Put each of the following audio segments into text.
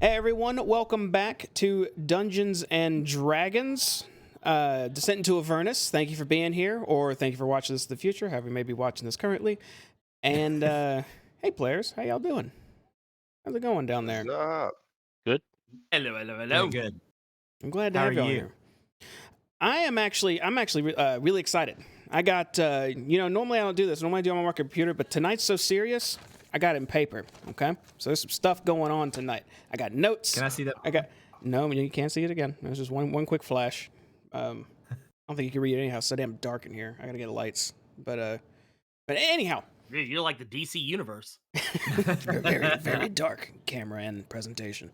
Hey everyone, welcome back to Dungeons and Dragons, Descent into Avernus. Thank you for being here, or thank you for watching this in the future, however you may be watching this currently. And hey players, how y'all doing? How's it going down there? What's up? Good. Hello. Very good. I'm glad to How have are y'all you? here. I'm actually really excited. I got, normally I don't do this. Normally I do it on my computer, but tonight's so serious, I got it in paper, okay? So there's some stuff going on tonight. I got notes. Can I see that? No, you can't see it again. There's just one quick flash. I don't think you can read it anyhow. It's so damn dark in here. I gotta get lights. But anyhow. You're like the DC universe. very, very dark camera and presentation.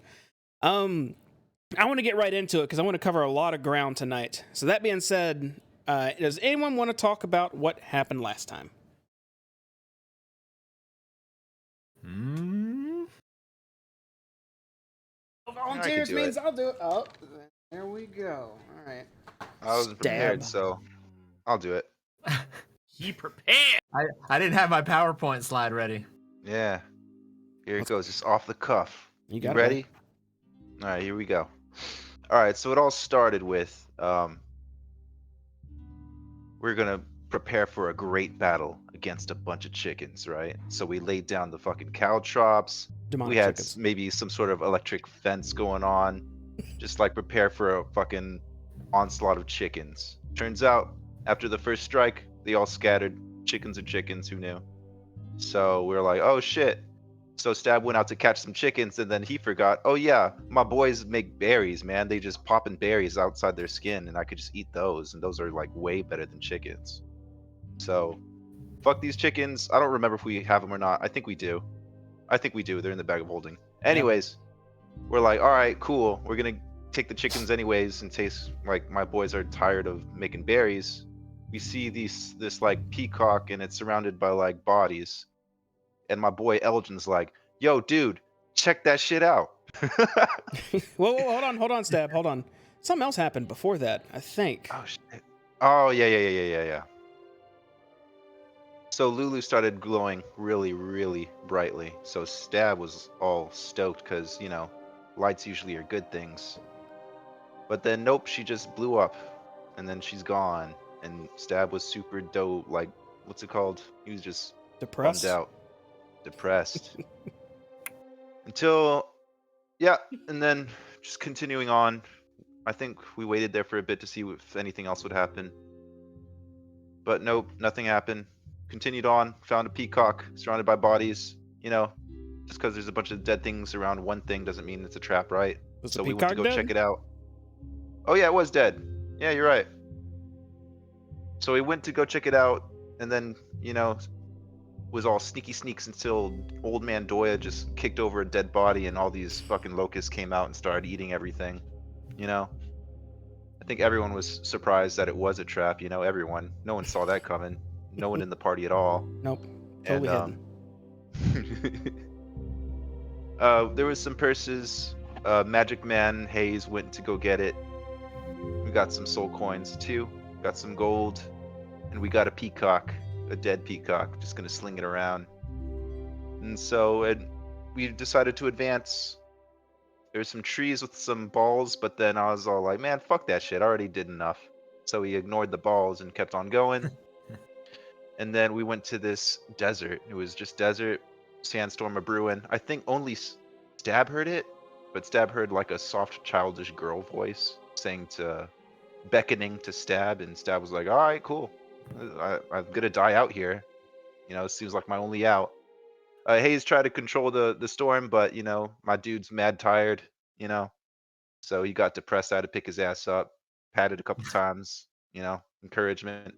I want to get right into it because I want to cover a lot of ground tonight. So that being said, does anyone want to talk about what happened last time? Volunteers means I'll do it. Oh, there we go. All right. I wasn't prepared, so I'll do it. He prepared. I didn't have my PowerPoint slide ready. Yeah. Here it goes, just off the cuff. You got it, ready? All right, here we go. All right, so it all started with we're gonna prepare for a great battle against a bunch of chickens, right? So we laid down the fucking caltrops. Demonic We had chickens. maybe some sort of electric fence going on, just like prepare for a fucking onslaught of chickens. Turns out, after the first strike, they all scattered. Chickens are chickens, who knew? So we were like, oh shit. So Stab went out to catch some chickens, and then he forgot, oh yeah, my boys make berries, man. They just popping berries outside their skin, and I could just eat those, and those are like way better than chickens. So, fuck these chickens. I don't remember if we have them or not. I think we do. They're in the bag of holding. Anyways, we're like, all right, cool. We're gonna take the chickens anyways, in case like my boys are tired of making berries. We see this like peacock, and it's surrounded by like bodies. And my boy Elgin's like, yo, dude, check that shit out. Whoa, hold on, Stab, hold on. Something else happened before that, I think. Oh shit. Oh yeah. So Lulu started glowing really, really brightly. So Stab was all stoked because, lights usually are good things. But then nope, she just blew up. And then she's gone. And Stab was super dope, like, what's it called? He was just Depressed? bummed out. Depressed. Until, and then just continuing on. I think we waited there for a bit to see if anything else would happen. But nope, nothing happened. Continued on, found a peacock surrounded by bodies. Just because there's a bunch of dead things around one thing doesn't mean it's a trap, right? Was So the we went to peacock go dead? check it out. Oh yeah, it was dead. Yeah, you're right. So we went to go check it out, and then, was all sneaky sneaks until old man Doya just kicked over a dead body, and all these fucking locusts came out and started eating everything. I think everyone was surprised that it was a trap, everyone. No one saw that coming. No one in the party at all. Nope. Totally hidden. There was some purses. Magic Man Hayes went to go get it. We got some soul coins too. Got some gold. And we got a peacock. A dead peacock. Just gonna sling it around. And so we decided to advance. There's some trees with some balls, but then I was all like, man, fuck that shit. I already did enough. So we ignored the balls and kept on going. And then we went to this desert. It was just desert, sandstorm a-brewing. I think only Stab heard it, but Stab heard like a soft, childish girl voice beckoning to Stab, and Stab was like, all right, cool. I'm gonna die out here. It seems like my only out. Hayes tried to control the storm, but my dude's mad tired, so he got depressed. I had to pick his ass up, patted a couple times, encouragement,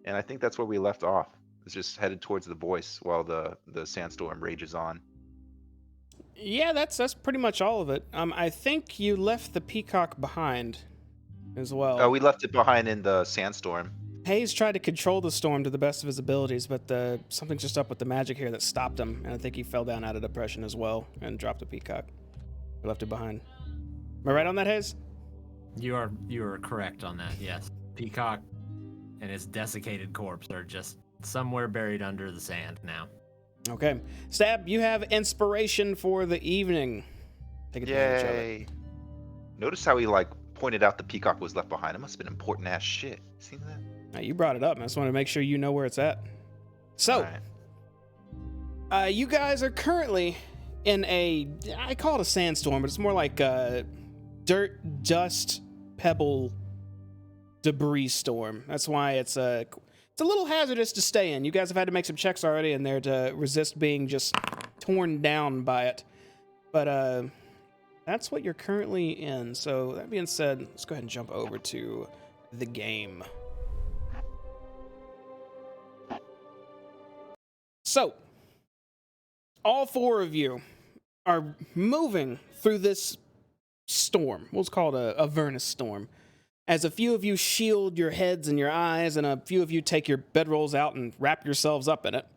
and I think that's where we left off. It's just headed towards the voice while the sandstorm rages on. Yeah, that's pretty much all of it. I think you left the peacock behind as well. We left it behind in the sandstorm. Hayes tried to control the storm to the best of his abilities, but something's just up with the magic here that stopped him, and I think he fell down out of depression as well and dropped the peacock. We left it behind. Am I right on that, Hayes? You are correct on that. Yes, Peacock and his desiccated corpse are just somewhere buried under the sand now. Okay. Stab, you have inspiration for the evening. Take advantage of it. Yay. Notice how he like pointed out the peacock was left behind. It must have been important ass shit. Seen that? Now, you brought it up. I just want to make sure you know where it's at. So, Alright. you guys are currently in I call it a sandstorm, but it's more like a dirt, dust, pebble, debris storm. That's why it's a little hazardous to stay in. You guys have had to make some checks already in there to resist being just torn down by it. But that's what you're currently in. So that being said, let's go ahead and jump over to the game. So, all four of you are moving through this storm. What's called a Avernus storm. As a few of you shield your heads and your eyes, and a few of you take your bedrolls out and wrap yourselves up in it.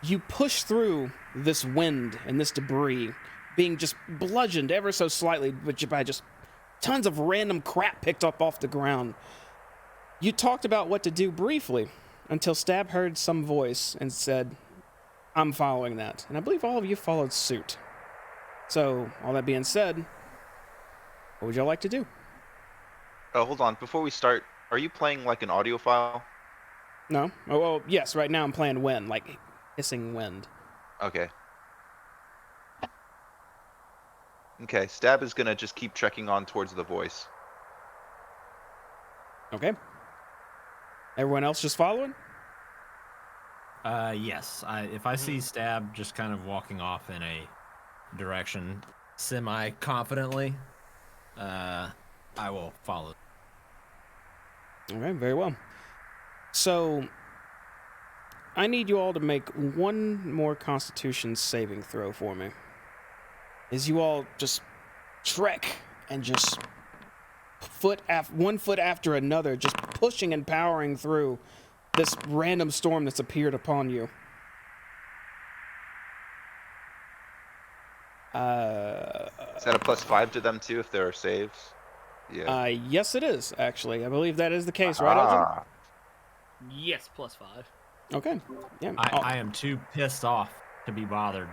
You push through this wind and this debris, being just bludgeoned ever so slightly by just tons of random crap picked up off the ground. You talked about what to do briefly, until Stab heard some voice and said, I'm following that. And I believe all of you followed suit. So, all that being said, what would y'all like to do? Oh, hold on. Before we start, are you playing like an audio file? No? Oh, well, yes, right now I'm playing wind, like hissing wind. Okay. Okay, Stab is gonna just keep trekking on towards the voice. Okay. Everyone else just following? Yes. If I see Stab just kind of walking off in a direction semi-confidently, I will follow. All right, very well. So, I need you all to make one more Constitution saving throw for me. As you all just trek and just one foot after another, just pushing and powering through this random storm that's appeared upon you. Is that a +5 to them too if there are saves? Yeah. Yes, it is, actually. I believe that is the case, right, Elgin? Ah, Yes, +5. Okay. Yeah. I am too pissed off to be bothered.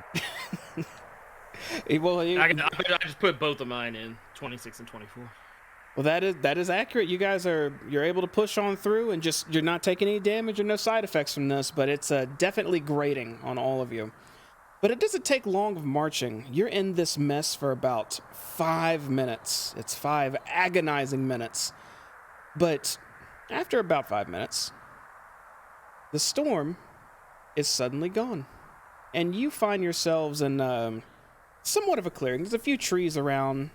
Well, I just put both of mine in, 26 and 24. well, that is accurate. You guys you're able to push on through, and you're not taking any damage or no side effects from this, but it's definitely grating on all of you. But it doesn't take long of marching. You're in this mess for about 5 minutes. It's 5 agonizing minutes. But after about 5 minutes, the storm is suddenly gone. And you find yourselves in somewhat of a clearing. There's a few trees around,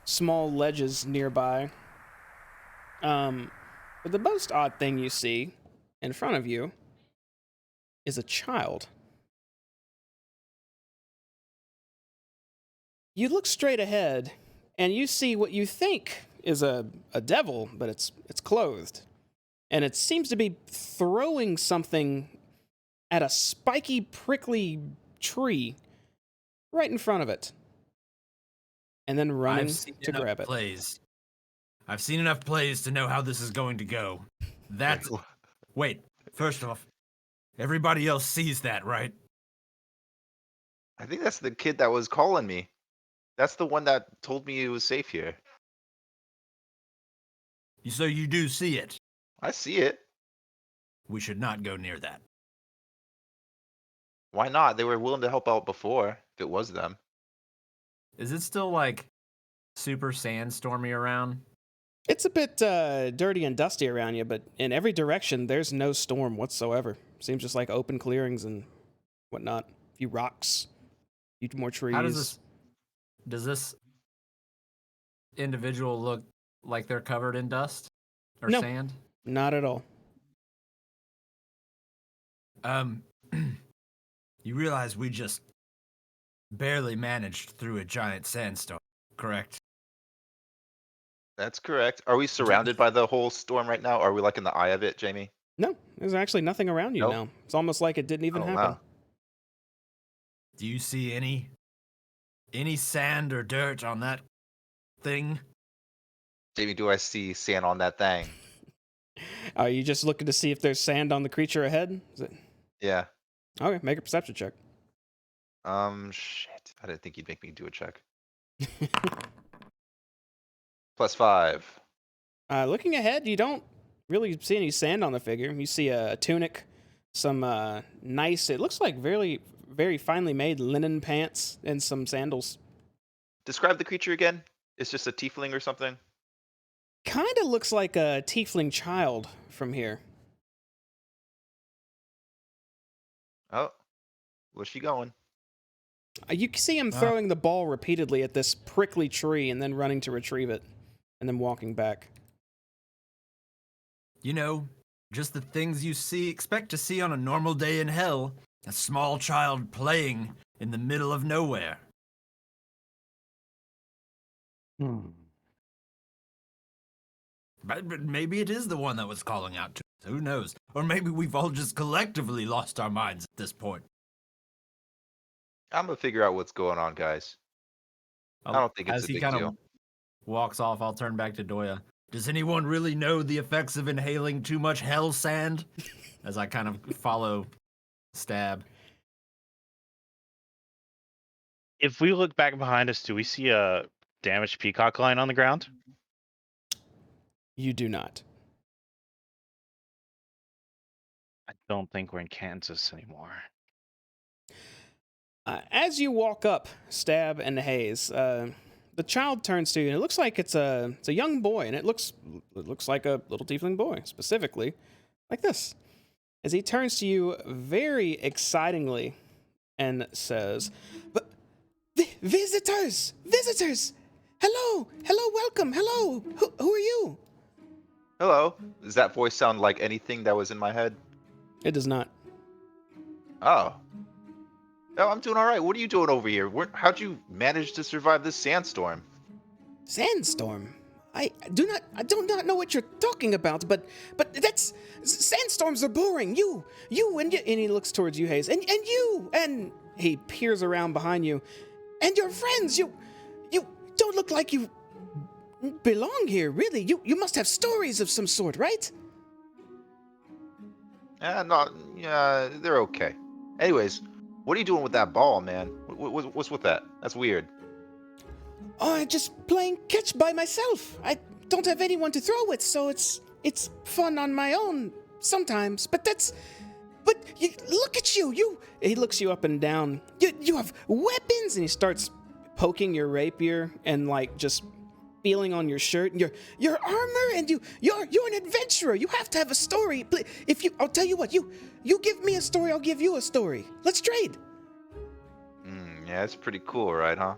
small ledges nearby. But the most odd thing you see in front of you is a child. You look straight ahead, and you see what you think is a devil, but it's clothed. And it seems to be throwing something at a spiky, prickly tree right in front of it. And then running to grab it. I've seen enough plays to know how this is going to go. Wait, first off, everybody else sees that, right? I think that's the kid that was calling me. That's the one that told me it was safe here. So you do see it. I see it. We should not go near that. Why not? They were willing to help out before, if it was them. Is it still like super sandstormy around? It's a bit dirty and dusty around you, but in every direction, there's no storm whatsoever. Seems just like open clearings and whatnot. A few rocks, a few more trees. How does this individual look like they're covered in dust or No. sand? Not at all. You realize we just barely managed through a giant sandstorm, correct? That's correct. Are we surrounded by the whole storm right now? Are we like in the eye of it, Jamie? No, there's actually nothing around you Nope. now. It's almost like it didn't even Oh, happen. wow. Do you see any sand or dirt on that thing? Jamie, do I see sand on that thing? Are you just looking to see if there's sand on the creature ahead? Is it... Yeah. Okay, make a perception check. Shit. I didn't think you'd make me do a check. +5. Looking ahead, you don't really see any sand on the figure. You see a tunic, some nice, it looks like very, very finely made linen pants, and some sandals. Describe the creature again. It's just a tiefling or something. Kind of looks like a tiefling child from here. Oh, where's she going? You can see him throwing the ball repeatedly at this prickly tree and then running to retrieve it and then walking back. You know, just the things you expect to see on a normal day in hell. A small child playing in the middle of nowhere. But maybe it is the one that was calling out to us. Who knows? Or maybe we've all just collectively lost our minds at this point. I'm gonna figure out what's going on, guys. I don't think it's As a he big kind deal. of walks off, I'll turn back to Doya. Does anyone really know the effects of inhaling too much hell sand? As I kind of follow Stab. If we look back behind us, do we see a damaged peacock lying on the ground? You do not. I don't think we're in Kansas anymore. As you walk up, Stab and Hayes, the child turns to you, and it looks like it's a young boy, and it looks like a little tiefling boy, specifically like this. As he turns to you very excitingly and says, "But visitors, hello, welcome, hello. Who are you?" Hello. Does that voice sound like anything that was in my head? It does not. Oh. Oh, I'm doing all right. What are you doing over here? How'd you manage to survive this sandstorm? Sandstorm. I do not know what you're talking about, but that's sandstorms are boring. You and he looks towards you, Hayes, and you, and he peers around behind you, and your friends. You don't look like you belong here, really. You must have stories of some sort, right? Yeah, they're okay. Anyways, what are you doing with that ball, man? What's with that? That's weird. Oh, I'm just playing catch by myself. I don't have anyone to throw with, so it's fun on my own sometimes. But look at you. He looks you up and down. You have weapons, and he starts poking your rapier and like just feeling on your shirt and your armor, and you're an adventurer. You have to have a story. I'll tell you what, you give me a story, I'll give you a story. Let's trade. Yeah, that's pretty cool, right, huh?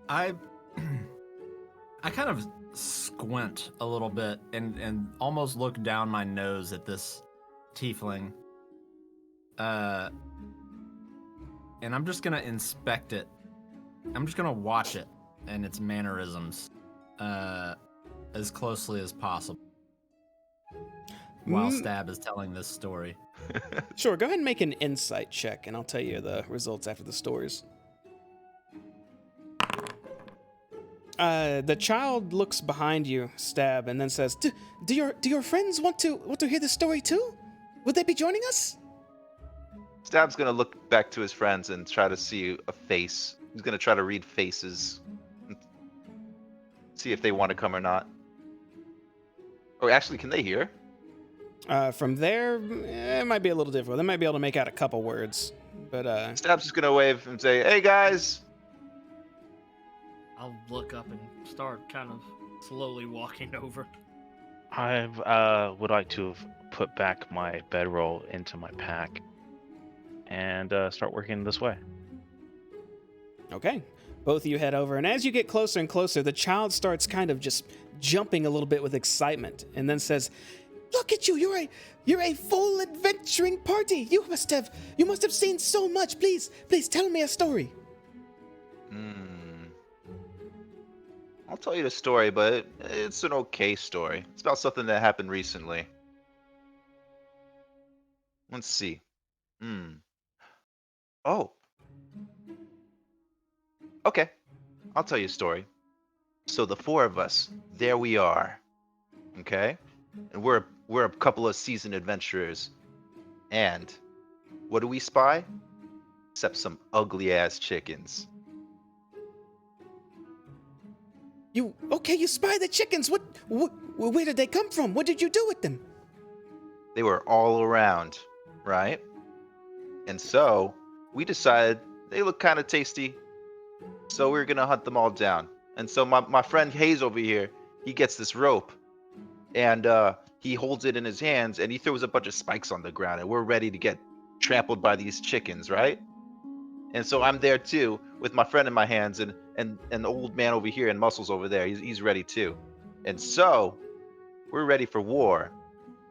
I kind of squint a little bit and almost look down my nose at this tiefling. And I'm just gonna inspect it. I'm just gonna watch it and its mannerisms as closely as possible while Stab is telling this story. Sure, go ahead and make an insight check, and I'll tell you the results after the stories. The child looks behind you, Stab, and then says, "Do your friends want to hear the story too? Would they be joining us?" Stab's gonna look back to his friends and try to see a face. He's gonna try to read faces. See if they want to come or not. Or actually, can they hear? From there, it might be a little difficult. They might be able to make out a couple words, but Stab's just gonna wave and say, "Hey guys." I'll look up and start kind of slowly walking over. I would like to have put back my bedroll into my pack and start working this way. okay. Both of you head over, and as you get closer and closer, the child starts kind of just jumping a little bit with excitement, and then says, "Look at you! You're a full adventuring party. You must have seen so much. Please tell me a story." I'll tell you the story, but it's an okay story. It's about something that happened recently. Let's see. Oh. Okay. I'll tell you a story. So the four of us, there we are. Okay? And we're a couple of seasoned adventurers. And what do we spy? Except some ugly ass chickens. You spy the chickens. Where did they come from? What did you do with them? They were all around, right? And so we decided they look kind of tasty, so we are gonna hunt them all down. And so my friend Hayes over here, he gets this rope, and he holds it in his hands, and he throws a bunch of spikes on the ground, and we're ready to get trampled by these chickens, right? And so I'm there too, with my friend in my hands, and the old man over here and Muscles over there. He's ready too. And so we're ready for war.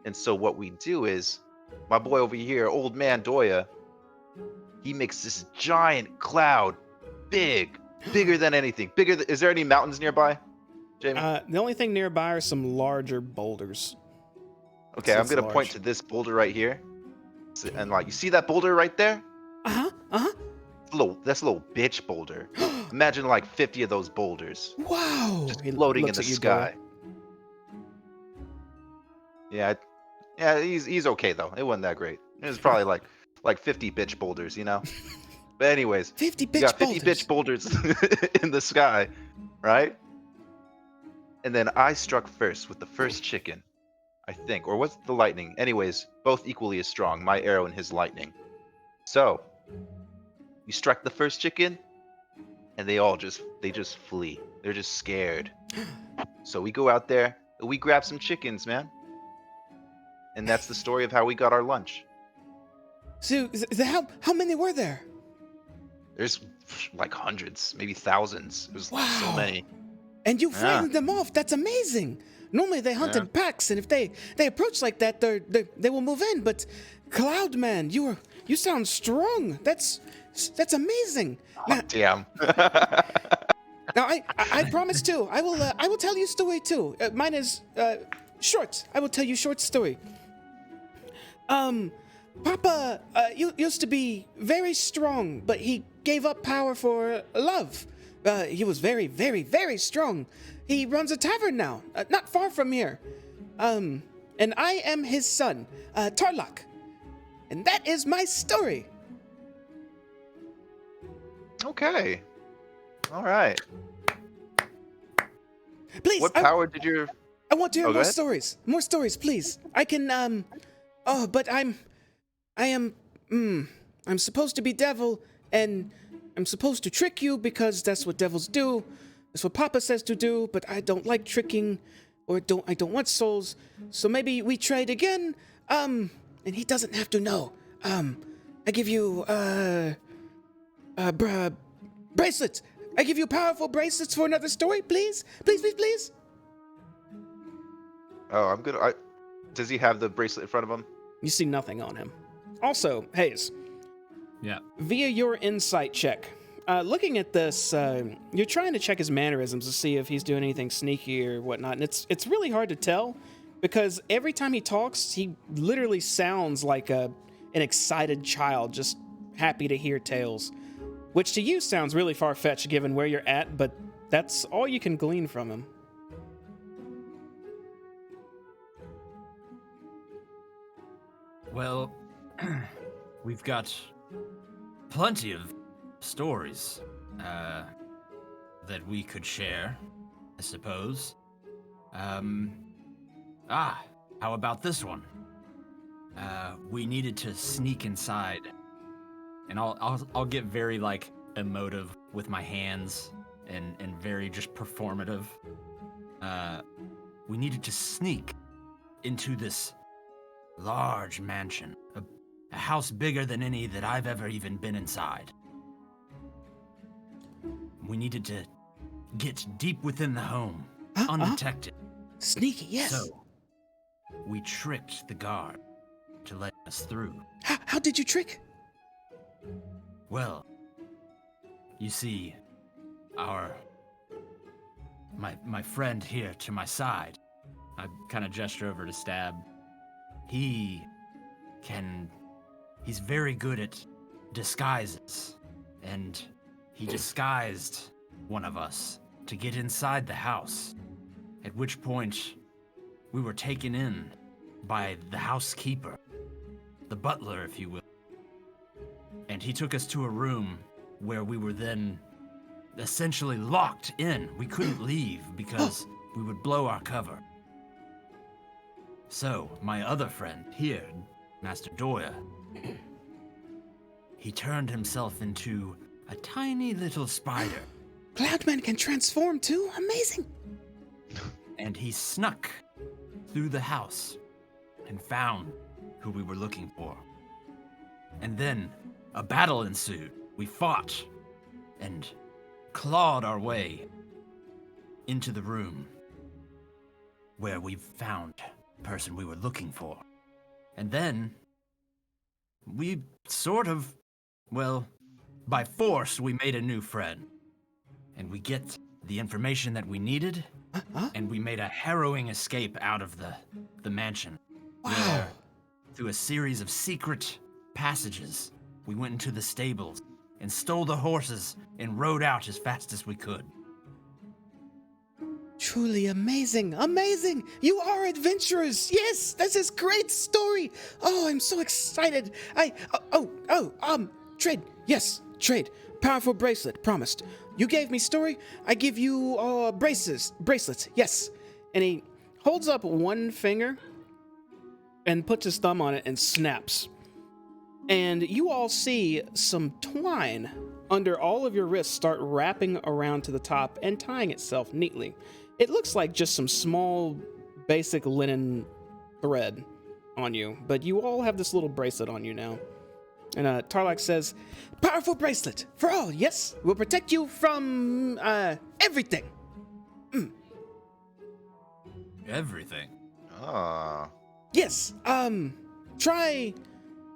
And so what we do is, my boy over here, old man Doya, he makes this giant cloud, bigger than anything. Is there any mountains nearby, Jamie? The only thing nearby are some larger boulders. Okay, So I'm it's gonna large. point to this boulder right here, and like, you see that boulder right there? That's a little bitch boulder. Imagine like 50 of those boulders Wow! just He floating in looks the at you, sky. Yeah, he's okay though. It wasn't that great. It was probably like 50 bitch boulders, you know. But anyways, 50 you bitch got 50 boulders. bitch boulders in the sky, right? And then I struck first with the first chicken, I think, or was it the lightning? Anyways, both equally as strong, my arrow and his lightning. So we struck the first chicken, and they just flee. They're just scared. So we go out there and we grab some chickens, man. And that's the story of how we got our lunch. So, how many were there? There's like hundreds, maybe thousands. There's so Wow. many. And you Yeah. frightened them off. That's amazing. Normally they hunt in packs, and if they approach like that, they will move in. But Cloudman, you sound strong. That's amazing. Oh, damn. Now I promise too. I will tell you a story too. Mine is short. I will tell you a short story. Papa used to be very strong, but he gave up power for love. He was very, very, very strong. He runs a tavern now, not far from here. And I am his son, Tarlok. And that is my story. Okay. All right. Please, What power did your... I want to hear Oh, go more ahead. stories. More stories, please. I can, but I'm supposed to be devil, and I'm supposed to trick you because that's what devils do. That's what Papa says to do, but I don't like tricking, or I don't want souls. So maybe we trade again, and he doesn't have to know. I give you, bracelets. I give you powerful bracelets for another story, please? Please, please, please? Oh, I'm good. Does he have the bracelet in front of him? You see nothing on him. Also, Hayes, Yeah. via your insight check, looking at this, you're trying to check his mannerisms to see if he's doing anything sneaky or whatnot, and it's really hard to tell because every time he talks, he literally sounds like an excited child, just happy to hear tales, which to you sounds really far-fetched given where you're at, but that's all you can glean from him. Well, we've got plenty of stories that we could share, I suppose. How about this one? We needed to sneak inside, and I'll get very like emotive with my hands and very just performative. We needed to sneak into this large mansion, a house bigger than any that I've ever even been inside. We needed to get deep within the home, undetected. Sneaky, yes. So, we tricked the guard to let us through. How did you trick? Well, you see, my friend here to my side, I kind of gesture over to Stab. He's very good at disguises, and he disguised one of us to get inside the house, at which point we were taken in by the housekeeper, the butler, if you will. And he took us to a room where we were then essentially locked in. We couldn't leave because we would blow our cover. So, my other friend here, Master Doya, he turned himself into a tiny little spider. Cloudman can transform too? Amazing! And he snuck through the house and found who we were looking for. And then a battle ensued. We fought and clawed our way into the room where we found the person we were looking for. And then we sort of, well, by force, we made a new friend. And we get the information that we needed, and we made a harrowing escape out of the mansion. Wow. Where, through a series of secret passages, we went into the stables and stole the horses and rode out as fast as we could. Truly amazing, amazing! You are adventurers! Yes, this is great story! Oh, I'm so excited! Trade. Yes, trade. Powerful bracelet, promised. You gave me story, I give you bracelets, yes. And he holds up one finger and puts his thumb on it and snaps. And you all see some twine under all of your wrists start wrapping around to the top and tying itself neatly. It looks like just some small, basic linen thread on you, but you all have this little bracelet on you now. And Tarlac says, powerful bracelet for all, yes? Will protect you from, everything. Everything. Ah. Yes, try,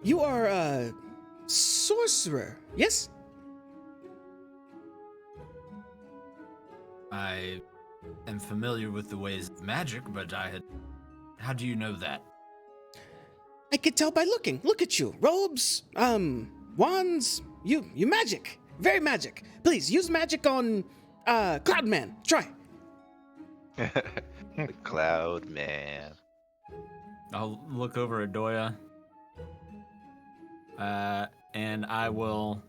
you are a sorcerer, yes? I am familiar with the ways of magic, but how do you know that? I could tell by looking. Look at you. Robes, wands, you magic. Very magic. Please, use magic on, Cloudman. Try. The Cloud Man. I'll look over at Doya, and I will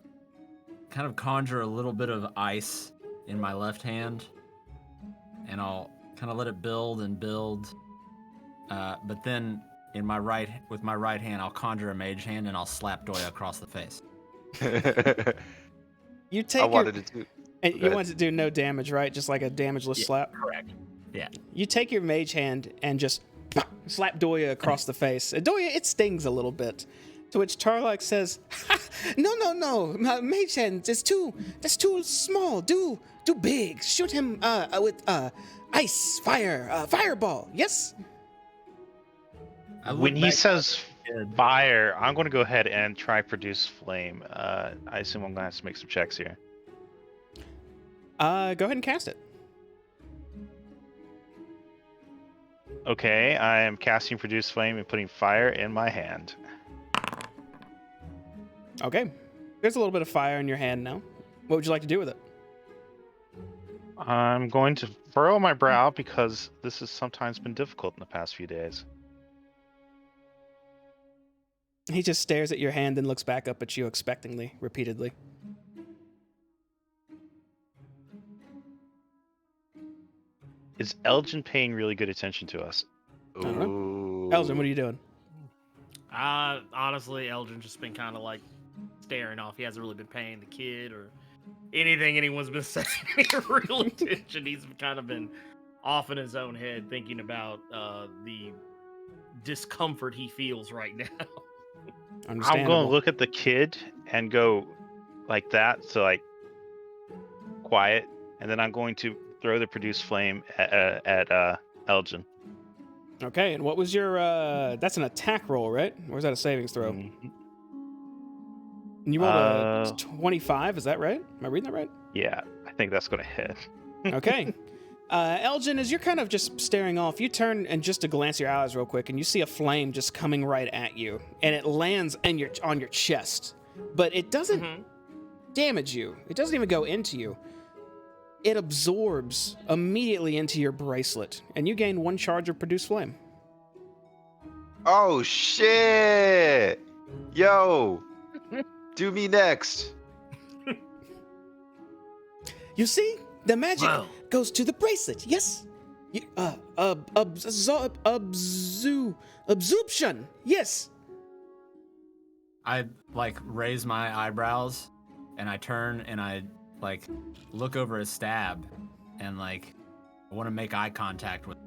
kind of conjure a little bit of ice in my left hand, and I'll kind of let it build and build. But then with my right hand, I'll conjure a mage hand and I'll slap Doya across the face. You take I wanted it to. and you want to do no damage, right? Just like a damageless slap. Correct. Yeah. You take your mage hand and just slap Doya across the face. And Doya, it stings a little bit. To which Tarlac says, no, my mage hand that's too small. Do big. Shoot him with ice, fire, fireball. Yes. When he says fire, I'm going to go ahead and try produce flame. I assume I'm going to have to make some checks here. Go ahead and cast it. Okay, I am casting produce flame and putting fire in my hand. Okay. There's a little bit of fire in your hand now. What would you like to do with it? I'm going to furrow my brow because this has sometimes been difficult in the past few days. He just stares at your hand and looks back up at you expectingly, repeatedly. Is Elgin paying really good attention to us? don't Ooh. Elgin, what are you doing? Honestly, Eldrin's just been kind of like staring off. He hasn't really been paying the kid or anything anyone's been saying real attention. He's kind of been off in his own head thinking about the discomfort he feels right now. I'm going to look at the kid and go like that, so like quiet, and then I'm going to throw the produce flame at Elgin. Okay, and what was your, that's an attack roll, right? Or was that a savings throw? Mhm. And you rolled a 25, is that right? Am I reading that right? Yeah, I think that's going to hit. Okay. Elgin, as you're kind of just staring off, you turn and just to glance your eyes real quick, and you see a flame just coming right at you, and it lands on your chest. But it doesn't damage you. It doesn't even go into you. It absorbs immediately into your bracelet, and you gain 1 charge of Produce Flame. Oh shit! Yo, do me next. You see, the magic Whoa. goes to the bracelet. Yes. Absorption. Yes. I like raise my eyebrows, and I turn and I like look over his stab, and like I want to make eye contact with.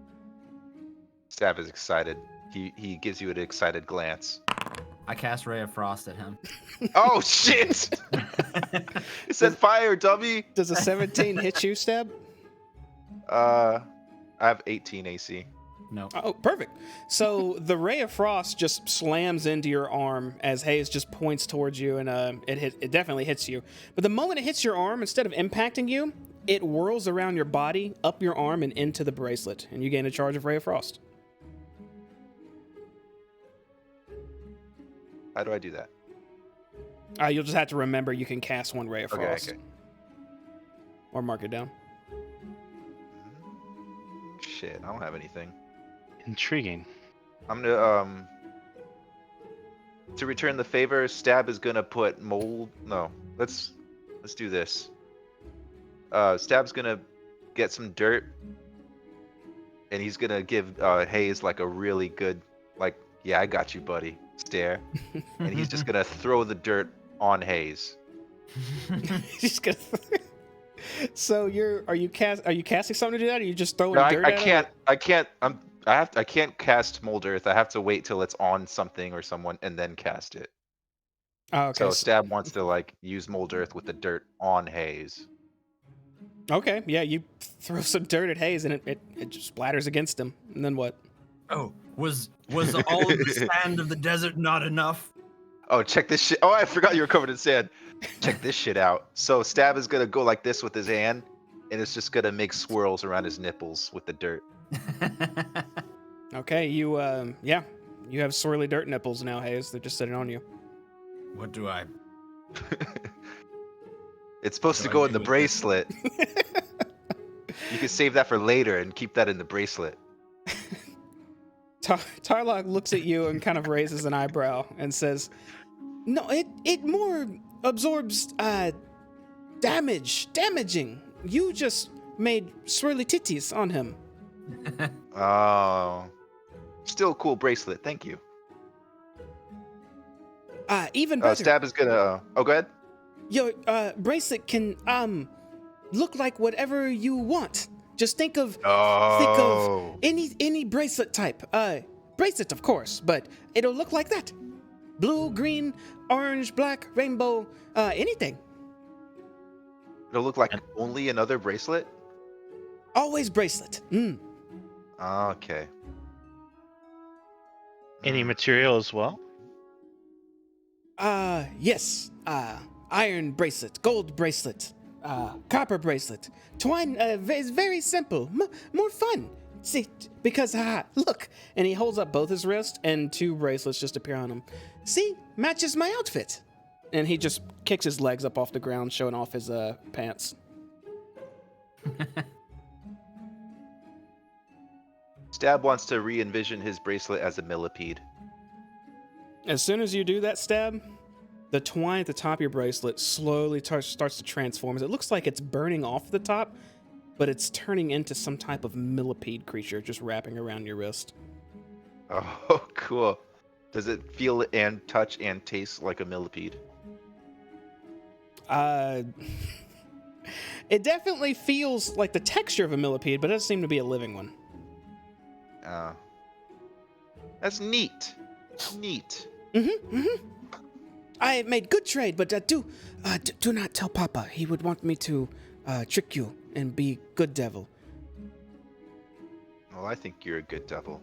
Stab is excited. He gives you an excited glance. I cast Ray of Frost at him. Oh shit! It said fire, dummy. Does a 17 hit you, Stab? I have 18 AC. No. Oh, perfect. So the ray of frost just slams into your arm as Hayes just points towards you, and it definitely hits you. But the moment it hits your arm, instead of impacting you, it whirls around your body, up your arm, and into the bracelet, and you gain a charge of ray of frost. How do I do that? You'll just have to remember you can cast one ray of frost. Okay. Or mark it down. Shit, I don't have anything. Intriguing. I'm gonna to return the favor, Stab is gonna put mold. No, let's do this. Stab's gonna get some dirt, and he's gonna give Hayes like a really good, like, yeah, I got you, buddy, stare, and he's just gonna throw the dirt on Hayes. He's gonna. So are you casting something to do that, or are you just throwing No, dirt I at him? can't. I can't cast Mold Earth. I have to wait till it's on something or someone and then cast it. Oh, okay. So Stab wants to like use Mold Earth with the dirt on Hayes. Okay, yeah, you throw some dirt at Hayes, and it just splatters against him. And then what? Oh, was all of the sand of the desert not enough? Oh, check this shit. Oh, I forgot you were covered in sand. Check this shit out. So Stab is gonna go like this with his hand, and it's just gonna make swirls around his nipples with the dirt. Okay, you have swirly dirt nipples now, Hayes. They're just sitting on you. What do I? It's supposed What to do go I in do the with bracelet. You can save that for later and keep that in the bracelet. Tarlok looks at you and kind of raises an eyebrow and says, "No, it more absorbs damaging. You just made swirly titties on him." Oh, still a cool bracelet. Thank you. Even better. Stab is gonna. Oh, go ahead. Your bracelet can look like whatever you want. Just think of any bracelet type. Bracelet, of course, but it'll look like that. Blue, green, orange, black, rainbow, anything. It'll look like only another bracelet. Always bracelet. Okay. Any material as well? Yes. Iron bracelet, gold bracelet, copper bracelet. Twine is very simple. More fun. See, because, look. And he holds up both his wrists, and two bracelets just appear on him. See, matches my outfit. And he just kicks his legs up off the ground, showing off his pants. Stab wants to re-envision his bracelet as a millipede. As soon as you do that, Stab, the twine at the top of your bracelet slowly starts to transform. It looks like it's burning off the top, but it's turning into some type of millipede creature just wrapping around your wrist. Oh, cool. Does it feel and touch and taste like a millipede? It definitely feels like the texture of a millipede, but it doesn't seem to be a living one. That's neat. Neat. I made good trade, but do not tell Papa. He would want me to trick you and be good devil. Well, I think you're a good devil.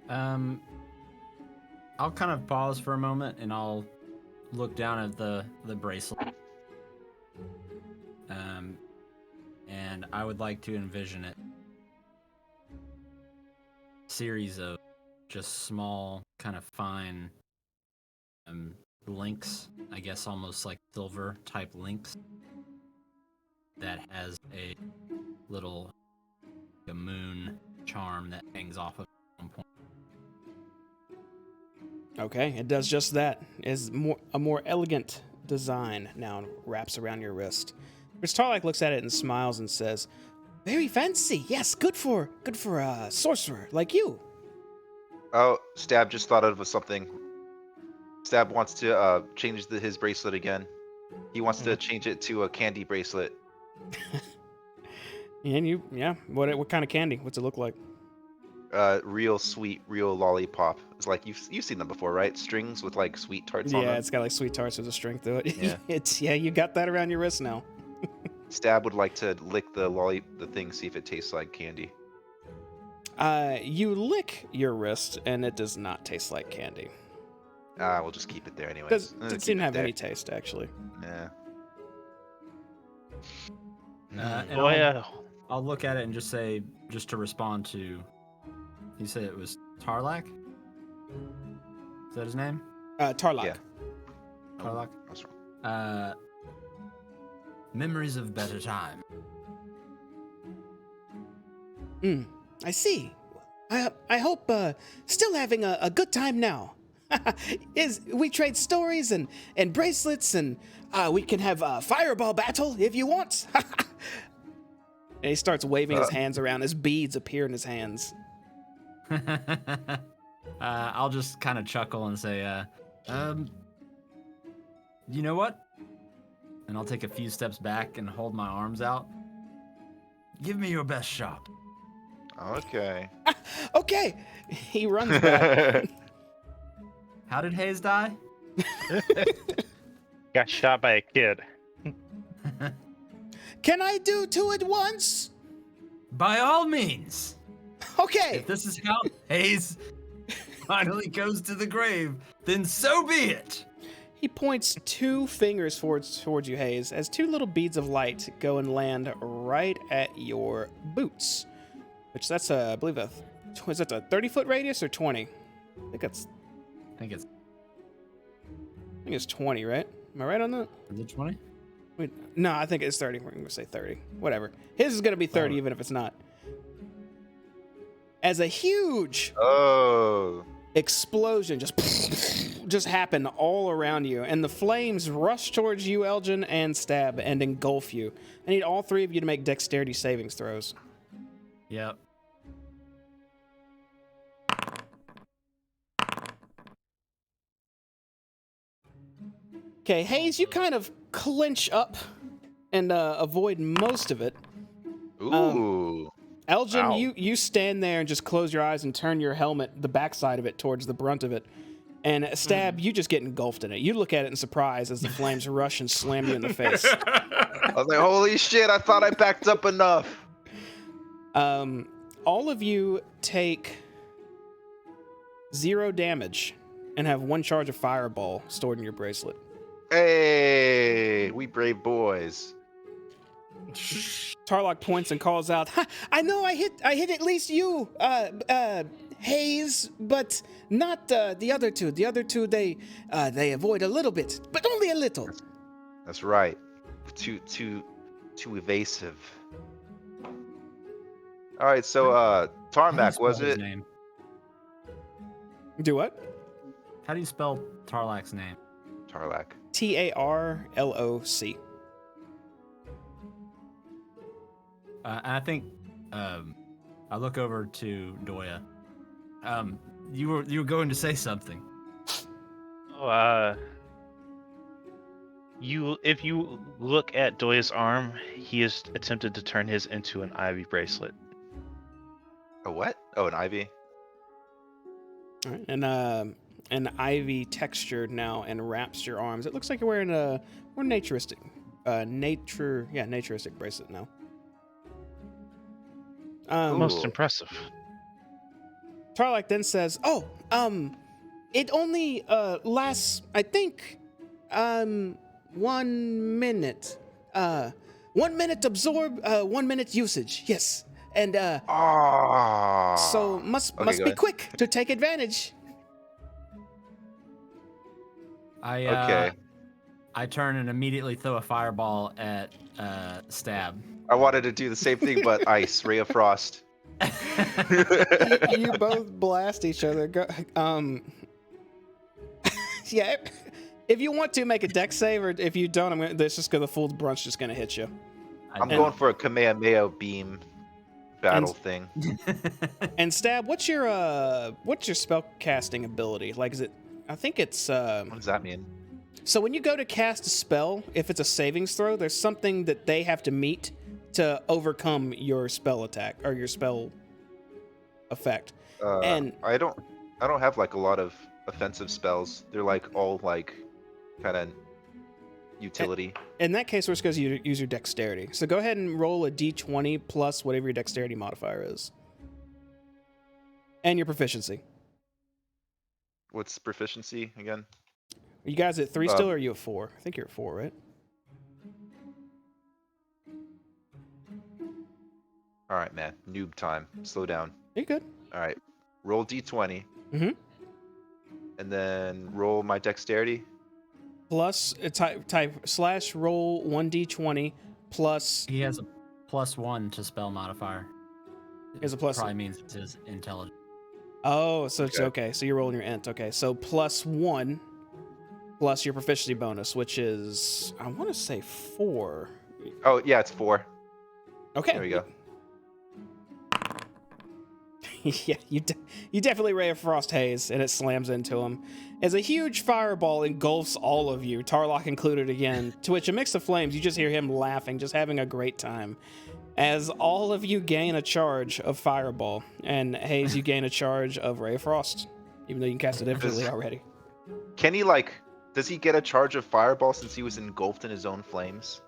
I'll kind of pause for a moment and I'll look down at the bracelet. And I would like to envision it. Series of just small, kind of fine links, I guess almost like silver type links that has a little a moon charm that hangs off of one point. Okay, it does just that. Is a more elegant design now wraps around your wrist. Chris Tarlak looks at it and smiles and says, "Very fancy. Yes, good for a sorcerer like you." Oh, Stab just thought of something. Stab wants to change his bracelet again. He wants to change it to a candy bracelet. And what kind of candy? What's it look like? Real sweet, real lollipop. It's like you've seen them before, right? Strings with like sweet tarts on them. Yeah, it's got like sweet tarts with a string through it. Yeah. You got that around your wrist now. Stab would like to lick the thing, see if it tastes like candy. You lick your wrist, and it does not taste like candy. We'll just keep it there anyways. Doesn't seem to have any taste, actually. Yeah. And I'll look at it and just say, just to respond to, you said it was Tarlak? Is that his name? Tarlak. Yeah. Tarlak? That's right. Memories of better time. I see. I hope still having a good time now. We trade stories and bracelets, and we can have a fireball battle if you want. And he starts waving his hands around as beads appear in his hands. I'll just kind of chuckle and say, you know what? And I'll take a few steps back and hold my arms out. Give me your best shot. Okay. Okay. He runs back. How did Hayes die? Got shot by a kid. Can I do two at once? By all means. Okay. If this is how Hayes finally goes to the grave, then so be it. He points two fingers towards you, Hayes, as two little beads of light go and land right at your boots. Which that's I believe is that a 30-foot radius or 20? I think it's 20, right? Am I right on that? Is it 20? Wait, no, I think it's 30. We're gonna say 30. Whatever. His is gonna be 30, even if it's not. As a huge explosion just happened all around you, and the flames rush towards you, Elgin, and Stab, and engulf you. I need all three of you to make dexterity savings throws. Yep. Okay, Hayes, you kind of clinch up and avoid most of it. Ooh. Elgin, Ow. you stand there and just close your eyes and turn your helmet, the backside of it, towards the brunt of it. And Stab, you just get engulfed in it. You look at it in surprise as the flames rush and slam you in the face. I was like, holy shit, I thought I backed up enough. All of you take 0 damage and have 1 charge of fireball stored in your bracelet. Hey, we brave boys. Tarlok points and calls out, "Ha, I know I hit at least you, Hayes, but not the other two. The other two, they avoid a little bit, but only a little." That's right. Too evasive. All right, so Tarmac, was His it? name? Do what? How do you spell Tarlak's name? Tarlac. Tarloc. And I think I look over to Doya. You were going to say something. If you look at Doya's arm, he has attempted to turn his into an ivy bracelet. A what? Oh, an ivy. All right, and an ivy texture now enwraps your arms. It looks like you're wearing a more naturistic bracelet now. Most Ooh. impressive. Tarlak then says, "Oh, it only lasts, I think, 1 minute. 1 minute absorb, 1 minute usage. Yes, and so must Okay, be go ahead. quick to take advantage." Okay. I turn and immediately throw a fireball at Stab. I wanted to do the same thing, but ice, ray of frost. You both blast each other. Yeah, If you want to make a dex save, or if you don't, this just the full brunch just gonna hit you. I'm going for a Kamehameha beam battle thing. And Stab, what's your spell casting ability? Like, is it? I think it's. What does that mean? So when you go to cast a spell, if it's a savings throw, there's something that they have to meet to overcome your spell attack or your spell effect. And I don't have like a lot of offensive spells. They're like all like kind of utility. In that case, we're just going to use your dexterity. So go ahead and roll a d20 plus whatever your dexterity modifier is. And your proficiency. What's proficiency again? Are you guys at 3 still, or are you at 4? I think you're at 4, right? All right, man. Noob time. Slow down. You're good. All right. Roll d20. Mm-hmm. And then roll my dexterity. Plus, type slash roll 1d20 plus. He has a +1 to spell modifier. He has a plus. Probably means it's his intelligence. Oh, so it's okay. So you're rolling your int. Okay, so +1 plus your proficiency bonus, which is, I want to say 4. Oh, yeah, it's 4. Okay. There we go. Yeah, you definitely ray of frost haze, and it slams into him. As a huge fireball engulfs all of you, Tarlock included again, to which, amidst the flames, you just hear him laughing, just having a great time. As all of you gain a charge of fireball, and Haze, you gain a charge of ray of frost, even though you can cast it infinitely already. Can he does he get a charge of fireball since he was engulfed in his own flames?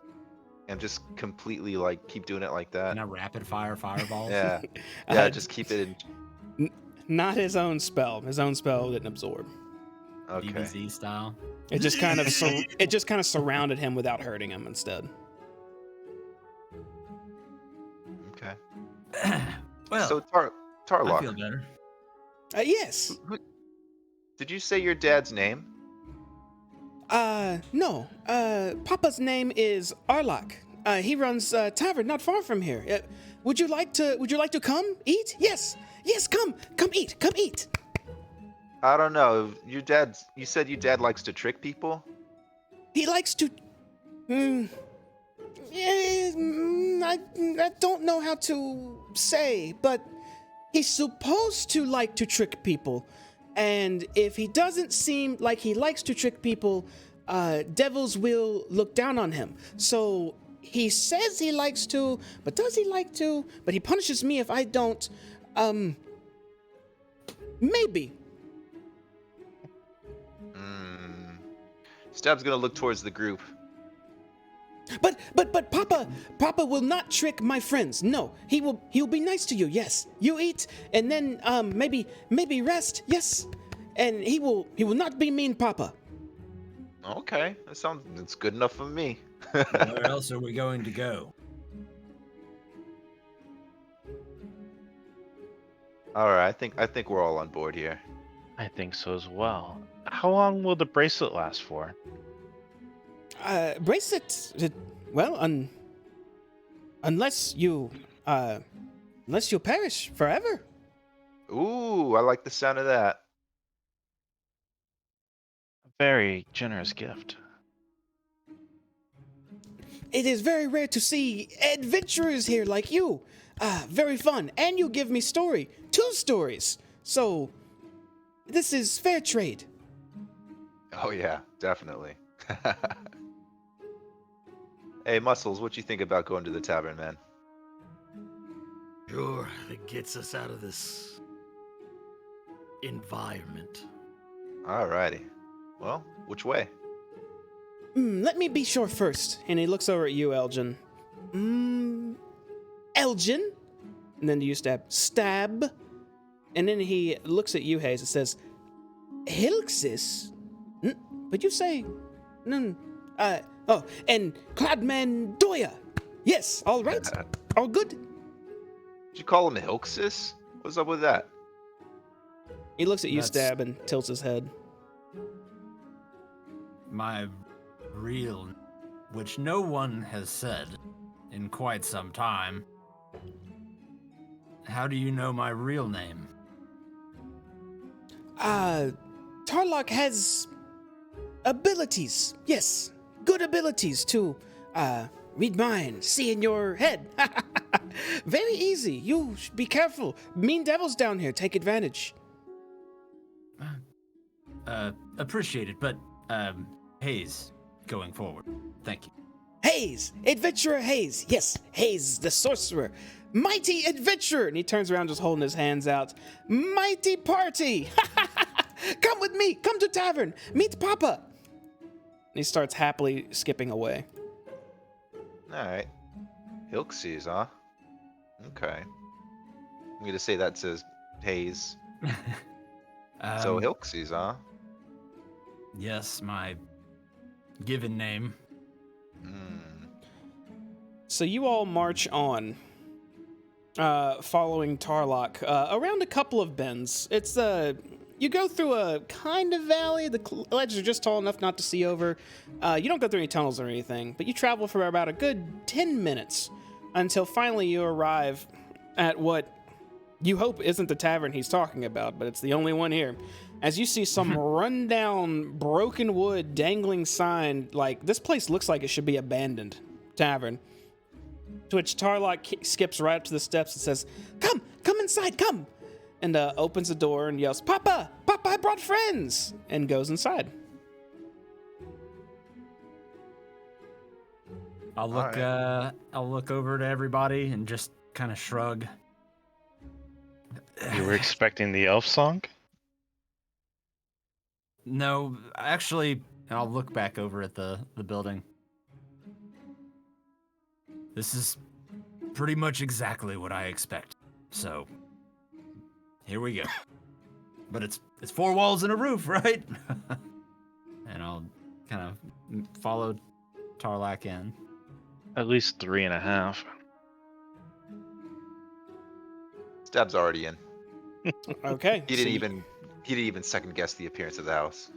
And just completely keep doing it like that? And a rapid fire fireball. Yeah. Yeah, just keep it in. Not his own spell. His own spell didn't absorb. Okay. DBZ style. It just kind of surrounded him without hurting him instead. Okay. Well, So I Tarlock, feel better. Yes. did you say your dad's name? No. Papa's name is Arlok. He runs a tavern not far from here. Would you like to come eat? Yes. Yes, come eat. I don't know. You said your dad likes to trick people? He likes to I don't know how to say, but he's supposed to like to trick people. And if he doesn't seem like he likes to trick people, devils will look down on him. So he says he likes to, but does he like to? But he punishes me if I don't. Maybe. Stab's gonna look towards the group. But Papa will not trick my friends. No, he'll be nice to you. Yes, you eat and then maybe rest. Yes, and he will not be mean, Papa. Okay, that's good enough for me. Where else are we going to go? All right, I think we're all on board here. I think so as well. How long will the bracelet last for? Bracelet. Well, unless you perish forever. Ooh, I like the sound of that. A very generous gift. It is very rare to see adventurers here like you. Very fun, and you give me 2 stories. So, this is fair trade. Oh yeah, definitely. Hey, Muscles, what you think about going to the tavern, man? Sure, it gets us out of this environment. Alrighty. Well, which way? Let me be sure first. And he looks over at you, Elgin. Elgin? And then you stab. And then he looks at you, Hayes, and says, Hilxis? But you say, and Cloudman Doya. Yes, all right. All good. Did you call him Hilxis? What's up with that? He looks at you, That's- Stab, and tilts his head. My real, which no one has said in quite some time. How do you know my real name? Tarlock has abilities. Yes, good abilities to read minds, see in your head. Very easy. You should be careful. Mean devils down here. Take advantage. Appreciated, but Hayes, going forward. Thank you. Hayes, adventurer Hayes. Yes, Hayes, the sorcerer. Mighty adventurer. And he turns around just holding his hands out. Mighty party. Come with me. Come to tavern. Meet Papa. And he starts happily skipping away. Alright. Hilksies, huh? Okay. I'm gonna say that says Hayes. So Hilksies, huh? Yes, my given name. So you all march on, following Tarlock, around a couple of bends. It's you go through a kind of valley. The ledges are just tall enough not to see over. You don't go through any tunnels or anything, but you travel for about a good 10 minutes until finally you arrive at what you hope isn't the tavern he's talking about, but it's the only one here. As you see some rundown, broken wood, dangling sign, like, this place looks like it should be abandoned tavern. To which Tarlock skips right up to the steps and says, come inside, come! And opens the door and yells, Papa, I brought friends! And goes inside. I'll look over to everybody and just kind of shrug. You were expecting the elf song? No, actually, I'll look back over at the building. This is pretty much exactly what I expect. So, here we go. But it's 4 walls and a roof, right? And I'll kind of follow Tarlac in. At least 3.5. Stab's already in. Okay. He didn't even second guess the appearance of the house.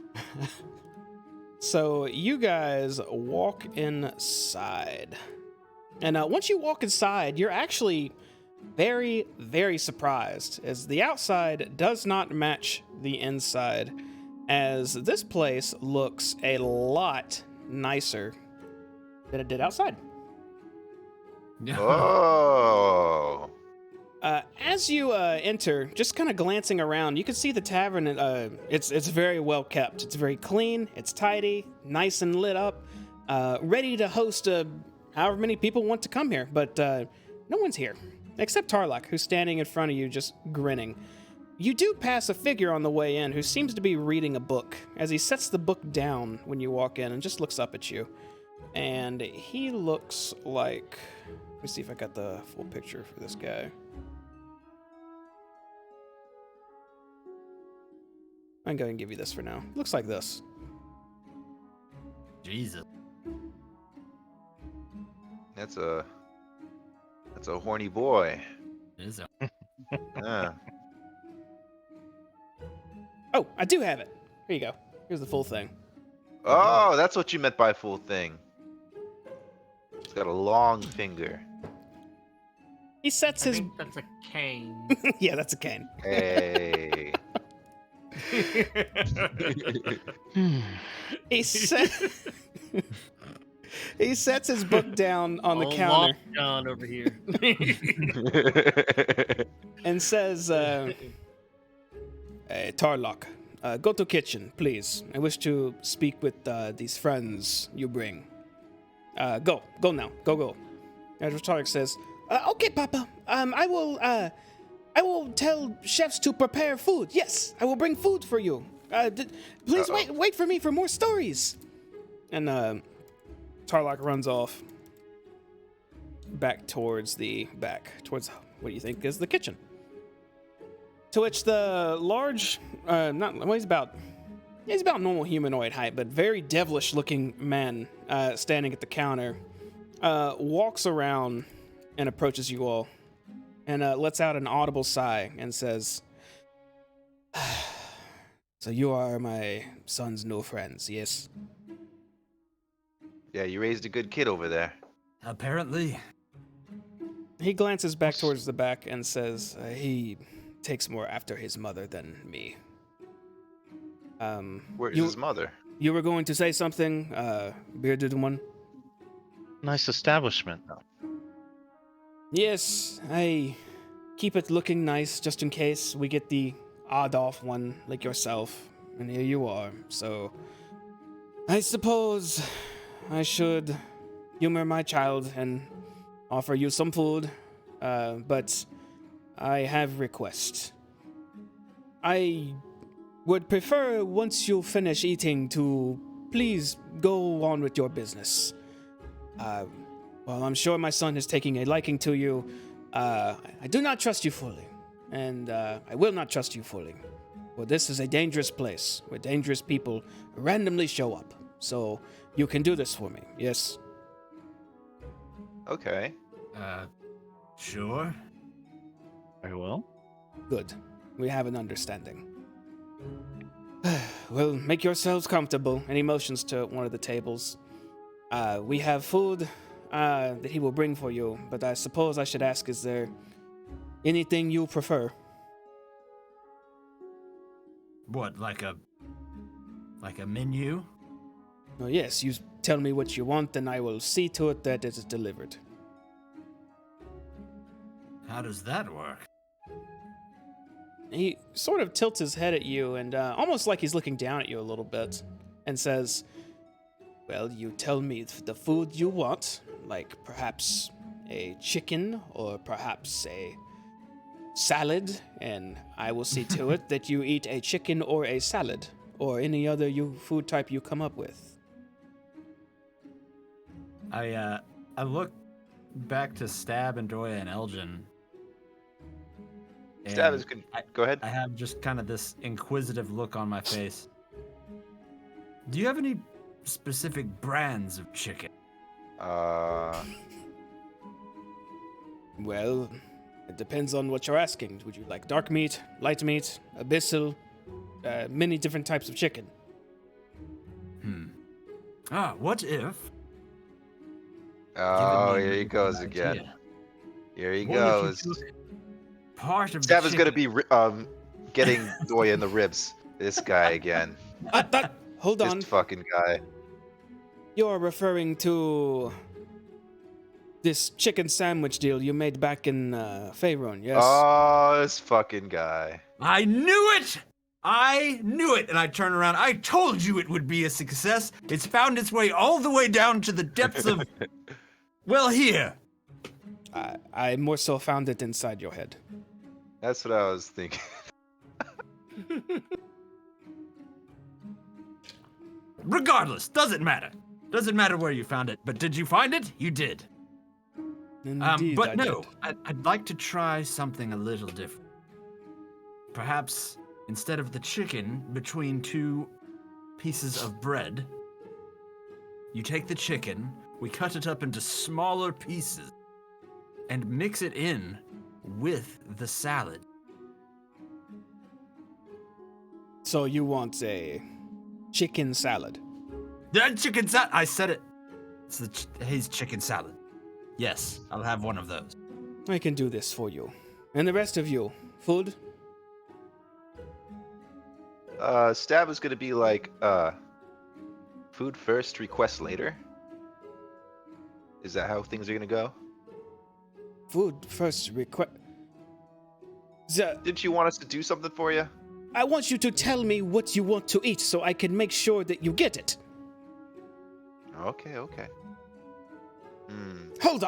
So you guys walk inside. And once you walk inside, you're actually very, very surprised, as the outside does not match the inside, as this place looks a lot nicer than it did outside. Oh. As you enter, just kind of glancing around, you can see the tavern. It's very well kept. It's very clean. It's tidy, nice and lit up, ready to host however many people want to come here. But no one's here except Tarlock, who's standing in front of you, just grinning. You do pass a figure on the way in who seems to be reading a book, as he sets the book down when you walk in and just looks up at you. And he looks like... Let me see if I got the full picture for this guy. I'm going to give you this for now. Looks like this. Jesus. That's a horny boy. It is Yeah. Oh, I do have it. Here you go. Here's the full thing. Oh, that's what you meant by full thing. It's got a long finger. He sets I his... think that's a cane. Yeah, that's a cane. Hey. He he sets his book down on the Old counter Long John over here. and says, hey, Tarlock, go to kitchen, please. I wish to speak with these friends you bring. Go now. Go. And Tarlock says, okay, Papa. I will tell chefs to prepare food. Yes, I will bring food for you. Please wait for me for more stories. And Tarlock runs off back towards what you think is the kitchen. To which the large, he's about normal humanoid height, but very devilish looking man standing at the counter walks around and approaches you all and lets out an audible sigh and says, so you are my son's new friends, yes? Yeah, you raised a good kid over there. apparently. He glances back towards the back and says, he takes more after his mother than me. Where is his mother? You were going to say something, bearded one? Nice establishment. Yes, I keep it looking nice just in case we get the odd off one like yourself. And here you are, so I suppose I should humor my child and offer you some food, but I have requests. I would prefer, once you finish eating, to please go on with your business. Well, I'm sure my son is taking a liking to you. I do not trust you fully, and I will not trust you fully. Well, this is a dangerous place where dangerous people randomly show up. So you can do this for me, yes? Okay. Sure. Very well. Good. We have an understanding. Well, make yourselves comfortable. And he motions to one of the tables. We have food that he will bring for you, but I suppose I should ask, is there anything you prefer? What, like a menu? Oh, yes, you tell me what you want, and I will see to it that it is delivered. How does that work? He sort of tilts his head at you, and almost like he's looking down at you a little bit, and says, well, you tell me the food you want, like perhaps a chicken or perhaps a salad, and I will see to it that you eat a chicken or a salad, or any other food type you come up with. I look back to Stab and Doya and Elgin. Stab and is good. Go ahead. I have just kind of this inquisitive look on my face. Do you have any specific brands of chicken? Well, it depends on what you're asking. Would you like dark meat, light meat, abyssal, many different types of chicken? What if? Oh, given me here he an goes idea, again. Here he what if goes. you took part of Stab the is gonna chicken? be getting Doya in the ribs. This guy again. Hold on. This fucking guy. You're referring to this chicken sandwich deal you made back in Faerun, yes? Oh, this fucking guy. I knew it! I knew it! And I turn around. I told you it would be a success. It's found its way all the way down to the depths of, well, here. I more so found it inside your head. That's what I was thinking. Regardless, doesn't matter. Doesn't matter where you found it, but did you find it? You did. Indeed, But I no, did. I'd like to try something a little different. Perhaps instead of the chicken between two pieces of bread, you take the chicken, we cut it up into smaller pieces, and mix it in with the salad. So you want a chicken salad? That chicken salad! I said it. It's his chicken salad. Yes, I'll have one of those. I can do this for you. And the rest of you, food? Stab is gonna be like, food first, request later. Is that how things are gonna go? Food first, request. Didn't you want us to do something for you? I want you to tell me what you want to eat so I can make sure that you get it. Okay. Hold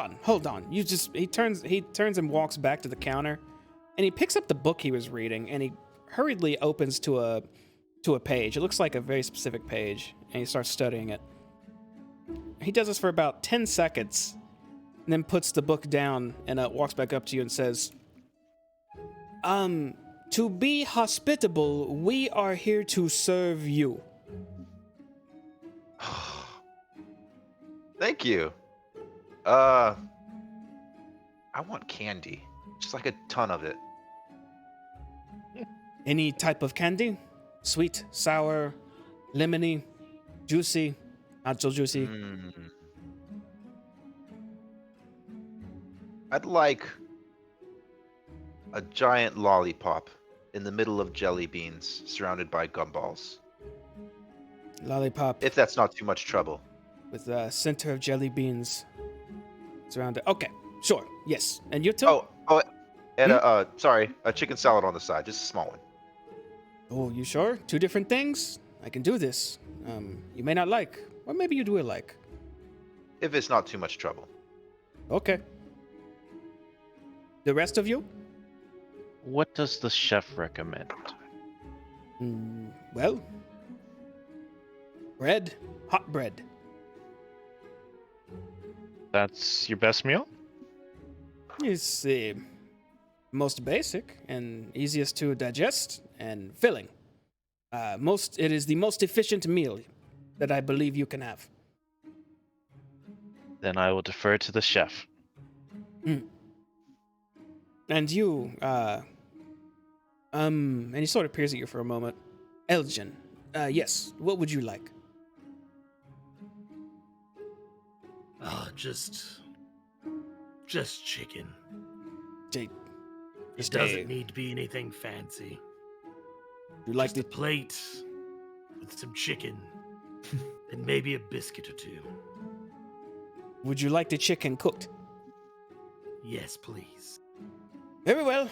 on. He turns and walks back to the counter, and he picks up the book he was reading, and he hurriedly opens to a page. It looks like a very specific page, and he starts studying it. He does this for about 10 seconds, and then puts the book down and walks back up to you and says, to be hospitable, we are here to serve you. Thank you. I want candy. Just like a ton of it. Any type of candy? Sweet, sour, lemony, juicy, not so juicy. I'd like a giant lollipop in the middle of jelly beans surrounded by gumballs. Lollipop If that's not too much trouble. with a center of jelly beans surrounded. Okay, sure, yes. And you too? Oh, and sorry, a chicken salad on the side, just a small one. Oh, you sure? Two different things? I can do this. You may not like, or maybe you do like. If it's not too much trouble. Okay. The rest of you? What does the chef recommend? Well, bread, hot bread. That's your best meal? It's the most basic and easiest to digest and filling. It is the most efficient meal that I believe you can have. Then I will defer to the chef. And you, and he sort of peers at you for a moment. Elgin, yes, what would you like? Just chicken. Jay, It doesn't need to be anything fancy. You like Just a plate with some chicken and maybe a biscuit or two. Would you like the chicken cooked? Yes, please. Very well.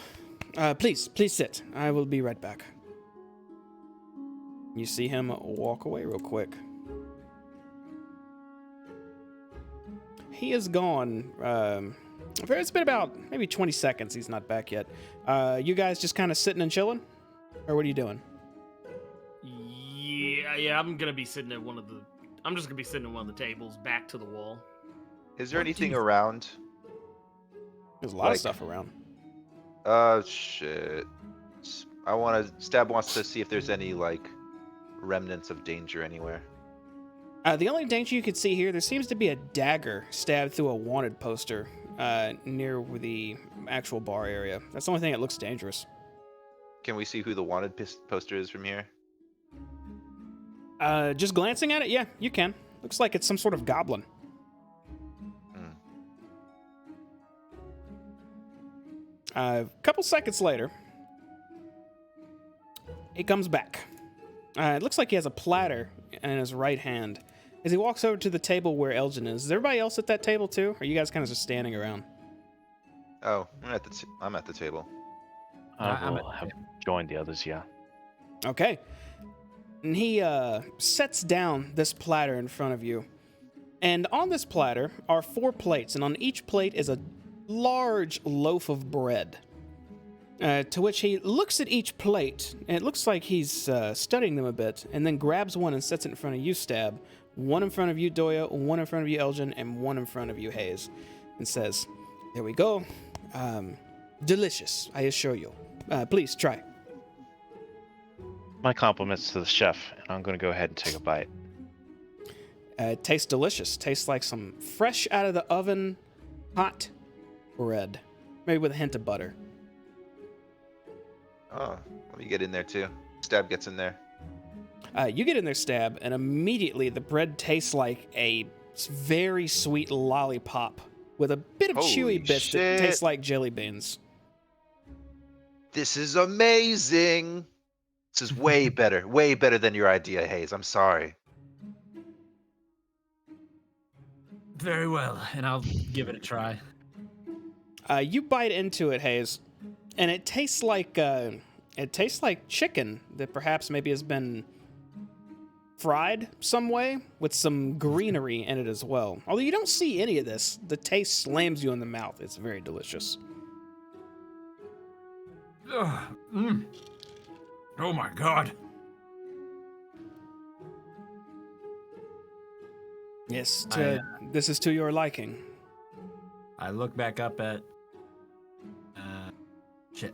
Please sit. I will be right back. You see him walk away real quick. He is gone. It's been about maybe 20 seconds. He's not back yet. You guys just kind of sitting and chilling? Or what are you doing? Yeah, I'm gonna be sitting at I'm just gonna be sitting at one of the tables, back to the wall. Is there anything around? There's a lot of stuff around. Shit. Stab wants to see if there's any, like, remnants of danger anywhere. The only danger you can see here, there seems to be a dagger stabbed through a wanted poster near the actual bar area. That's the only thing that looks dangerous. Can we see who the wanted poster is from here? Just glancing at it, yeah, you can. Looks like it's some sort of goblin. A couple seconds later, he comes back. It looks like he has a platter in his right hand. As he walks over to the table where Elgin is everybody else at that table too? Or are you guys kind of just standing around? Oh, I'm at the table. I will have joined the others, yeah. Okay. And he sets down this platter in front of you. And on this platter are 4 plates, and on each plate is a large loaf of bread. To which he looks at each plate, and it looks like he's studying them a bit, and then grabs one and sets it in front of you, Stab, one in front of you, Doya, one in front of you, Elgin, and one in front of you, Hayes, and says, "There we go. Delicious, I assure you. Please try." My compliments to the chef, and I'm going to go ahead and take a bite. It tastes delicious. Tastes like some fresh out of the oven, hot bread, maybe with a hint of butter. Oh, let me get in there too. Stab gets in there. You get in there, Stab, and immediately the bread tastes like a very sweet lollipop with a bit of Holy chewy bits that shit. taste like jelly beans. This is amazing. This is way better than your idea, Hayes. I'm sorry. Very well, and I'll give it a try. You bite into it, Hayes, and it tastes like chicken that perhaps maybe has been fried some way with some greenery in it as well. Although you don't see any of this, the taste slams you in the mouth. It's very delicious. Oh my god. Yes, this is to your liking. I look back up at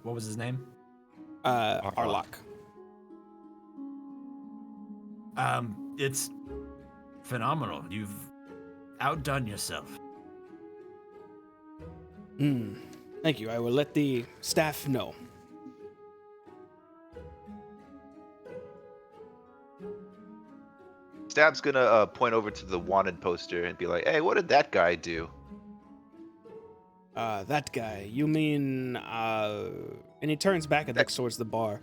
what was his name? Arlok. It's phenomenal. You've outdone yourself. Thank you. I will let the staff know. Stab's gonna point over to the wanted poster and be like, "Hey, what did that guy do?" That guy. You mean, and he turns back and looks towards the bar.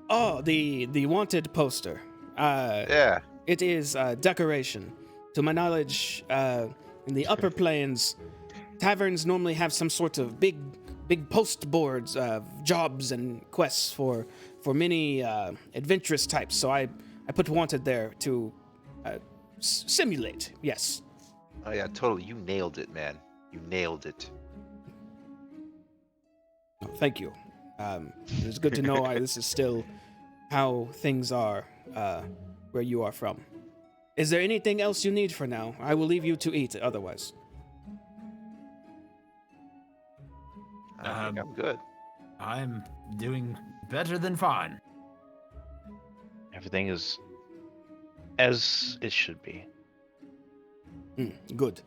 Oh, the wanted poster. Yeah. It is decoration. To my knowledge, in the upper planes, taverns normally have some sort of big post boards of jobs and quests for many adventurous types. So I put wanted there to simulate. Yes. Oh yeah, totally. You nailed it, man. You nailed it. Oh, thank you. It's good to know this is still how things are where you are from. Is there anything else you need for now? I will leave you to eat otherwise. I think I'm good. I'm doing better than fine. Everything is as it should be. Good.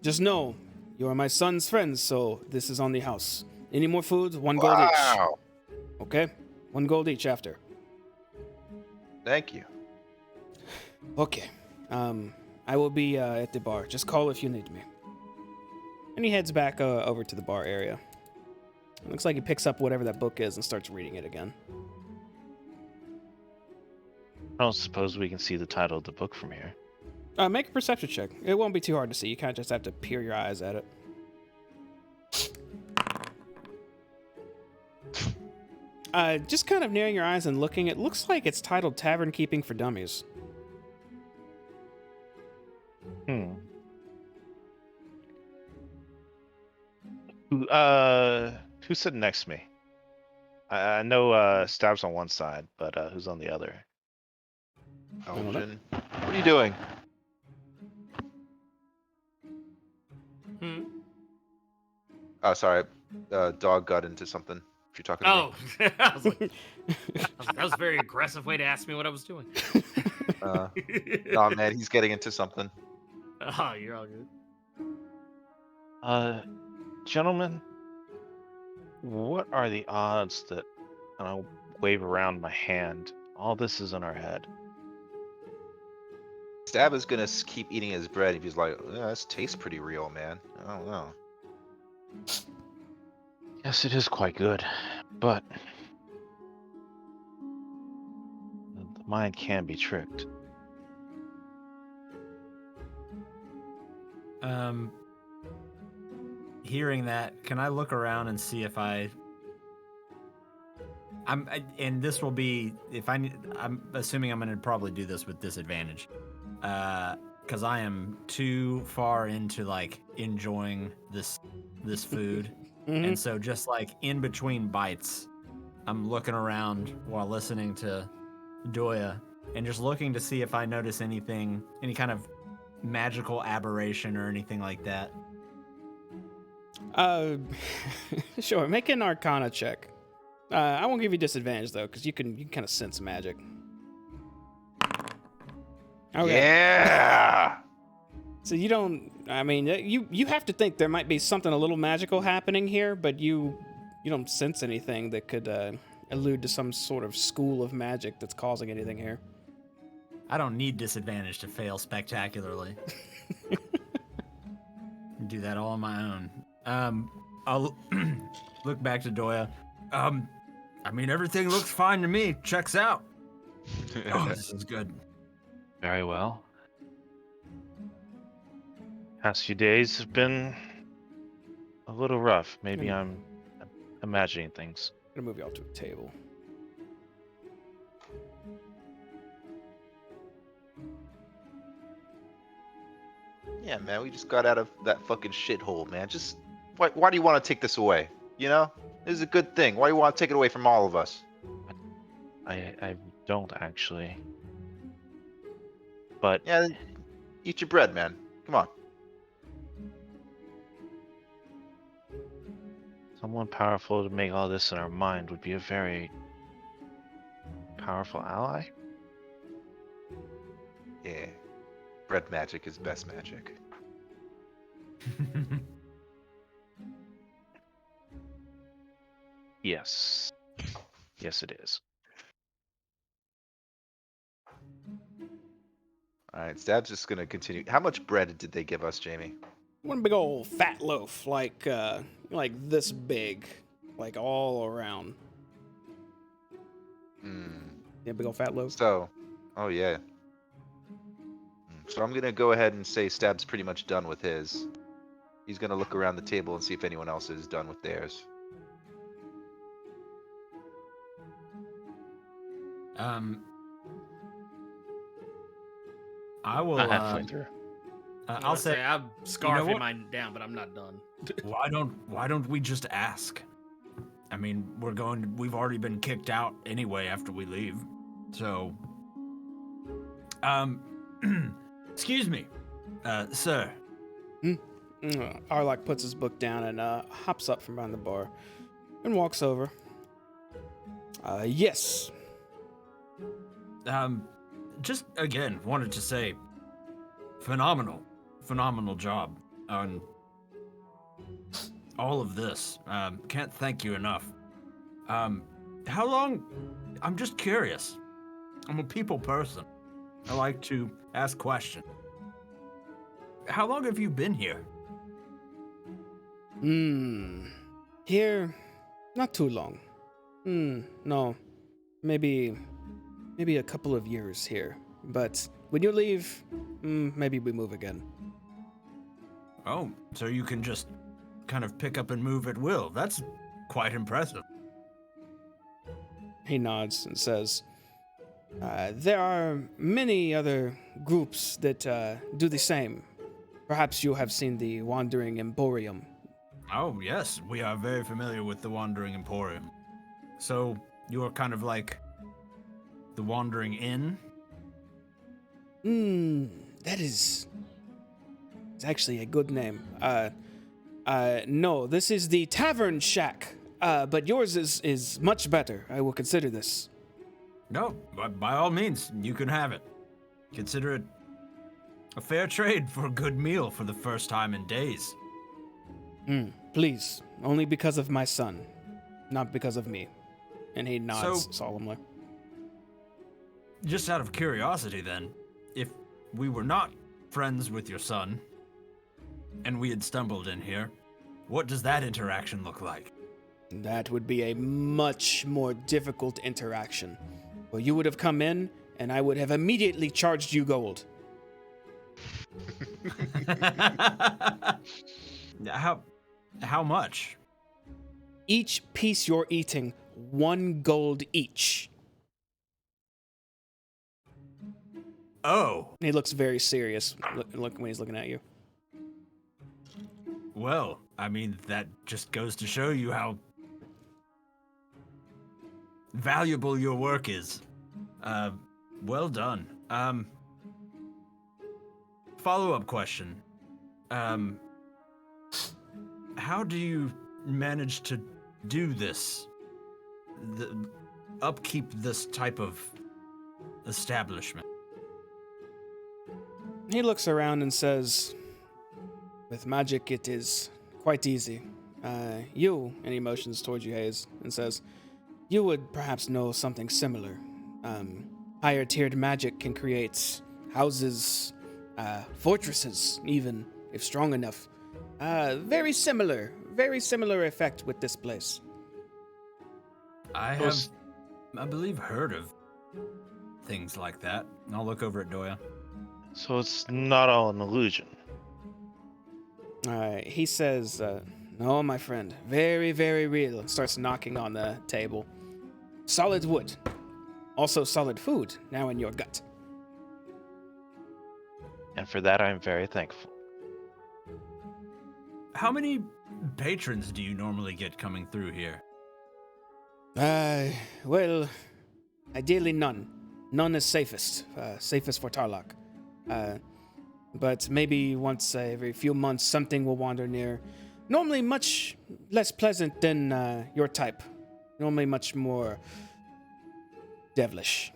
Just know you are my son's friends, so this is on the house. Any more food? 1 gold each. Wow. Okay? 1 gold each after. Thank you. Okay. I will be at the bar. Just call if you need me. And he heads back over to the bar area. It looks like he picks up whatever that book is and starts reading it again. I don't suppose we can see the title of the book from here. Make a perception check. It won't be too hard to see. You kind of just have to peer your eyes at it. Just kind of nearing your eyes and looking, it looks like it's titled Tavern Keeping for Dummies. Who's sitting next to me? I know Stab's on one side, but who's on the other? Elgin, what are you doing? Oh, sorry. Dog got into something. If you're talking to me. I was like, that was a very aggressive way to ask me what I was doing. No, man, he's getting into something. Oh, you're all good. Gentlemen, what are the odds that, and I'll wave around my hand, all this is in our head? Stab is gonna keep eating his bread. If he's like, yeah, this tastes pretty real, man. I don't know. Yes, it is quite good, but the mind can be tricked. Hearing that, can I look around and see if and this will be I'm assuming I'm going to probably do this with disadvantage, because I am too far into like enjoying this food, and so just like in between bites, I'm looking around while listening to Doya and just looking to see if I notice anything, any kind of magical aberration or anything like that. Sure. Make an Arcana check. I won't give you disadvantage though, because you can kind of sense magic. Okay. Yeah. So you don't. I mean, you have to think there might be something a little magical happening here, but you don't sense anything that could allude to some sort of school of magic that's causing anything here. I don't need disadvantage to fail spectacularly. Do that all on my own. I'll look back to Doya. I mean, everything looks fine to me. Checks out. Oh, this is good. Very well. Past few days have been a little rough. Maybe I'm imagining things. I'm gonna move y'all to a table. Yeah, man, we just got out of that fucking shithole, man. Just why do you want to take this away? You know, this is a good thing. Why do you want to take it away from all of us? I don't actually. But Yeah, eat your bread, man. Come on. someone powerful to make all this in our mind would be a very powerful ally. Yeah, bread magic is best magic. Yes. Yes, it is. All right, Stab's just gonna continue. How much bread did they give us, Jamie? One big old fat loaf, like this big, like all around. Yeah, big old fat loaf. So, oh yeah. So I'm gonna go ahead and say Stab's pretty much done with his. He's gonna look around the table and see if anyone else is done with theirs. I will. Not halfway through. I'll say. I'm scarfing what? mine down, but I'm not done. Why don't we just ask? I mean, we've already been kicked out anyway after we leave. So, excuse me, sir. Arlok puts his book down and hops up from behind the bar and walks over. Yes. Just again, wanted to say, phenomenal job on all of this. Can't thank you enough. How long? I'm just curious. I'm a people person. I like to ask questions. How long have you been here? Here, not too long. No, maybe a couple of years here. But when you leave, maybe we move again. Oh, so you can just kind of pick up and move at will. That's quite impressive. He nods and says, there are many other groups that do the same. Perhaps you have seen the Wandering Emporium. Oh, yes, we are very familiar with the Wandering Emporium. So, you are kind of like the Wandering Inn? That is... It's actually a good name. No, this is the Tavern Shack. But yours is much better. I will consider this. No, but by all means, you can have it. Consider it a fair trade for a good meal for the first time in days. Please, only because of my son, not because of me. And he nods solemnly. Just out of curiosity then, if we were not friends with your son, and we had stumbled in here, what does that interaction look like? That would be a much more difficult interaction. Well, you would have come in, and I would have immediately charged you gold. How much? Each piece you're eating, 1 gold each. Oh. And he looks very serious look when he's looking at you. Well, I mean, that just goes to show you how valuable your work is. Well done. Follow-up question. How do you manage to do this? Upkeep this type of establishment? He looks around and says, with magic, it is quite easy. And he motions towards you, Hayes, and says, you would perhaps know something similar. Higher tiered magic can create houses, fortresses, even, if strong enough. Very similar effect with this place. I have, I believe, heard of things like that. I'll look over at Doya. So it's not all an illusion. He says, no, my friend, very, very real. And starts knocking on the table. Solid wood. Also solid food, now in your gut. And for that, I'm very thankful. How many patrons do you normally get coming through here? Well, ideally none. None is safest. Safest for Tarlok. But maybe once every few months, something will wander near. Normally much less pleasant than your type. Normally much more devilish.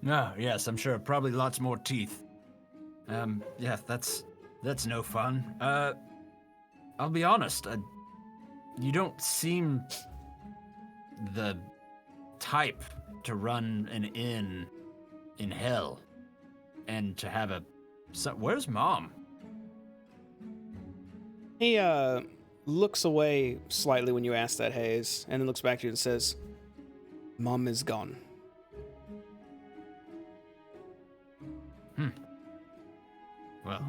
No, yes, I'm sure. Probably lots more teeth. Yeah, that's no fun. I'll be honest. You don't seem the type to run an inn in hell and to have a. So, where's Mom? He looks away slightly when you ask that, Hayes, and then looks back to you and says, Mom is gone. Well,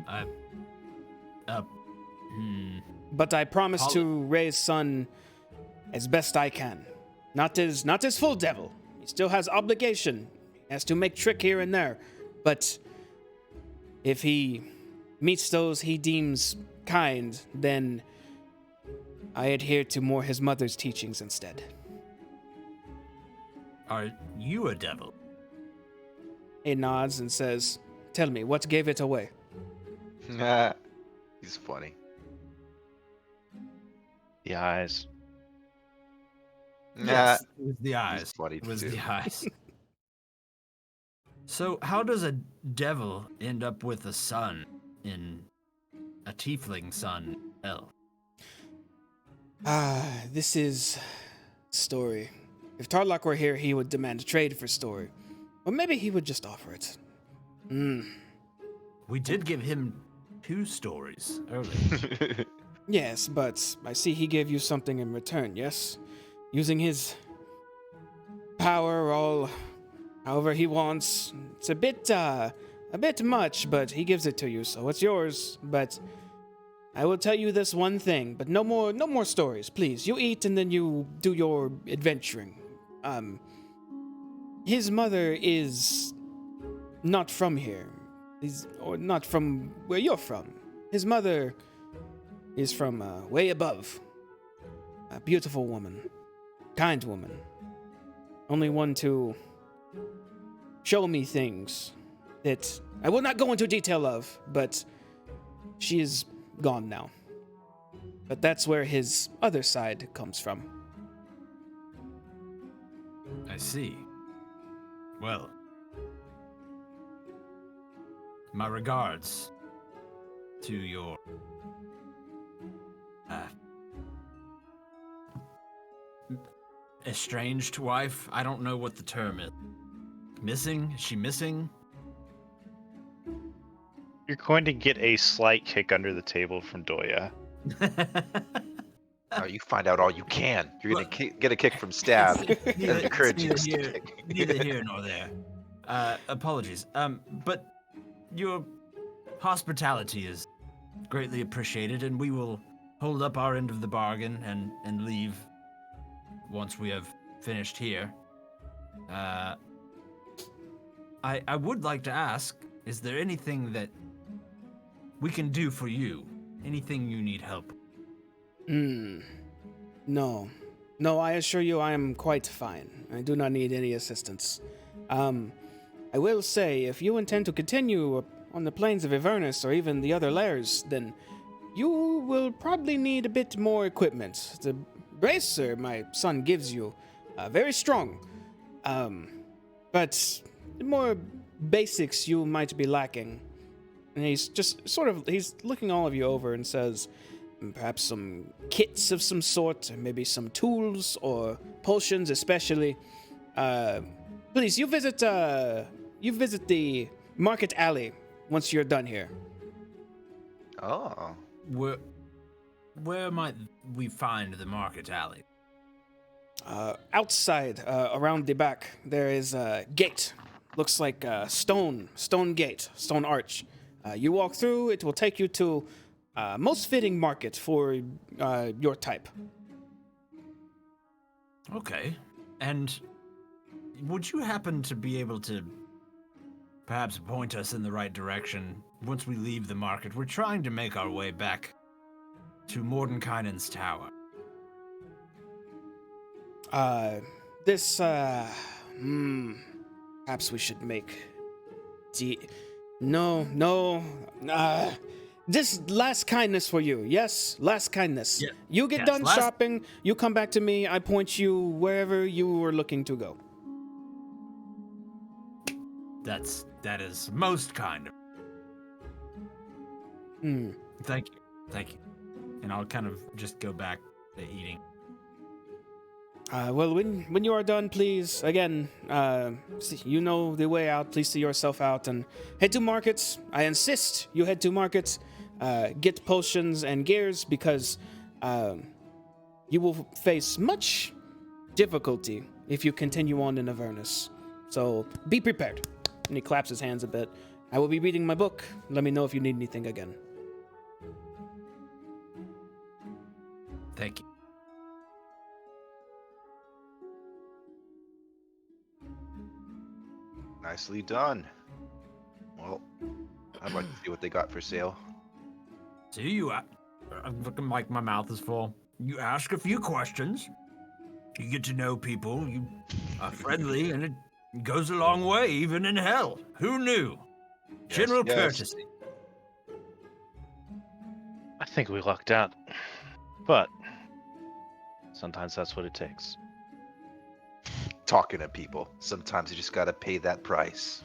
But I promise Pol- to raise son as best I can. Not his full devil. He still has obligation. He has to make trick here and there. But if he meets those he deems kind, then I adhere to more his mother's teachings instead. Are you a devil? He nods and says, "Tell me, what gave it away?" He's funny. The eyes. Yes, it was the He's eyes. funny It was too. the eyes. So, how does a devil end up with a son in a tiefling son elf? This is story. If Tarlock were here, he would demand trade for story. Or maybe he would just offer it. We did give him 2 stories earlier. Yes, but I see he gave you something in return, yes? Using his power however he wants. It's a bit much, but he gives it to you, so it's yours. But I will tell you this one thing, but no more stories, please. You eat and then you do your adventuring. His mother is not from here. Or not from where you're from. His mother is from way above. A beautiful woman. Kind woman. Only one to show me things that I will not go into detail of, but she is gone now. But that's where his other side comes from. I see. Well, my regards to your estranged wife. I don't know what the term is. Missing? Is she missing? You're going to get a slight kick under the table from Doya. Oh, you find out all you can. You're gonna get a kick from Stab. Neither- encouraging it's neither stick. neither here nor there. Apologies. But your hospitality is greatly appreciated, and we will hold up our end of the bargain and leave once we have finished here. I would like to ask, is there anything that we can do for you? Anything you need help? No. No, I assure you I am quite fine. I do not need any assistance. I will say, if you intend to continue on the plains of Avernus or even the other lairs, then you will probably need a bit more equipment. The bracer my son gives you, very strong. But the more basics you might be lacking. And he's just he's looking all of you over and says, perhaps some kits of some sort, or maybe some tools or potions especially. Please, you visit the market alley once you're done here. Oh. Where might we find the market alley? Outside, around the back, there is a gate. Looks like a stone gate, stone arch. You walk through, it will take you to most fitting market for your type. Okay. And would you happen to be able to perhaps point us in the right direction once we leave the market? We're trying to make our way back to Mordenkainen's tower. Perhaps we should make just last kindness for you. Yes, last kindness. Yeah. You get Yes, done last- shopping, you come back to me, I point you wherever you were looking to go. That is most kind of. Thank you. And I'll kind of just go back to eating. Well, when you are done, please, again, you know the way out. Please see yourself out and head to markets. I insist you head to markets, get potions and gears, because you will face much difficulty if you continue on in Avernus. So be prepared. And he claps his hands a bit, I will be reading my book. Let me know if you need anything again. Thank you. Nicely done. Well, I'd like to see what they got for sale. See, I'm looking like my mouth is full. You ask a few questions. You get to know people. You are friendly, and it goes a long way, even in hell. Who knew? General yes. courtesy. I think we lucked out. But sometimes that's what it takes. Talking to people. Sometimes you just gotta pay that price.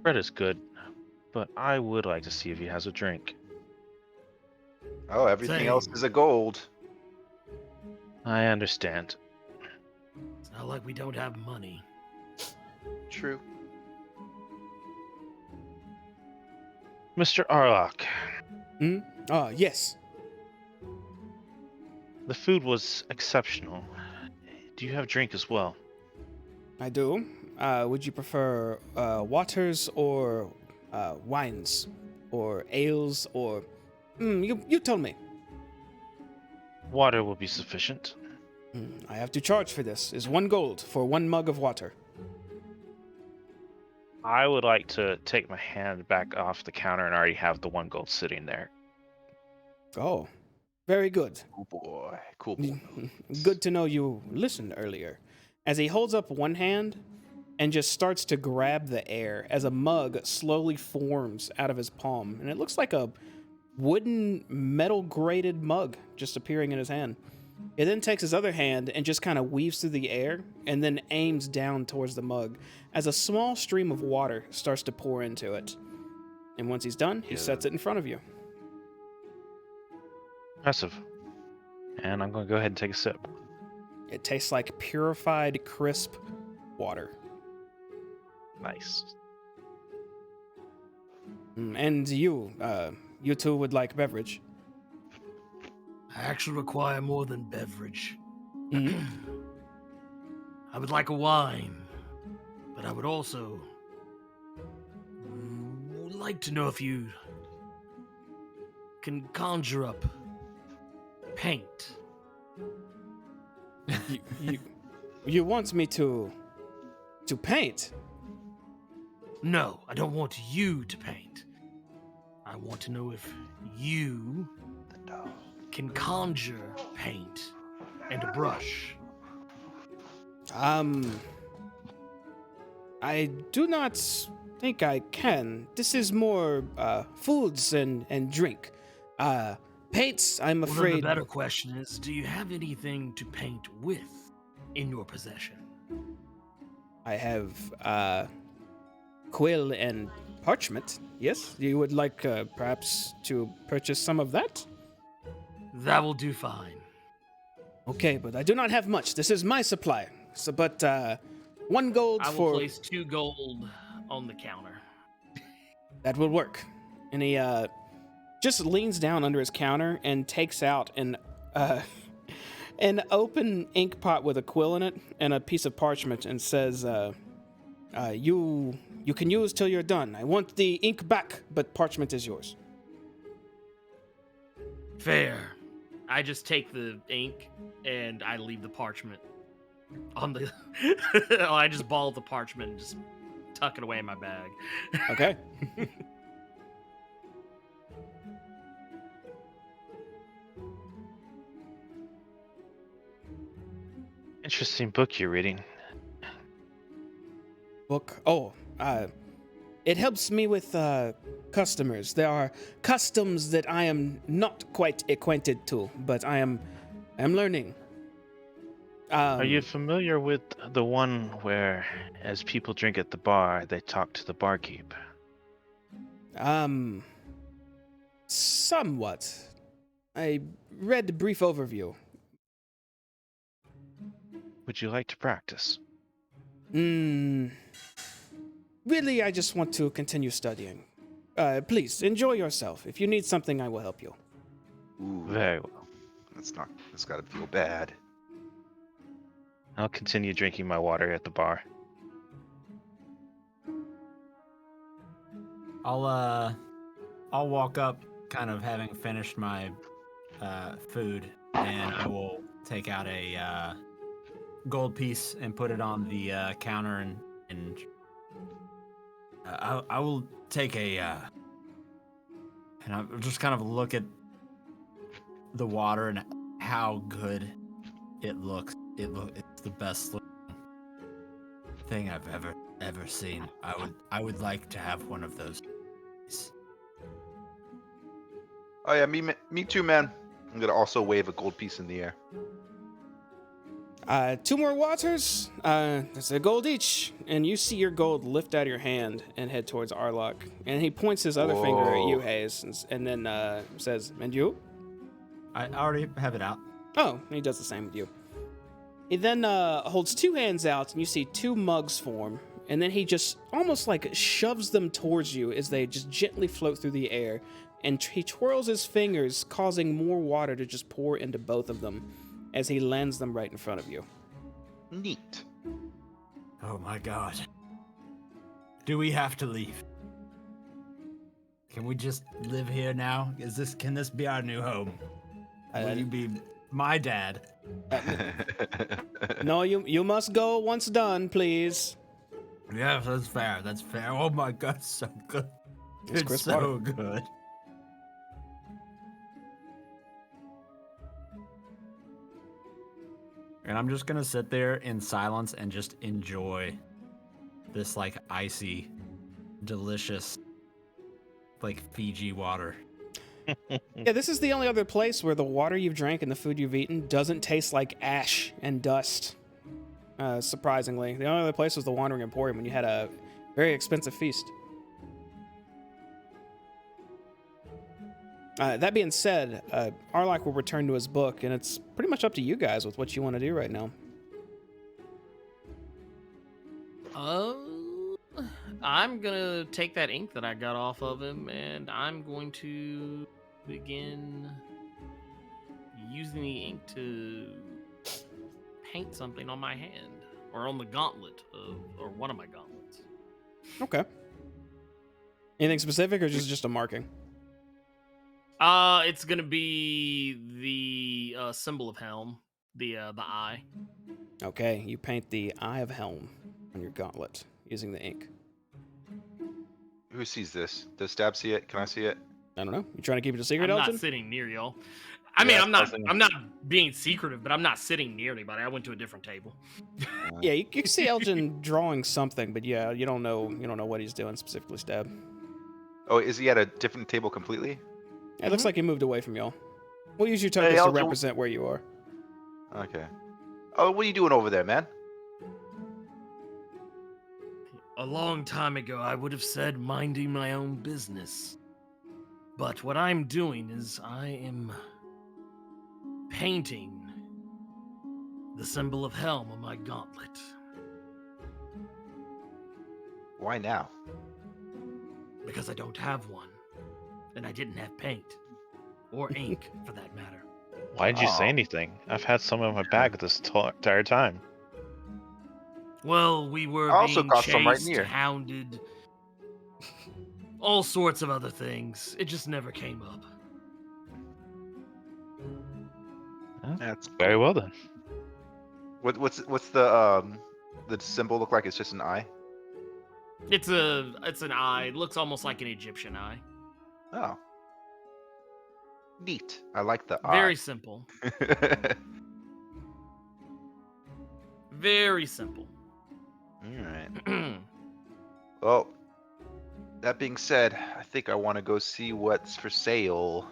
Bread is good, but I would like to see if he has a drink. Oh, everything else Same. is a gold. I understand. It's not like we don't have money. True. Mr. Arlock, Yes. the food was exceptional. Do you have drink as well? I do. Would you prefer waters or wines or ales or? You tell me. Water will be sufficient. I have to charge for this. Is 1 gold for 1 mug of water. I would like to take my hand back off the counter and already have the 1 gold sitting there. Oh, very good. Cool boy. Cool boy. Good to know you listened earlier. As he holds up one hand and just starts to grab the air as a mug slowly forms out of his palm. And it looks like a wooden metal grated mug just appearing in his hand. He then takes his other hand and just kind of weaves through the air and then aims down towards the mug as a small stream of water starts to pour into it. And once he's done, he sets it in front of you. Impressive. And I'm going to go ahead and take a sip. It tastes like purified, crisp water. Nice. And you two would like beverage. I actually require more than beverage. Mhm. I would like a wine, but I would also like to know if you can conjure up paint. You want me to paint? No, I don't want you to paint. I want to know if you can conjure paint and a brush. I do not think I can. This is more foods and drink. Paints, I'm Well, then afraid. the better question is, do you have anything to paint with in your possession? I have quill and parchment. Yes, you would like perhaps to purchase some of that? That will do fine. Okay, but I do not have much. This is my supply. So, but 1 gold I will for place 2 gold on the counter. that will work. And he just leans down under his counter and takes out an open ink pot with a quill in it and a piece of parchment and says, "You can use till you're done. I want the ink back, but parchment is yours." Fair. I just take the ink and I leave the parchment on the. I just ball the parchment and just tuck it away in my bag. Okay. Interesting book you're reading. Book. Oh, it helps me with customers. There are customs that I am not quite acquainted to, but I'm learning. Are you familiar with the one where, as people drink at the bar, they talk to the barkeep? Somewhat. I read a brief overview. Would you like to practice? Really, I just want to continue studying. Please, enjoy yourself. If you need something, I will help you. Ooh, Very well. that's gotta feel bad. I'll continue drinking my water at the bar. I'll walk up, kind of having finished my food, and I will take out a gold piece and put it on the counter, and I will take and I'll just kind of look at the water and how good it looks. It's the best looking thing I've ever seen. I would like to have one of those. Oh yeah, me too, man. I'm gonna also wave a gold piece in the air. 2 more waters. That's a gold each. And you see your gold lift out of your hand and head towards Arlok. And he points his other finger at you, Whoa. Hayes, and then says, "And you?" I already have it out. Oh, and he does the same with you. He then holds 2 hands out, and you see 2 mugs form. And then he just almost like shoves them towards you as they just gently float through the air. And he twirls his fingers, causing more water to just pour into both of them as he lands them right in front of you. Neat. Oh my god. Do we have to leave? Can we just live here now? Can this be our new home? Will you be my dad? No, you must go once done, please. Yeah, that's fair. That's fair. Oh my god, so good. It's crisp so water. good. And I'm just gonna sit there in silence and just enjoy this like icy, delicious, like Fiji water. Yeah, this is the only other place where the water you've drank and the food you've eaten doesn't taste like ash and dust. Surprisingly, the only other place was the Wandering Emporium when you had a very expensive feast. That being said, Arlok will return to his book, and it's pretty much up to you guys with what you want to do right now. I'm gonna take that ink that I got off of him, and I'm going to begin using the ink to paint something on my hand, or on the gauntlet or one of my gauntlets. Okay. Anything specific, or just a marking? It's gonna be the symbol of Helm, the eye. Okay, you paint the Eye of Helm on your gauntlet using the ink. Who sees this? Does Stab see it? Can I see it? I don't know. You trying to keep it a secret, I'm Elgin? not sitting near y'all. I mean, Yeah, I'm not being secretive, but I'm not sitting near anybody. I went to a different table. Yeah, you can see Elgin drawing something, but yeah, you don't know what he's doing specifically, Stab. Oh, is he at a different table completely? It looks like he moved away from y'all. We'll use your tokens to Elgin. represent where you are. Okay. Oh, what are you doing over there, man? A long time ago, I would have said minding my own business. But what I'm doing is I am painting the symbol of Helm on my gauntlet. Why now? Because I don't have one. And I didn't have paint. Or ink, for that matter. Why did you say Aw. anything? I've had some in my bag this entire time. Well, we were I also being got some right chased, near. hounded, all sorts of other things. It just never came up. That's Very well then. what's the symbol look like? It's just an eye. It's an eye. It looks almost like an Egyptian eye. Oh. Neat. I like the Very eye. simple. Very simple. All right. Well, that being said, I think I want to go see what's for sale.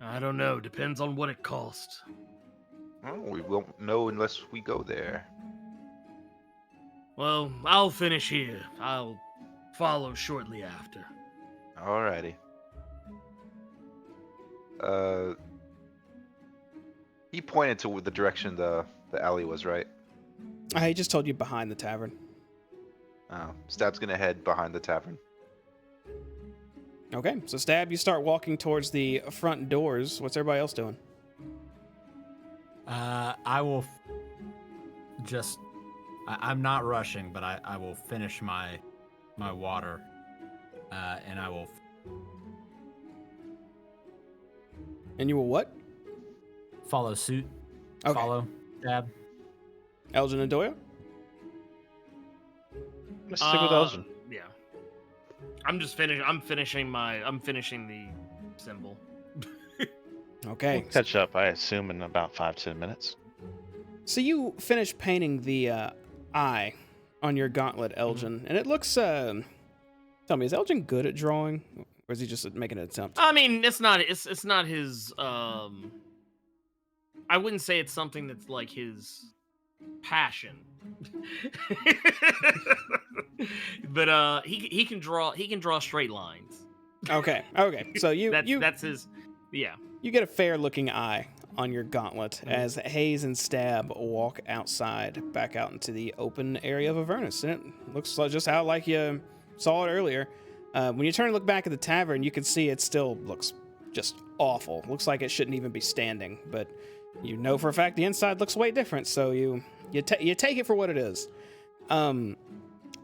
I don't know. Depends on what it costs. Well, we won't know unless we go there. Well, I'll finish here. I'll follow shortly after. Alrighty. He pointed to the direction the alley was, right? I just told you behind the tavern. Oh, Stab's gonna head behind the tavern. Okay, so Stab, you start walking towards the front doors. What's everybody else doing? I will just. I'm not rushing, but I will finish my water, and I will. And you will what? Follow suit. Okay. Follow. Dab. Elgin and Doyle? Let's stick with Elgin. Yeah. I'm finishing the symbol. Okay. We'll catch up, I assume, in about 5-10 minutes. So you finish painting the eye on your gauntlet, Elgin, and it looks. Tell me, is Elgin good at drawing, or is he just making an attempt? I mean, it's not his. I wouldn't say it's something that's like his passion. But he can draw straight lines. Okay. So That's his. Yeah. you get a fair looking eye on your gauntlet as Hayes and Stab walk outside, back out into the open area of Avernus, and it looks just how like you saw it earlier. When you turn and look back at the tavern, you can see it still looks just awful. Looks like it shouldn't even be standing, but you know for a fact the inside looks way different, so you take it for what it is.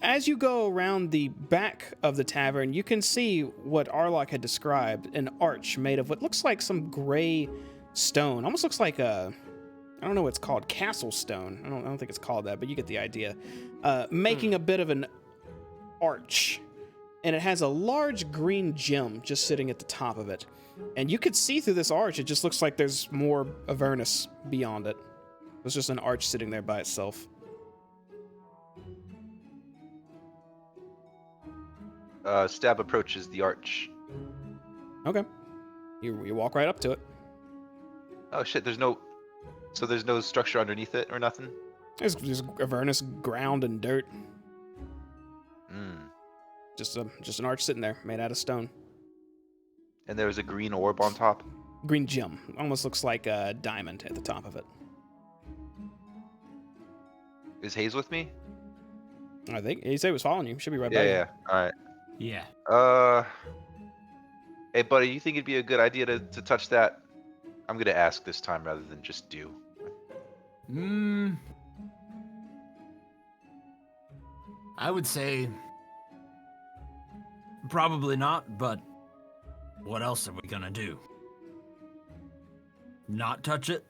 As you go around the back of the tavern, you can see what Arlok had described, an arch made of what looks like some gray stone. Almost looks like I don't know what it's called, castle stone. I don't think it's called that, but you get the idea. Making a bit of an arch. And it has a large green gem just sitting at the top of it. And you could see through this arch, it just looks like there's more Avernus beyond it. It's just an arch sitting there by itself. Stab approaches the arch. Okay. You walk right up to it. Oh shit! There's no structure underneath it or nothing. There's Avernus ground and dirt. Mm. Just an arch sitting there, made out of stone. And there was a green orb on top. Green gem. Almost looks like a diamond at the top of it. Is Hayes with me? I think he said he was following you. Should be right by Yeah. you. All right. Yeah. Hey, buddy, you think it'd be a good idea to touch that? I'm gonna ask this time rather than just do. I would say probably not, but what else are we gonna do? Not touch it?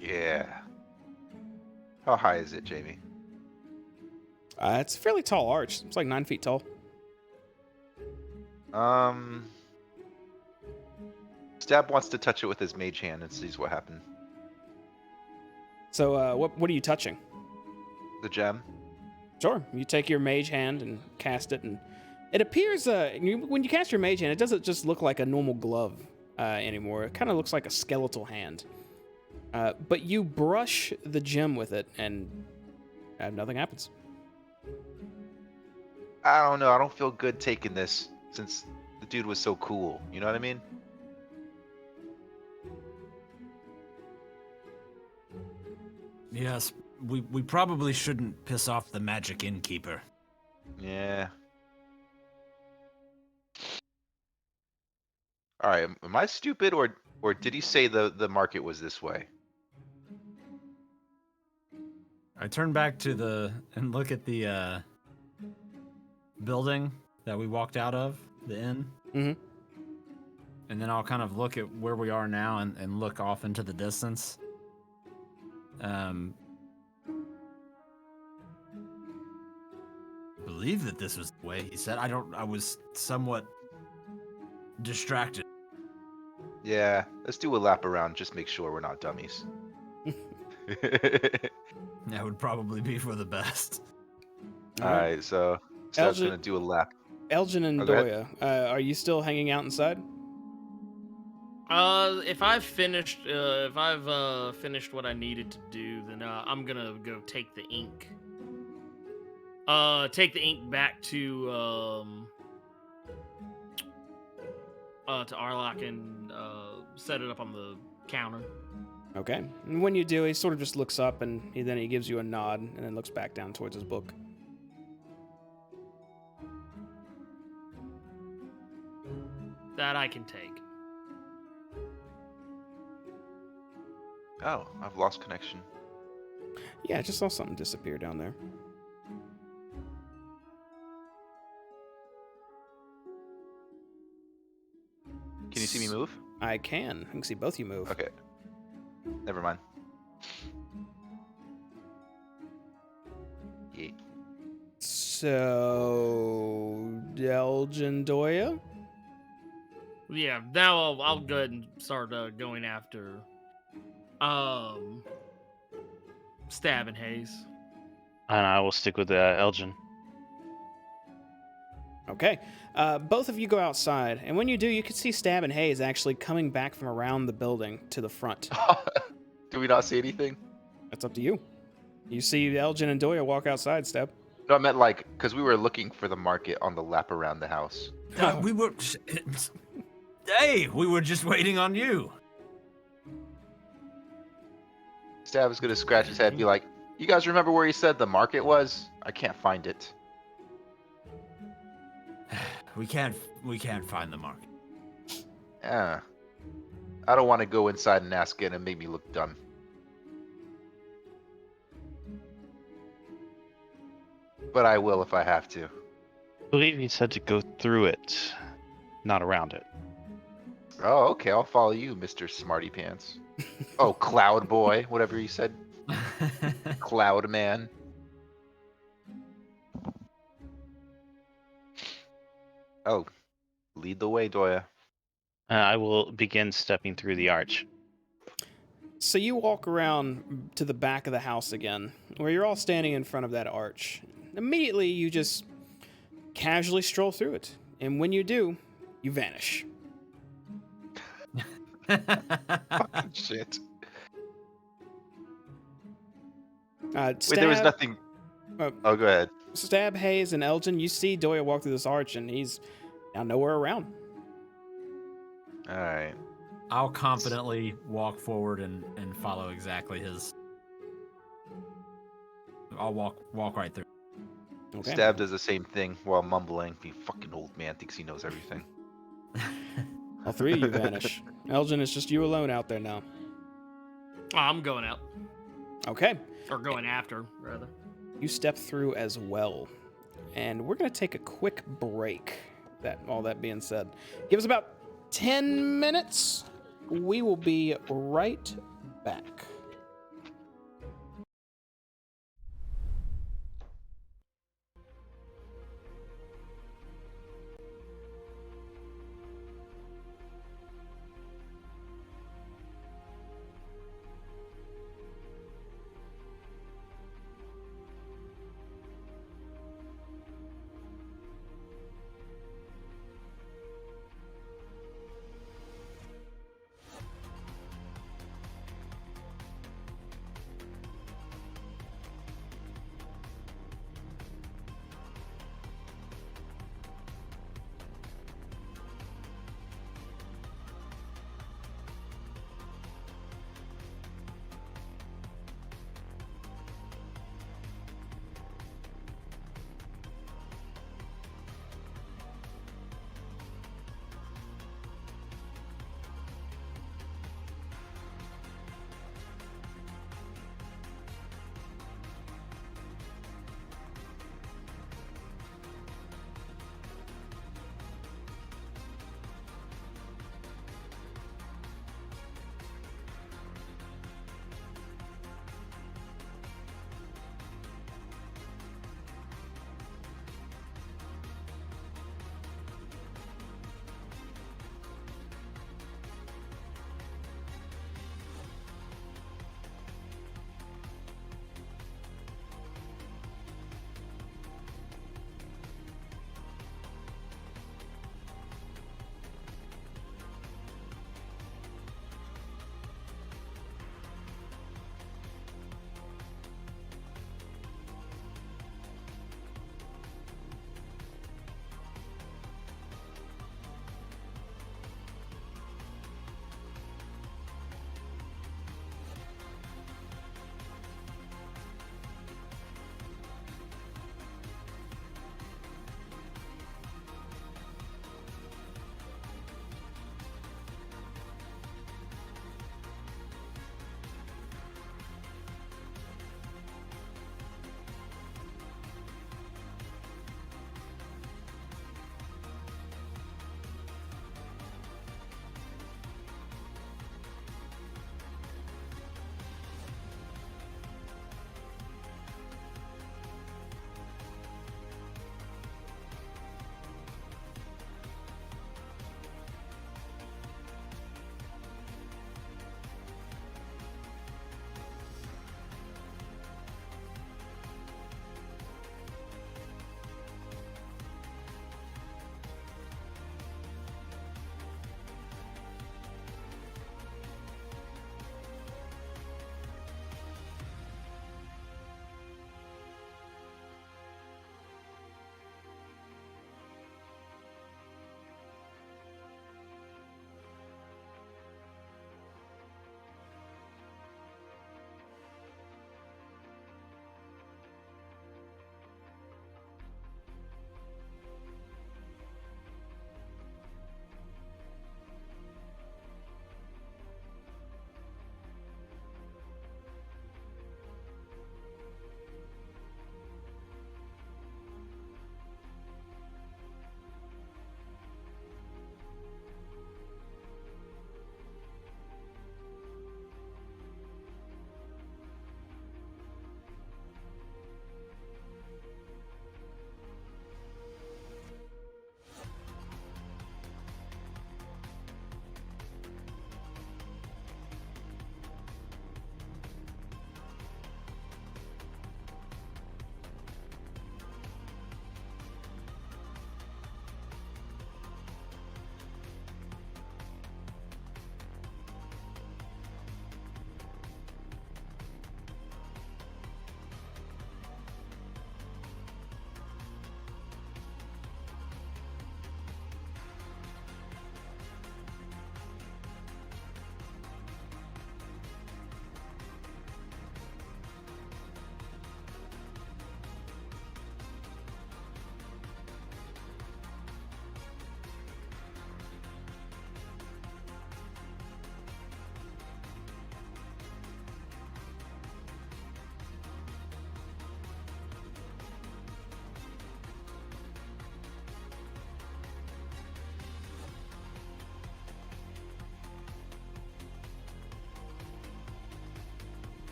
Yeah. How high is it, Jamie? It's a fairly tall arch. It's like 9 feet tall. Stab wants to touch it with his mage hand and sees what happens. So, what are you touching? The gem. Sure. You take your mage hand and cast it, and it appears when you cast your mage hand, it doesn't just look like a normal glove anymore. It kind of looks like a skeletal hand. But you brush the gem with it, and nothing happens. I don't know. I don't feel good taking this since the dude was so cool. You know what I mean? Yes, we probably shouldn't piss off the magic innkeeper. Yeah. All right. Am I stupid, or did he say the market was this way? I turn back to and look at the building that we walked out of, the inn. Mm-hmm. And then I'll kind of look at where we are now and look off into the distance. Believe that this was the way he said. I was somewhat distracted. Yeah. Let's do a lap around. Just make sure we're not dummies. That would probably be for the best. All right. So Stab's Elgin- gonna do a lap. Elgin and Go ahead. Doya, are you still hanging out inside? If I've finished what I needed to do, then I'm gonna go take the ink. Take the ink back to Arlok and set it up on the counter. Okay. And when you do, he sort of just looks up and he gives you a nod and then looks back down towards his book. That I can take. Oh, I've lost connection. Yeah, I just saw something disappear down there. Can you see me move? I can see both you move. Okay. Never mind. Yeah. So, Elgin Doya? Yeah, now I'll go ahead and start going after Stab and Haze. And I will stick with Elgin. Okay. Both of you go outside, and when you do, you can see Stab and Haze actually coming back from around the building to the front. Do we not see anything? That's up to you. You see Elgin and Doya walk outside, Stab. No, I meant like, because we were looking for the market on the lap around the house. We were. Hey, we were just waiting on you. Stab is going to scratch his head and be like, you guys remember where he said the market was? I can't find it. We can't find the market. Yeah. I don't want to go inside and ask it and make me look dumb. But I will if I have to. I believe he said to go through it, not around it. Oh, okay. I'll follow you, Mr. Smarty Pants. Oh, Cloud Boy, whatever you said. Cloud Man. Oh, lead the way, Doya. I will begin stepping through the arch. So you walk around to the back of the house again, where you're all standing in front of that arch. Immediately, you just casually stroll through it. And when you do, you vanish. Fucking shit. Stab, Wait, there was nothing. Oh, go ahead. Stab, Haze, and Elgin, you see Doya walk through this arch, and he's now nowhere around. All right. I'll confidently walk forward and follow exactly his. I'll walk right through. Okay. Stab does the same thing while mumbling. The fucking old man thinks he knows everything. All three of you vanish. Elgin, it's just you alone out there now. Oh, I'm going out. Okay. Or going after, rather. You step through as well. And we're going to take a quick break. All that being said, give us about 10 minutes. We will be right back.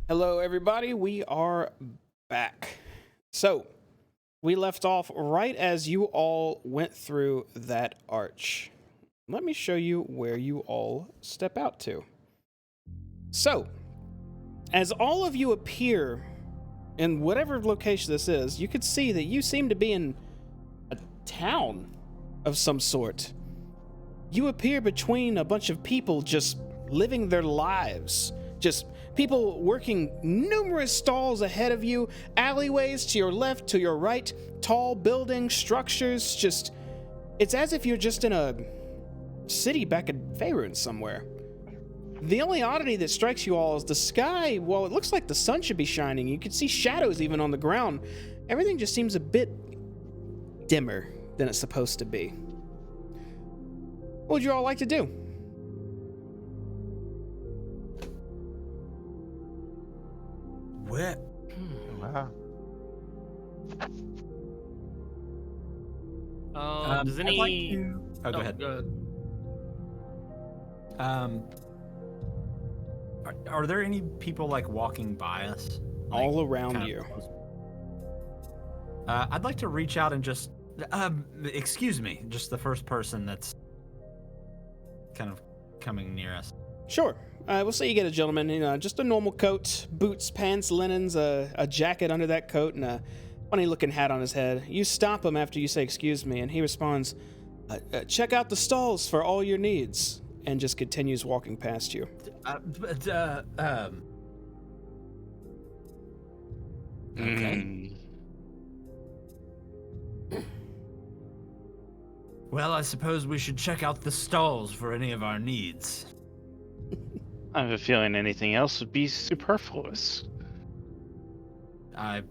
Hello, everybody. We are back. So, we left off right as you all went through that arch. Let me show you where you all step out to. So, as all of you appear in whatever location this is, you could see that you seem to be in a town of some sort. You appear between a bunch of people just living their lives. Just people working numerous stalls ahead of you, alleyways to your left, to your right, tall buildings, structures, just... It's as if you're just in a city back in Faerun somewhere. The only oddity that strikes you all is the sky. Well, it looks like the sun should be shining. You can see shadows even on the ground. Everything just seems a bit dimmer than it's supposed to be. What would you all like to do? Where? Wow. Does I'd any? like to... Oh, go ahead. Go ahead. Are there any people like walking by us? Like, All around kind of you. close? I'd like to reach out and just, excuse me, just the first person that's kind of coming near us. Sure. We'll say you get a gentleman, just a normal coat, boots, pants, linens, a jacket under that coat, and a funny-looking hat on his head. You stop him after you say, excuse me, and he responds, check out the stalls for all your needs, and just continues walking past you. Okay. Well, I suppose we should check out the stalls for any of our needs. I have a feeling anything else would be superfluous. I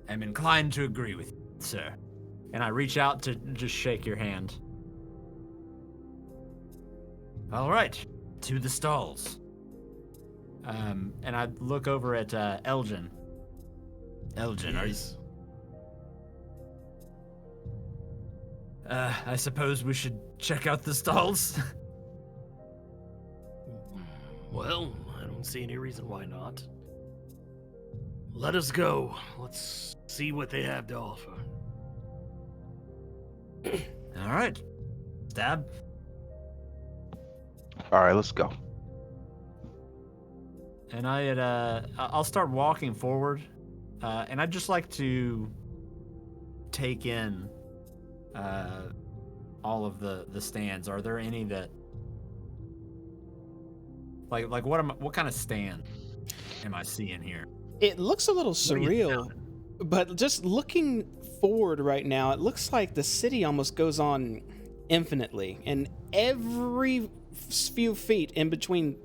am inclined to agree with you, sir. And I reach out to just shake your hand. All right, to the stalls. And I look over at Elgin. Elgin, are you... I suppose we should check out the stalls? Well, I don't see any reason why not. Let us go. Let's see what they have to offer. All right. Stab. All right, let's go. And I'll start walking forward, and I'd just like to take in all of the stands. Are there any that like what kind of stand am I seeing here? It looks a little What are you surreal, sounding? but just looking forward right now, it looks like the city almost goes on infinitely, and every few feet in between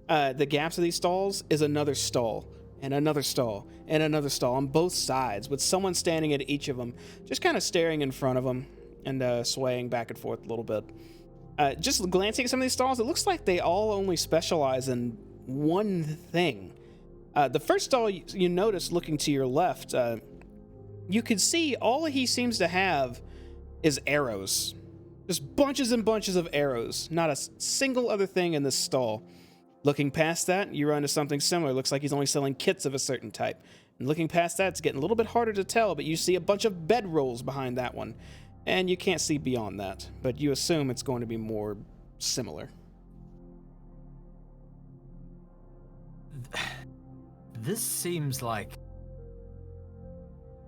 the gaps of these stalls is another stall, and another stall, and another stall on both sides, with someone standing at each of them, just kind of staring in front of them and swaying back and forth a little bit. Just glancing at some of these stalls, it looks like they all only specialize in one thing. The first stall you notice looking to your left, you can see all he seems to have is arrows. Just bunches and bunches of arrows. Not a single other thing in this stall. Looking past that, you run into something similar. Looks like he's only selling kits of a certain type. And looking past that, it's getting a little bit harder to tell, but you see a bunch of bedrolls behind that one. And you can't see beyond that, but you assume it's going to be more similar. This seems like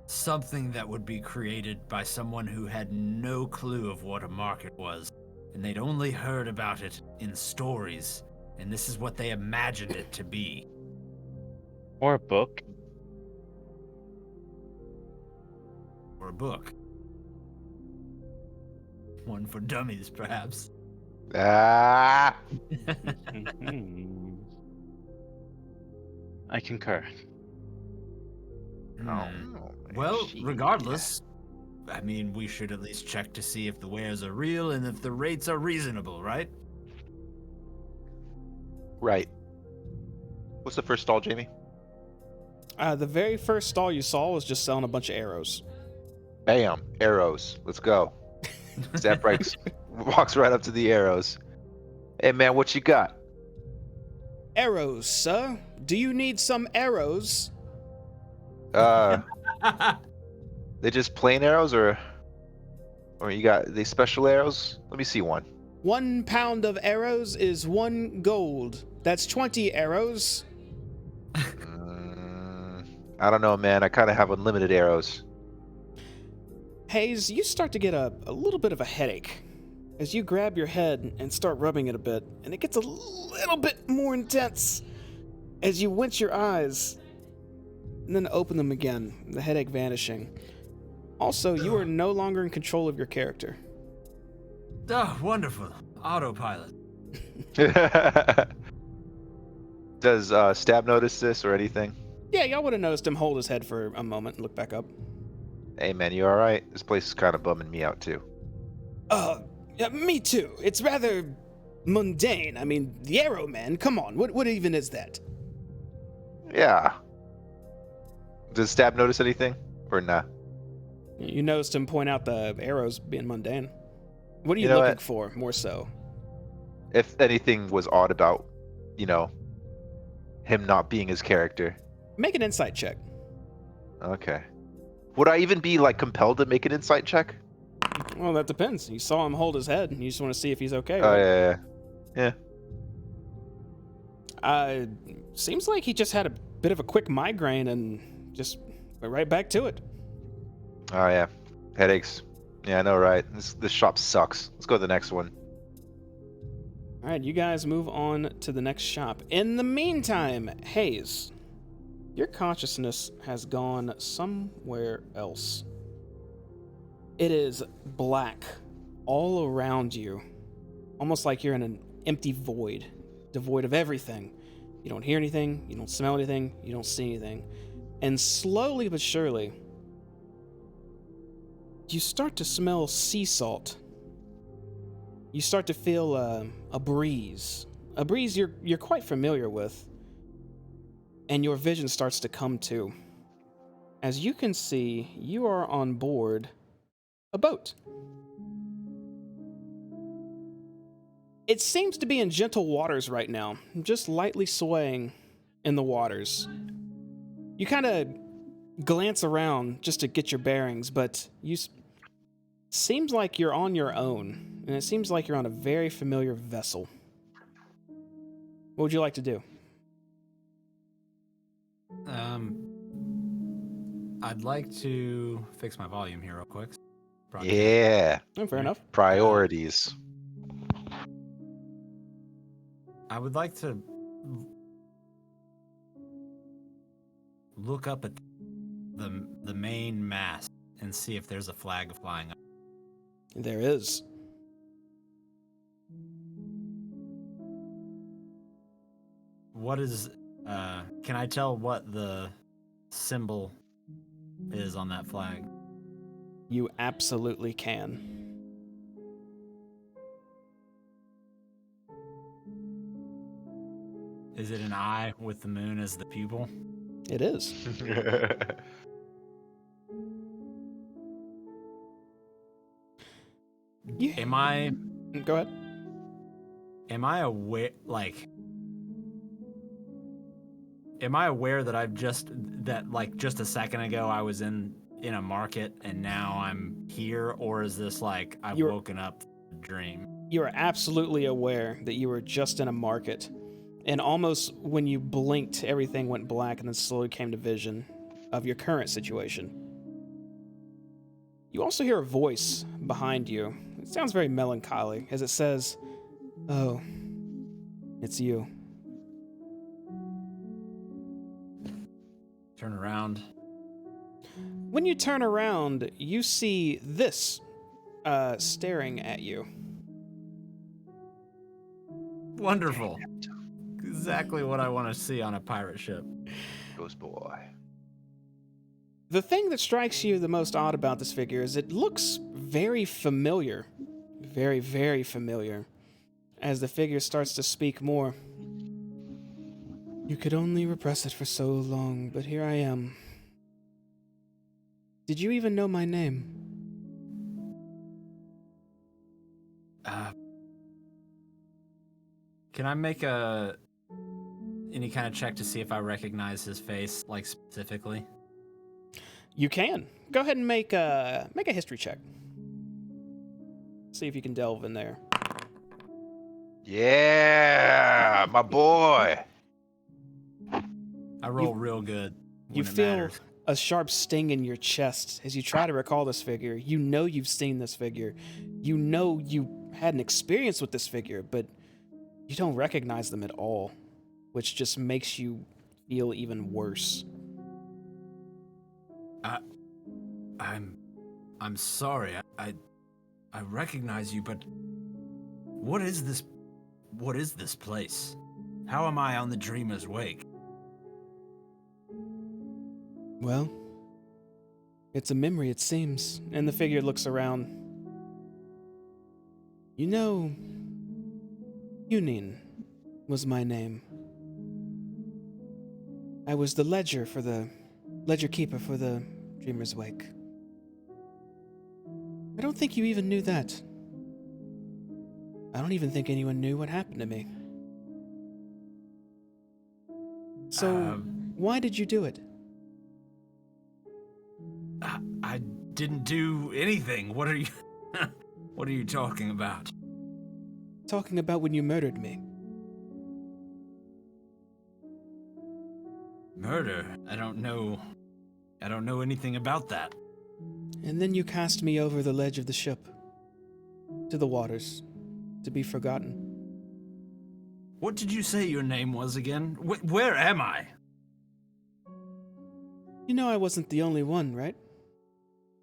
something that would be created by someone who had no clue of what a market was, and they'd only heard about it in stories, and this is what they imagined it to be. Or a book. Or a book. One for dummies, perhaps. Ah! Mhm. I concur. Well, regardless, I mean, we should at least check to see if the wares are real and if the rates are reasonable, right? Right. What's the first stall, Jamie? The very first stall you saw was just selling a bunch of arrows. Bam! Arrows. Let's go. Zap walks right up to the arrows. Hey man, what you got? Arrows, sir? do you need some arrows? They just plain arrows, or you got they special arrows? Let me see one. 1 pound of arrows is 1 gold. That's 20 arrows. I don't know, man. I kind of have unlimited arrows. Hayes, you start to get a little bit of a headache as you grab your head and start rubbing it a bit, and it gets a little bit more intense as you wince your eyes and then open them again, the headache vanishing. Also, you are no longer in control of your character. Oh, wonderful. Autopilot. Does Stab notice this or anything? Yeah, y'all would have noticed him hold his head for a moment and look back up. Hey, man, you all right? This place is kind of bumming me out too. Yeah, me too. It's rather mundane. I mean, the Arrow Man, come on, what even is that? Yeah. Does Stab notice anything or nah? You noticed him point out the arrows being mundane. What are you, You know looking what? for, more so? If anything was odd about, him not being his character. Make an insight check. Okay. Would I even be like compelled to make an insight check? Well, that depends. You saw him hold his head, and you just want to see if he's okay. Oh, Right? yeah. Seems like he just had a bit of a quick migraine and just went right back to it. Oh, yeah. Headaches. Yeah, I know, right? This shop sucks. Let's go to the next one. All right, you guys move on to the next shop. In the meantime, Hayes, your consciousness has gone somewhere else. It is black all around you, almost like you're in an empty void, devoid of everything. You don't hear anything, you don't smell anything, you don't see anything. And slowly but surely, you start to smell sea salt. You start to feel a breeze you're quite familiar with, and your vision starts to come to. As you can see, you are on board a boat. It seems to be in gentle waters right now, just lightly swaying in the waters. You kind of glance around just to get your bearings, but seems like you're on your own, and it seems like you're on a very familiar vessel. What would you like to do? I'd like to fix my volume here real quick. Yeah. Oh, fair enough. Priorities. I would like to look up at the main mast and see if there's a flag flying up. There is. What is can I tell what the symbol is on that flag? You absolutely can. Is it an eye with the moon as the pupil? It is. Am I Go ahead. aware that just a second ago I was in a market and now I'm here, or is this like I've woken up from a dream? You are absolutely aware that you were just in a market, and almost when you blinked, everything went black and then slowly came to vision of your current situation. You also hear a voice behind you. It sounds very melancholy as it says, "Oh, it's you." Turn around. When you turn around, you see this staring at you. Wonderful. Exactly what I want to see on a pirate ship. Ghost boy. The thing that strikes you the most odd about this figure is it looks very familiar. Very, very familiar. As the figure starts to speak more. You could only repress it for so long, but here I am. Did you even know my name? Can I make a any kind of check to see if I recognize his face, like specifically? You can. Go ahead and make a history check. See if you can delve in there. Yeah, my boy. I roll real good You when it feel matters. a sharp sting in your chest as you try to recall this figure. You know you've seen this figure. You know you had an experience with this figure, but you don't recognize them at all, which just makes you feel even worse. I'm sorry. I recognize you, but what is this? What is this place? How am I on the Dreamer's Wake? Well, it's a memory, it seems. And the figure looks around. You know, Yunin was my name. I was the ledger keeper for the Dreamer's Wake. I don't think you even knew that. I don't even think anyone knew what happened to me. So, why did you do it? I didn't do anything. What are you what are you talking about? Talking about when you murdered me. Murder? I don't know anything about that. And then you cast me over the ledge of the ship. To the waters. To be forgotten. What did you say your name was again? Where am I? You know I wasn't the only one, right?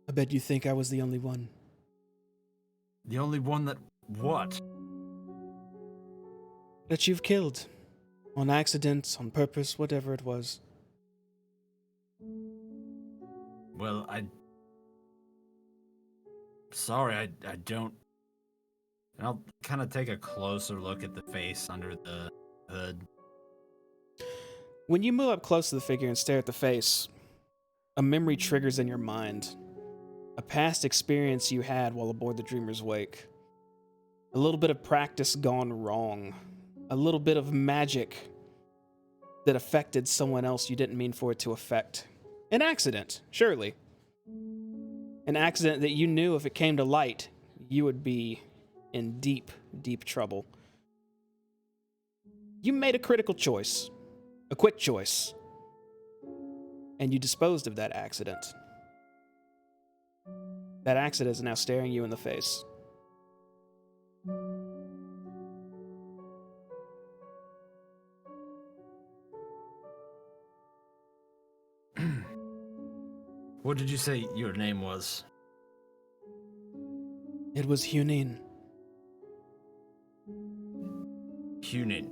I bet you think I was the only one. The only one that what? That you've killed. On accident, on purpose, whatever it was. Well, sorry, I don't. And I'll kind of take a closer look at the face under the hood. When you move up close to the figure and stare at the face, a memory triggers in your mind. A past experience you had while aboard the Dreamer's Wake. A little bit of practice gone wrong. A little bit of magic that affected someone else you didn't mean for it to affect. An accident, surely. An accident that you knew if it came to light, you would be in deep, deep trouble. You made a critical choice. A quick choice. And you disposed of that accident. That accident is now staring you in the face. What did you say your name was? It was Hunin. Hunin.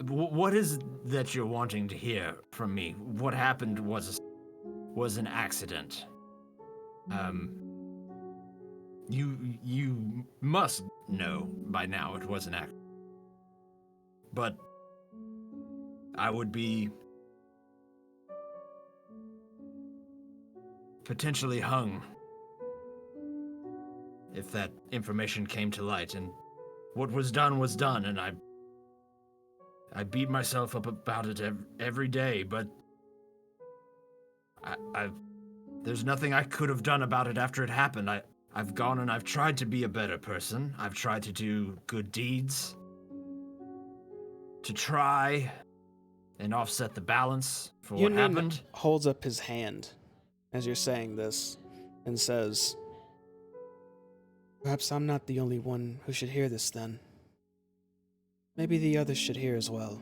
What is that you're wanting to hear from me? What happened was an accident. You must know by now it was an accident. But I would be potentially hung if that information came to light, and what was done, and I beat myself up about it every day, but there's nothing I could have done about it after it happened. I've gone and I've tried to be a better person. I've tried to do good deeds. To try and offset the balance for what happened. Holds up his hand as you're saying this and says, "Perhaps I'm not the only one who should hear this then. Maybe the others should hear as well."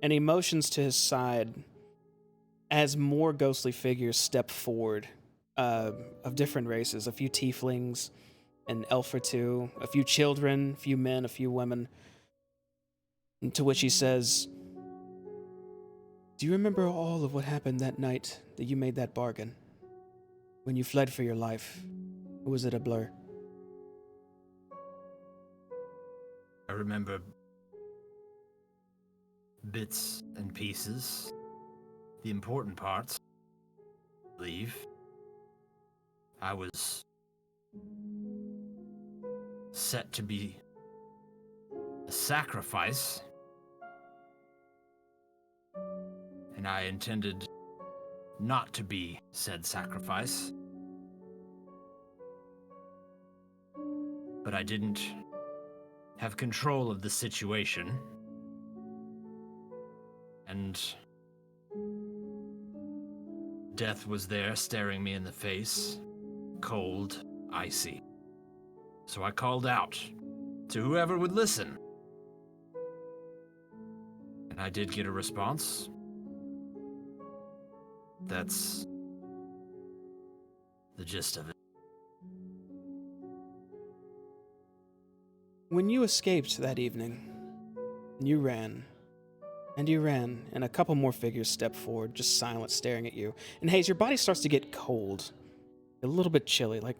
And he motions to his side as more ghostly figures step forward of different races. A few tieflings, an elf or two, a few children, a few men, a few women. And to which he says, "Do you remember all of what happened that night that you made that bargain? When you fled for your life? Or was it a blur?" I remember bits and pieces. The important parts, I believe. I was set to be a sacrifice, and I intended not to be said sacrifice. But I didn't have control of the situation. And death was there staring me in the face, cold, icy. So I called out to whoever would listen. And I did get a response. That's the gist of it. When you escaped that evening, you ran. And you ran, and a couple more figures stepped forward, just silent, staring at you. And Hayes, your body starts to get cold. A little bit chilly, like,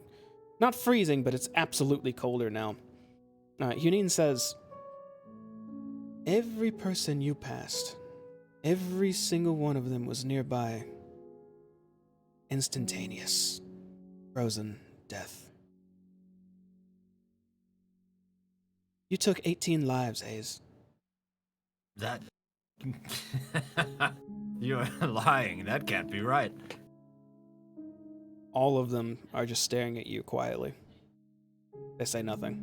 not freezing, but it's absolutely colder now. Hunine says, every person you passed, every single one of them was nearby. Instantaneous. Frozen death. You took 18 lives, Hayes. That... You're lying. That can't be right. All of them are just staring at you quietly. They say nothing.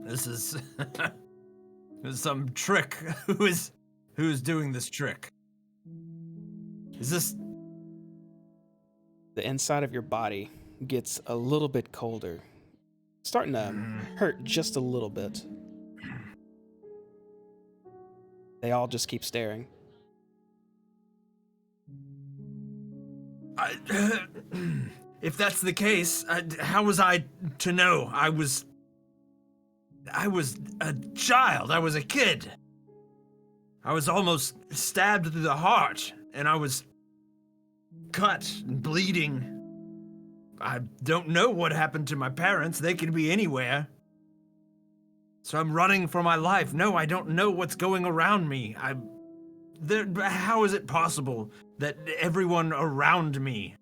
This is... this is some trick. Who's doing this trick? Is this... The inside of your body gets a little bit colder. Starting to hurt just a little bit. They all just keep staring. If that's the case, how was I to know? I was a child. I was a kid. I was almost stabbed through the heart, and I was cut and bleeding. I don't know what happened to my parents. They could be anywhere. So I'm running for my life. No, I don't know what's going around me. How is it possible that everyone around me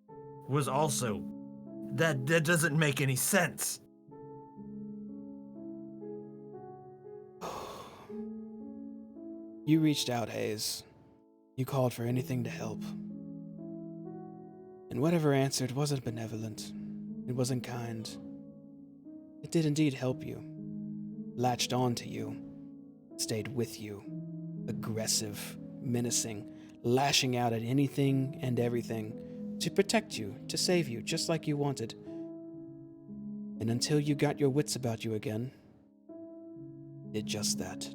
was also... That doesn't make any sense. You reached out, Hayes. You called for anything to help. And whatever answered wasn't benevolent. It wasn't kind. It did indeed help you. Latched onto you. Stayed with you. Aggressive, menacing, lashing out at anything and everything to protect you, to save you, just like you wanted. And until you got your wits about you again, did just that.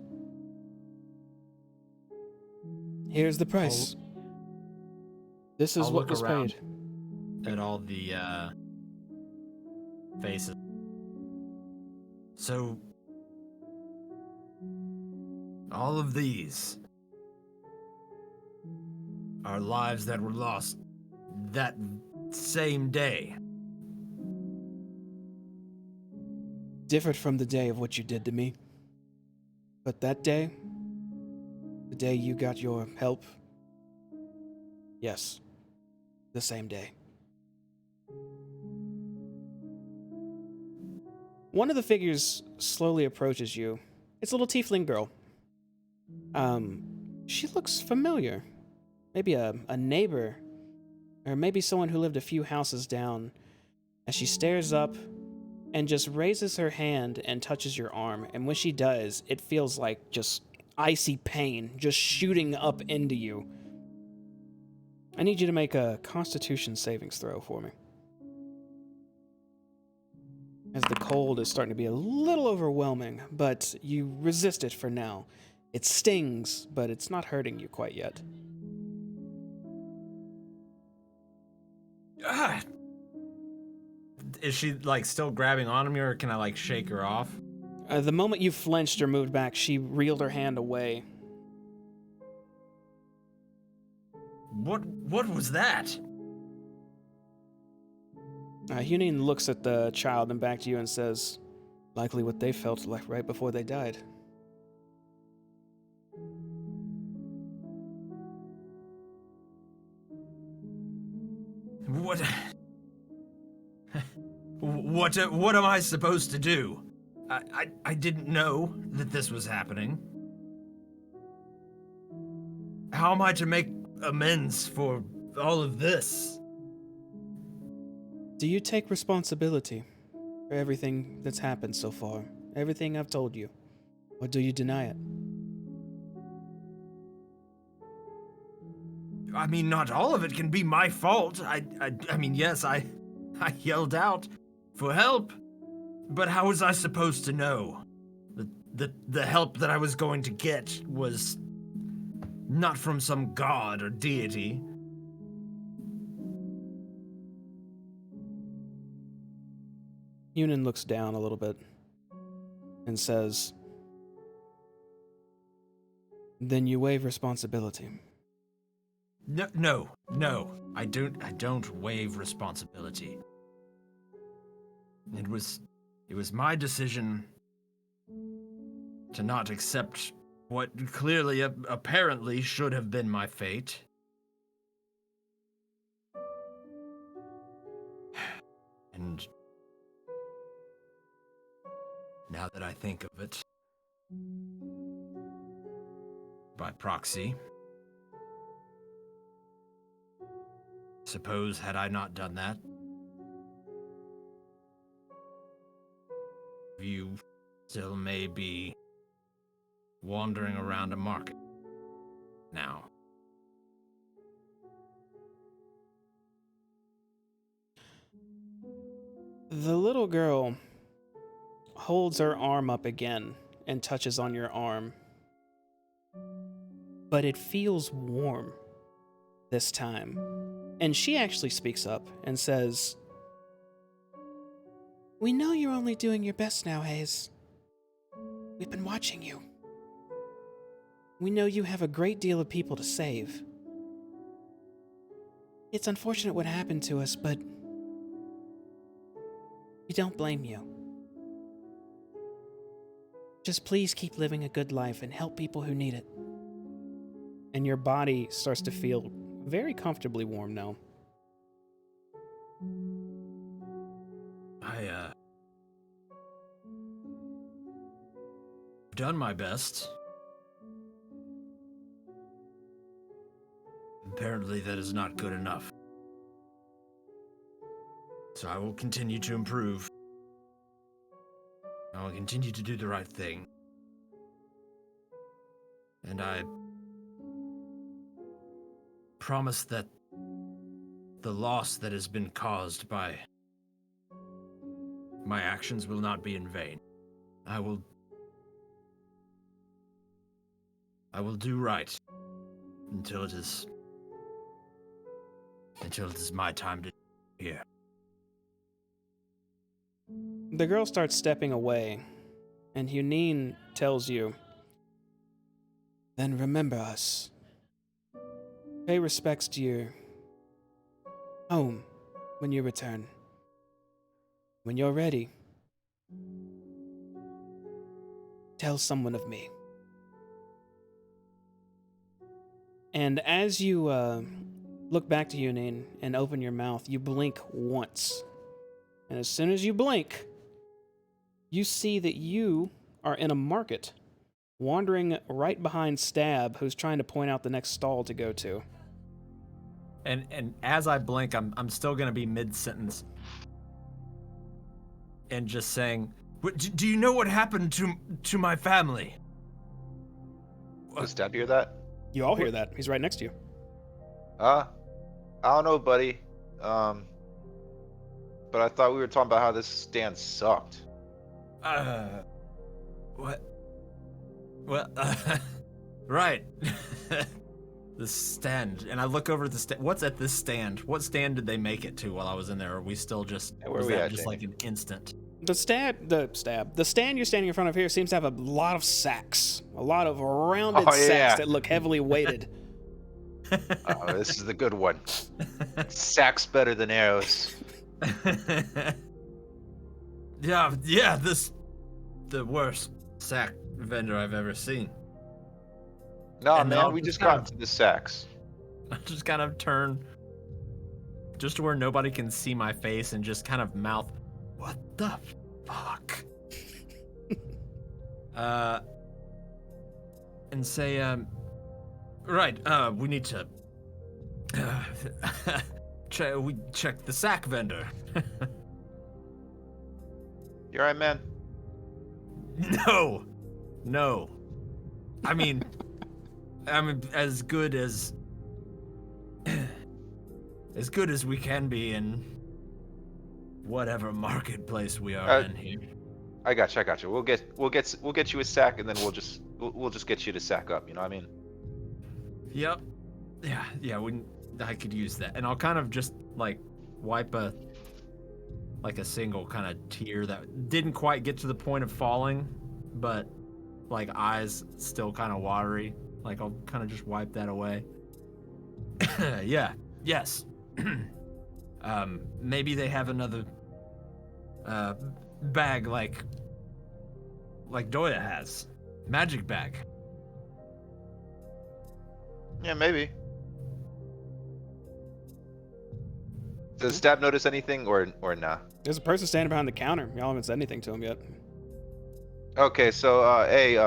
Here's the price. This is I'll what look was around paid. at all the faces. So, all of these are lives that were lost that same day. Differed from the day of what you did to me. But that day, the day you got your help, yes, the same day. One of the figures slowly approaches you. It's a little tiefling girl. She looks familiar. Maybe a neighbor, or maybe someone who lived a few houses down. As she stares up and just raises her hand and touches your arm, and when she does, it feels like just icy pain just shooting up into you. I need you to make a Constitution savings throw for me. As the cold is starting to be a little overwhelming, but you resist it for now. It stings, but it's not hurting you quite yet. Is she, like, still grabbing onto me, or can I, like, shake her off? The moment you flinched or moved back, she reeled her hand away. What was that? Hunine looks at the child and back to you and says, likely what they felt like right before they died. What am I supposed to do? I didn't know that this was happening. How am I to make amends for all of this? Do you take responsibility for everything that's happened so far? Everything I've told you? Or do you deny it? I mean, not all of it can be my fault. I mean, yes, I yelled out for help, but how was I supposed to know that the help that I was going to get was not from some god or deity? Yunin looks down a little bit and says, "Then you waive responsibility." No. I don't waive responsibility. It was my decision to not accept what clearly, apparently, should have been my fate. And now that I think of it, by proxy, suppose had I not done that, you still may be wandering around a market now. The little girl holds her arm up again and touches on your arm. But it feels warm this time. And she actually speaks up and says, "We know you're only doing your best now, Hayes. We've been watching you. We know you have a great deal of people to save. It's unfortunate what happened to us, but we don't blame you. Just please keep living a good life and help people who need it." And your body starts to feel very comfortably warm now. I've done my best. Apparently that is not good enough. So I will continue to improve. I will continue to do the right thing. And I promise that the loss that has been caused by my actions will not be in vain. I will do right until it is my time to here. The girl starts stepping away, and Huneen tells you, "Then remember us. Pay respects to your home when you return. When you're ready, tell someone of me." And as you look back to Huneen and open your mouth, you blink once. And as soon as you blink, you see that you are in a market, wandering right behind Stab, who's trying to point out the next stall to go to. And as I blink, I'm still gonna be mid-sentence, and just saying, "Do you know what happened to my family?" Does Stab hear that? You all hear that. He's right next to you. I don't know, buddy. But I thought we were talking about how this stand sucked. What? Well, right. The stand, and I look over at the stand. What's at this stand? What stand did they make it to while I was in there? Or are we still just? Hey, where was we that at, just Jamie? like an instant? The stand you're standing in front of here seems to have a lot of sacks. A lot of rounded Oh, yeah. sacks that look heavily weighted. Oh, this is the good one. Sacks better than arrows. Yeah, this the worst sack vendor I've ever seen. No, And man, I'll we just just kind got of- into the sacks. I just kind of turn just to where nobody can see my face and just kind of mouth, "What the fuck?" and say, right, we need to check the sack vendor. You alright, man? No. I mean, I'm as good as we can be in whatever marketplace we are in here. I got you. We'll get you a sack, and then we'll just get you to sack up. You know what I mean? Yep. Yeah. I could use that, and I'll kind of just like wipe a single kind of tear that didn't quite get to the point of falling, but like eyes still kind of watery. Like I'll kind of just wipe that away. Yeah. Yes. Maybe they have another bag like Doya has. Magic bag. Yeah, maybe. Does Stab notice anything or nah? There's a person standing behind the counter. Y'all haven't said anything to him yet. Okay, so hey,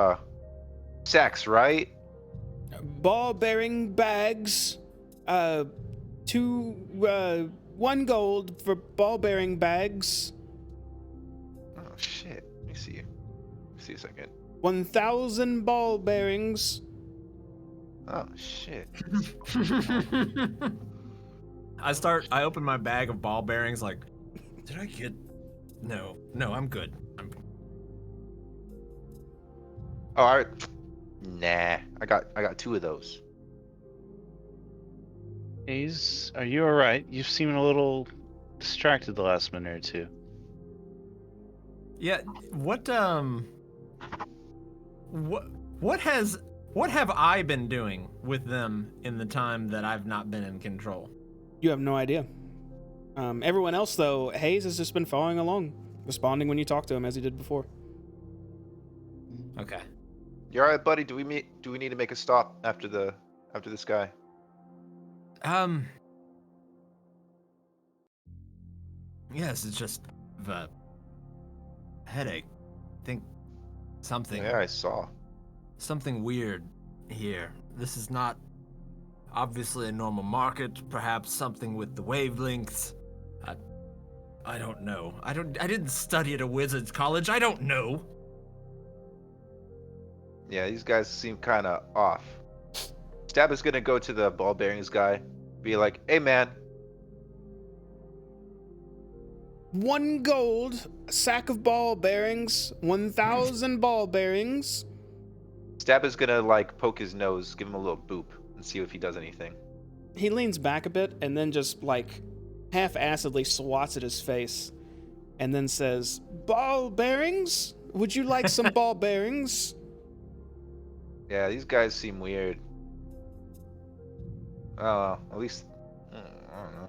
sacks, right? Ball-bearing bags. 1 gold for ball-bearing bags. Oh shit. Let me see. See a second. 1,000 ball bearings. Oh shit. I open my bag of ball bearings like, did I get... No, I'm good. Oh, alright. Nah, I got 2 of those. Hayes, are you alright? You seem a little distracted the last minute or two. Yeah, what have I been doing with them in the time that I've not been in control? You have no idea. Everyone else, though, Hayes has just been following along, responding when you talk to him as he did before. Okay. You alright, buddy? Do we need to make a stop after this guy? Yes, it's just a headache. Think something. Yeah, I saw. Something weird here. This is not obviously a normal market. Perhaps something with the wavelengths. I don't know. I didn't study at a wizard's college. I don't know. Yeah, these guys seem kind of off. Stab is gonna go to the ball bearings guy, be like, "Hey, man." 1 gold, a sack of ball bearings, 1,000 ball bearings. Stab is gonna like poke his nose, give him a little boop, and see if he does anything. He leans back a bit and then just like half-assedly swats at his face and then says, "Ball bearings? Would you like some ball bearings?" Yeah, these guys seem weird. Oh, at least I don't know.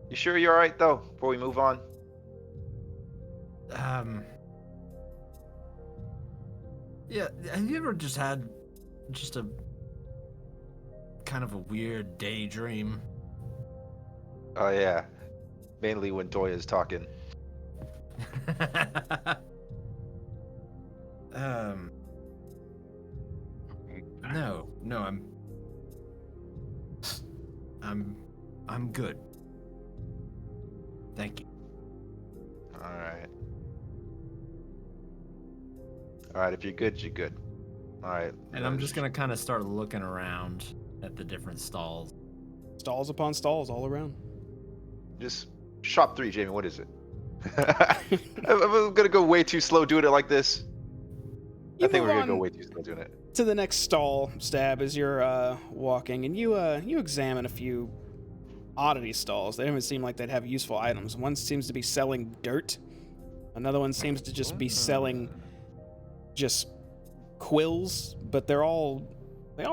You sure you're alright though? Before we move on. Yeah. Have you ever just had a kind of a weird daydream? Oh yeah, mainly when Doya's talking. No, I'm good. Thank you. Alright, if you're good, you're good. Alright. And I'm just gonna kind of start looking around at the different stalls. Stalls upon stalls all around. Just shop 3, Jamie, what is it? I'm gonna go way too slow doing it like this. I think we're gonna go way too slow doing it. To the next stall, Stab, as you're walking, and you examine a few oddity stalls. They don't even seem like they'd have useful items. One seems to be selling dirt. Another one seems to just be selling just quills, but they all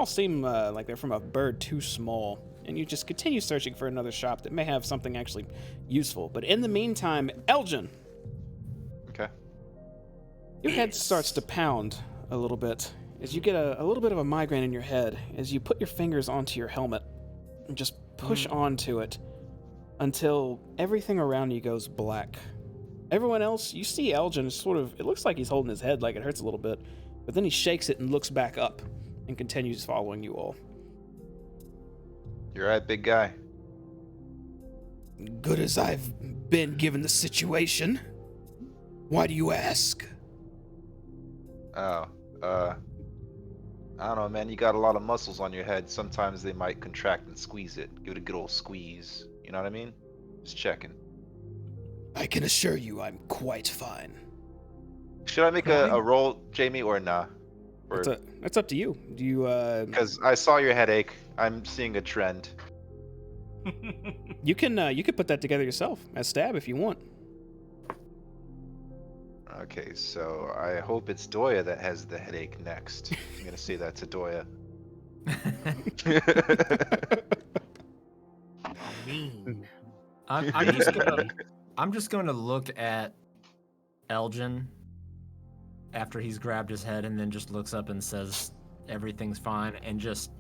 seem like they're from a bird too small. And you just continue searching for another shop that may have something actually useful. But in the meantime, Elgin. Okay. Your head starts to pound a little bit as you get a little bit of a migraine in your head as you put your fingers onto your helmet and just push onto it until everything around you goes black. Everyone else, you see Elgin is sort of, it looks like he's holding his head like it hurts a little bit, but then he shakes it and looks back up and continues following you all. You're right, big guy. Good as I've been given the situation. Why do you ask? Oh, I don't know, man. You got a lot of muscles on your head. Sometimes they might contract and squeeze it. Give it a good old squeeze. You know what I mean? Just checking. I can assure you I'm quite fine. Should I make a roll, Jamie, or nah? Or That's up to you. Do you, because I saw your headache. I'm seeing a trend. you can put that together yourself as stab if you want. Okay, so I hope it's Doya that has the headache next. I'm gonna say that to Doya. Mean. I'm just going to look at Elgin after he's grabbed his head and then just looks up and says everything's fine and just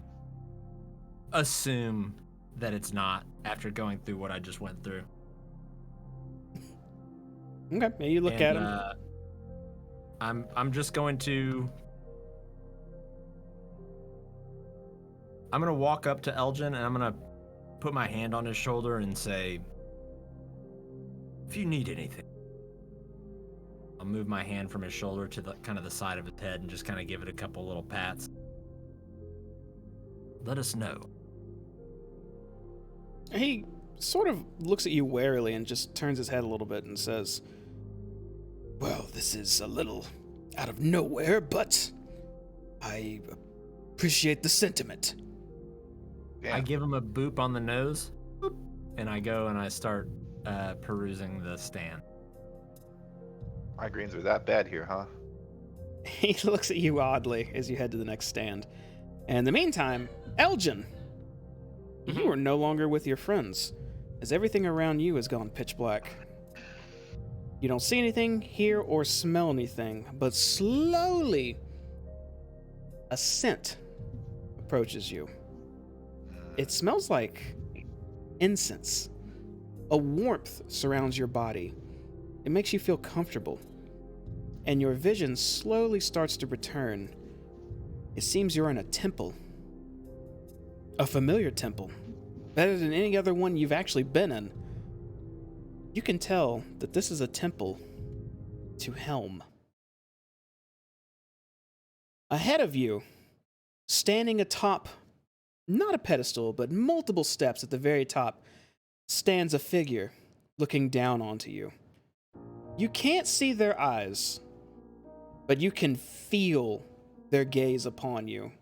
assume that it's not after going through what I just went through. Okay, yeah, you look at him. I'm just going to walk up to Elgin and I'm gonna put my hand on his shoulder and say, if you need anything. I'll move my hand from his shoulder to the kind of the side of his head and just kind of give it a couple little pats. Let us know. He sort of looks at you warily and just turns his head a little bit and says, well, this is a little out of nowhere, but I appreciate the sentiment. Yeah. I give him a boop on the nose, boop, and I go and I start perusing the stand. Migraines are that bad here, huh? He looks at you oddly as you head to the next stand. And in the meantime, Elgin, you are no longer with your friends, as everything around you has gone pitch black. You don't see anything, hear, or smell anything, but slowly, a scent approaches you. It smells like incense. A warmth surrounds your body. It makes you feel comfortable, and your vision slowly starts to return. It seems you're in a temple. A familiar temple. Better than any other one you've actually been in. You can tell that this is a temple to Helm. Ahead of you, standing atop, not a pedestal, but multiple steps at the very top, stands a figure looking down onto you. You can't see their eyes, but you can feel their gaze upon you,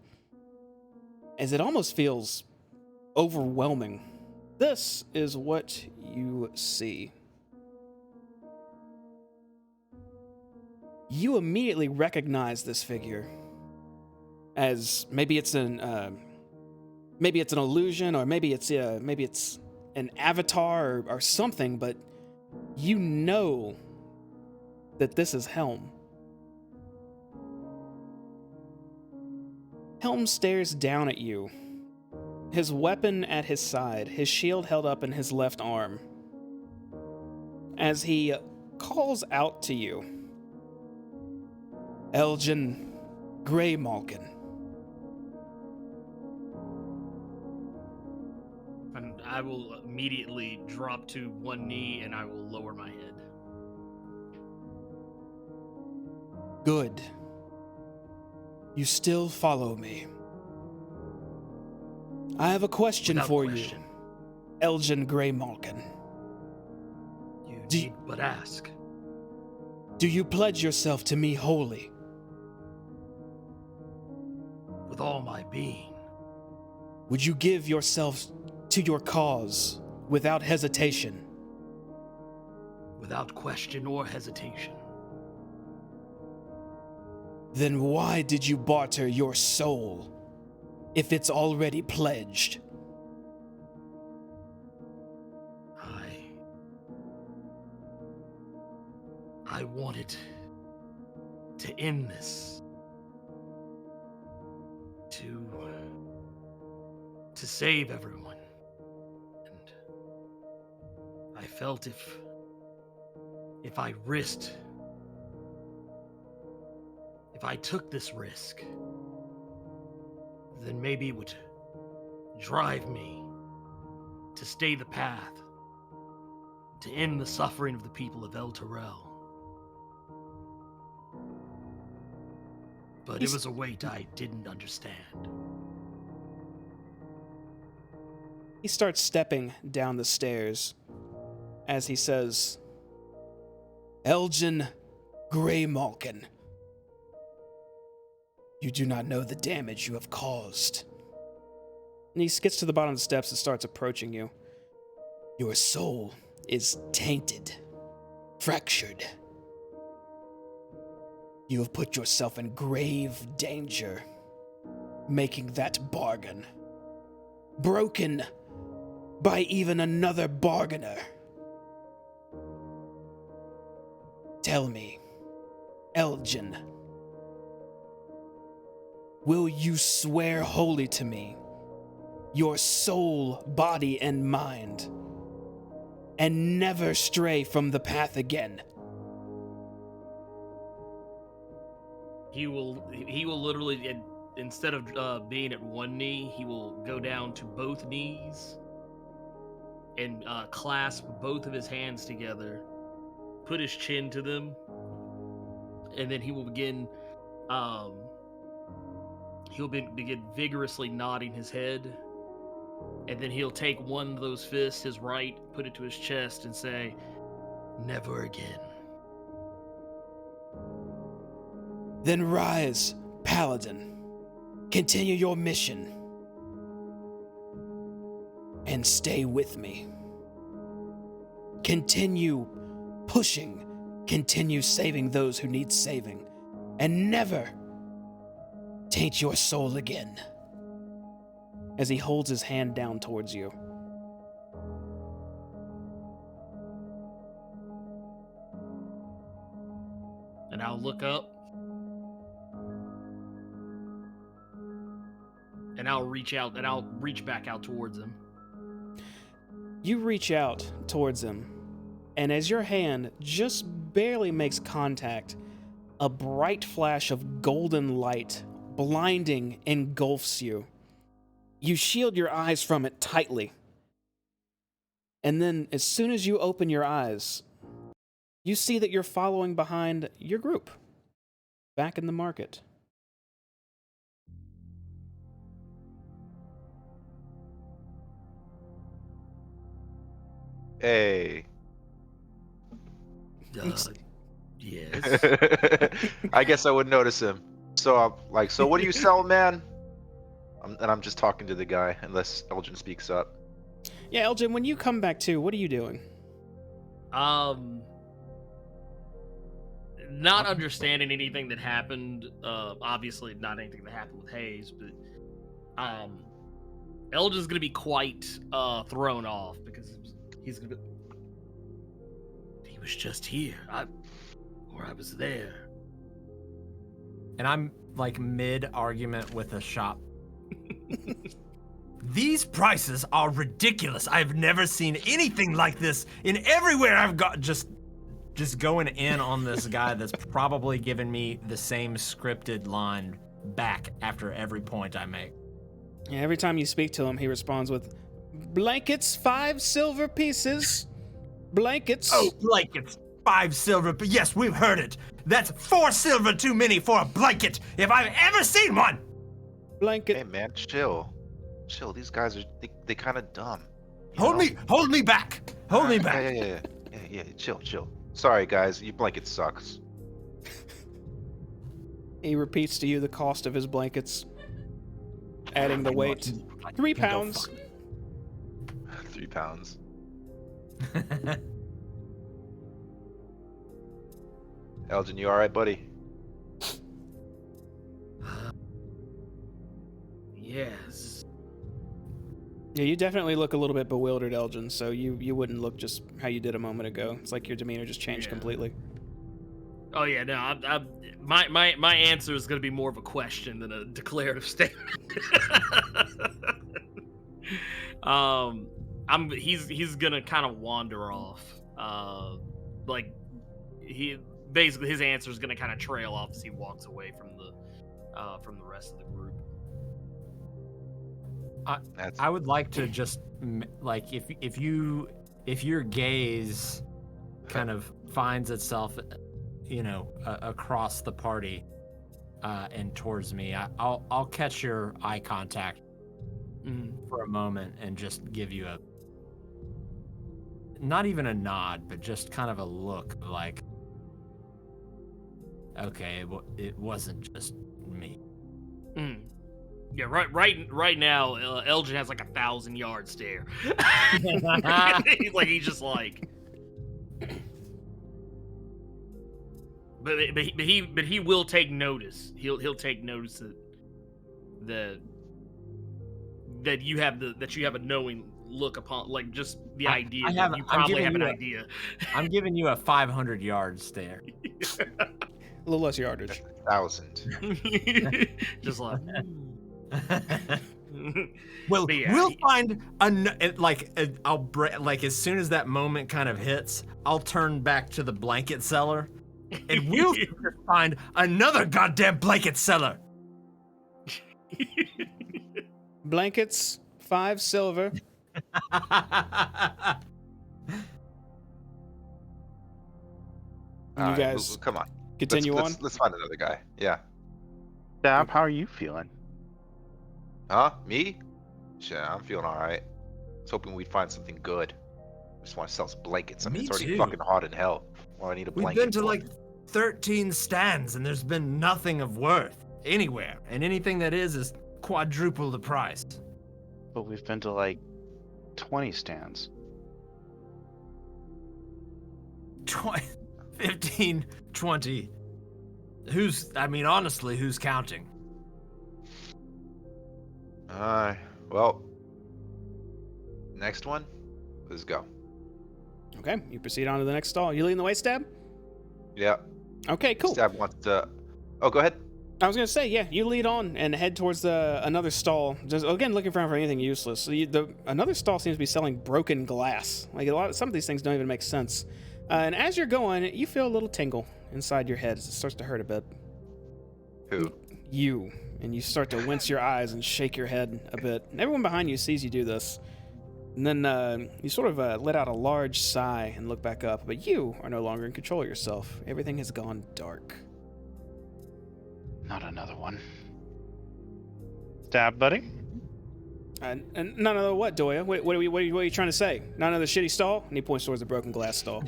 as it almost feels overwhelming. This is what you see. You immediately recognize this figure as maybe it's an illusion, or maybe it's an avatar or something, but you know that this is Helm. Helm stares down at you, his weapon at his side, his shield held up in his left arm, as he calls out to you, Elgin Greymalkin. And I will immediately drop to one knee and I will lower my head. Good. You still follow me. I have a question Without for question. you, Elgin Greymalkin. You need but ask. Do you pledge yourself to me wholly? With all my being. Would you give yourself to your cause without hesitation? Without question or hesitation. Then why did you barter your soul if it's already pledged? I wanted to end this. To save everyone. And I felt if if I took this risk, then maybe it would drive me to stay the path, to end the suffering of the people of El Terrell. But it was a weight I didn't understand. He starts stepping down the stairs as he says, Elgin Greymalkin, you do not know the damage you have caused. And he gets to the bottom of the steps and starts approaching you. Your soul is tainted, fractured. You have put yourself in grave danger, making that bargain. Broken by even another bargainer. Tell me, Elgin, will you swear wholly to me, your soul, body, and mind, and never stray from the path again? He will literally, instead of being at one knee, he will go down to both knees and clasp both of his hands together, put his chin to them, and then he will begin begin vigorously nodding his head, and then he'll take one of those fists, his right, put it to his chest, and say, "Never again." Then rise, Paladin. Continue your mission. And stay with me. Continue pushing. Continue saving those who need saving. And never taint your soul again. As he holds his hand down towards you. And I'll look up. And I'll reach out, and I'll reach back out towards him. You reach out towards him, and as your hand just barely makes contact, a bright flash of golden light, blinding, engulfs you. You shield your eyes from it tightly. And then, as soon as you open your eyes, you see that you're following behind your group, back in the market. Hey. Yes. I guess I would notice him. So I'm like, so what do you sell, man? And I'm just talking to the guy, unless Elgin speaks up. Yeah, Elgin, when you come back too, what are you doing? Not understanding anything that happened. Obviously, not anything that happened with Hayes, but Elgin's gonna be quite thrown off because he's gonna be. He was just here, I was there. And I'm like mid-argument with a shop. These prices are ridiculous. I've never seen anything like this in everywhere I've got. Just going in on this guy that's probably given me the same scripted line back after every point I make. Yeah, every time you speak to him, he responds with, blankets, 5 silver pieces. Blankets. Oh, blankets, 5 silver. But yes, we've heard it. That's 4 silver too many for a blanket, if I've ever seen one. Blanket. Hey man, chill. These guys are they kind of dumb. Hold me back. Hold me back. Yeah. Chill. Sorry guys, your blanket sucks. He repeats to you the cost of his blankets, adding the weight. 3 pounds. 3 pounds. Elgin, you alright, buddy? Yes. Yeah, you definitely look a little bit bewildered, Elgin, so you wouldn't look just how you did a moment ago. It's like your demeanor just changed completely. Oh yeah, no. My answer is going to be more of a question than a declarative statement. He's gonna kind of wander off, like he basically his answer is going to kind of trail off as he walks away from the rest of the group. I would like to just like if your gaze kind of finds itself, across the party and towards me, I'll catch your eye contact for a moment and just give you not even a nod, but just kind of a look like, okay, it wasn't just me. Yeah, right now, Elgin has like 1,000-yard stare. He's just like. But he will take notice. He'll take notice that you have a knowing look upon, like, just the idea. You probably have an idea. I'm giving you a 500-yard stare. A little less yardage. 1,000. Just like. Well, yeah, we'll find as soon as that moment kind of hits, I'll turn back to the blanket seller, and we'll find another goddamn blanket seller. Blankets, 5 silver. All You guys, come on. continue on. Let's find another guy. Yeah. Stab, how are you feeling? Huh? Me? Shit, I'm feeling all right. I was hoping we'd find something good. I just want to sell some blankets. I mean, it's already fucking hot in hell. Well, I need a blanket. We've been to like 13 stands, and there's been nothing of worth anywhere, and anything that is quadruple the price. But we've been to like 20 stands. 15, 20. Honestly, who's counting? Well, next one. Let's go. Okay, you proceed on to the next stall. You leading the way, Stab? Yeah. Okay, cool. Stab wants to. Oh, go ahead. I was gonna say, yeah, you lead on and head towards another stall. Just again looking around for anything useless. So another stall seems to be selling broken glass. Like some of these things don't even make sense. And as you're going, you feel a little tingle inside your head as it starts to hurt a bit. Who? You. And you start to wince your eyes and shake your head a bit. And everyone behind you sees you do this. And then you sort of let out a large sigh and look back up. But you are no longer in control of yourself. Everything has gone dark. Not another one. Stab, buddy? And not another what, Doya? What are you trying to say? Not another shitty stall? And he points towards the broken glass stall.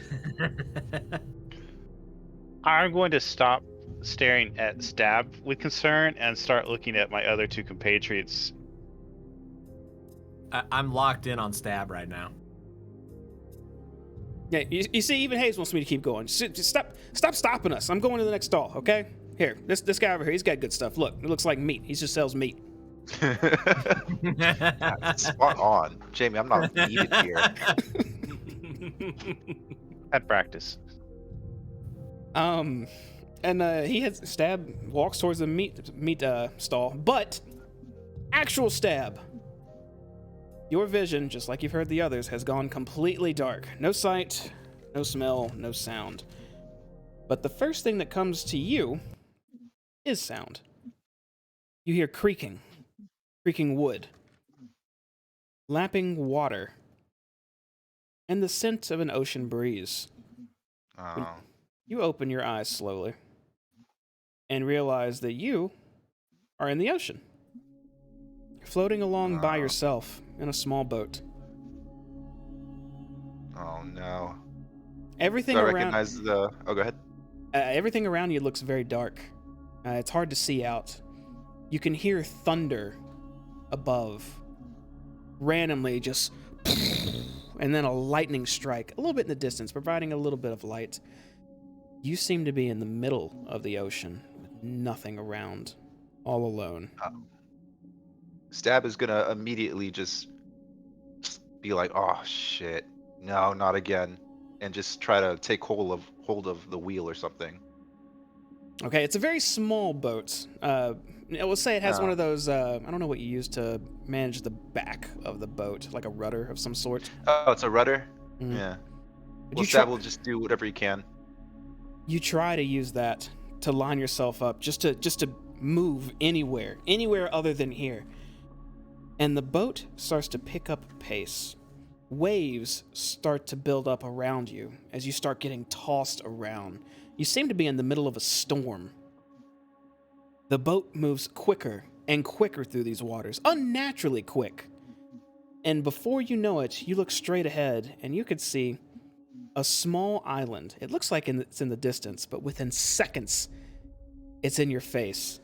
I'm going to stop staring at Stab with concern and start looking at my other 2 compatriots. I'm locked in on Stab right now. Yeah, you see, even Hayes wants me to keep going. Just stop stopping us. I'm going to the next stall, okay? Here, this guy over here, he's got good stuff. Look, it looks like meat. He just sells meat. Spot on. Jamie, I'm not needed here. At practice. And Stab walks towards the meat stall, but actual Stab, your vision, just like you've heard the others, has gone completely dark. No sight, no smell, no sound. But the first thing that comes to you is sound. You hear creaking wood, lapping water, and the scent of an ocean breeze. Oh. You open your eyes slowly and realize that you are in the ocean, floating along by yourself in a small boat. Oh no. Everything Do I around. recognize the? Oh, go ahead. Everything around you looks very dark. It's hard to see out. You can hear thunder above, randomly just, and then a lightning strike a little bit in the distance, providing a little bit of light. You seem to be in the middle of the ocean with nothing around, all alone. Stab is gonna immediately just be like, "Oh shit, no, not again," and just try to take hold of the wheel or something. Okay, it's a very small boat. We'll say it has one of those, I don't know what you use to manage the back of the boat, like a rudder of some sort. Oh, it's a rudder? Mm. Yeah. Would Well, you Stab will just do whatever he can. You try to use that to line yourself up, just to move anywhere other than here. And the boat starts to pick up pace. Waves start to build up around you as you start getting tossed around. You seem to be in the middle of a storm. The boat moves quicker and quicker through these waters, unnaturally quick. And before you know it, you look straight ahead and you could see a small island. It looks like it's in the distance, but within seconds, it's in your face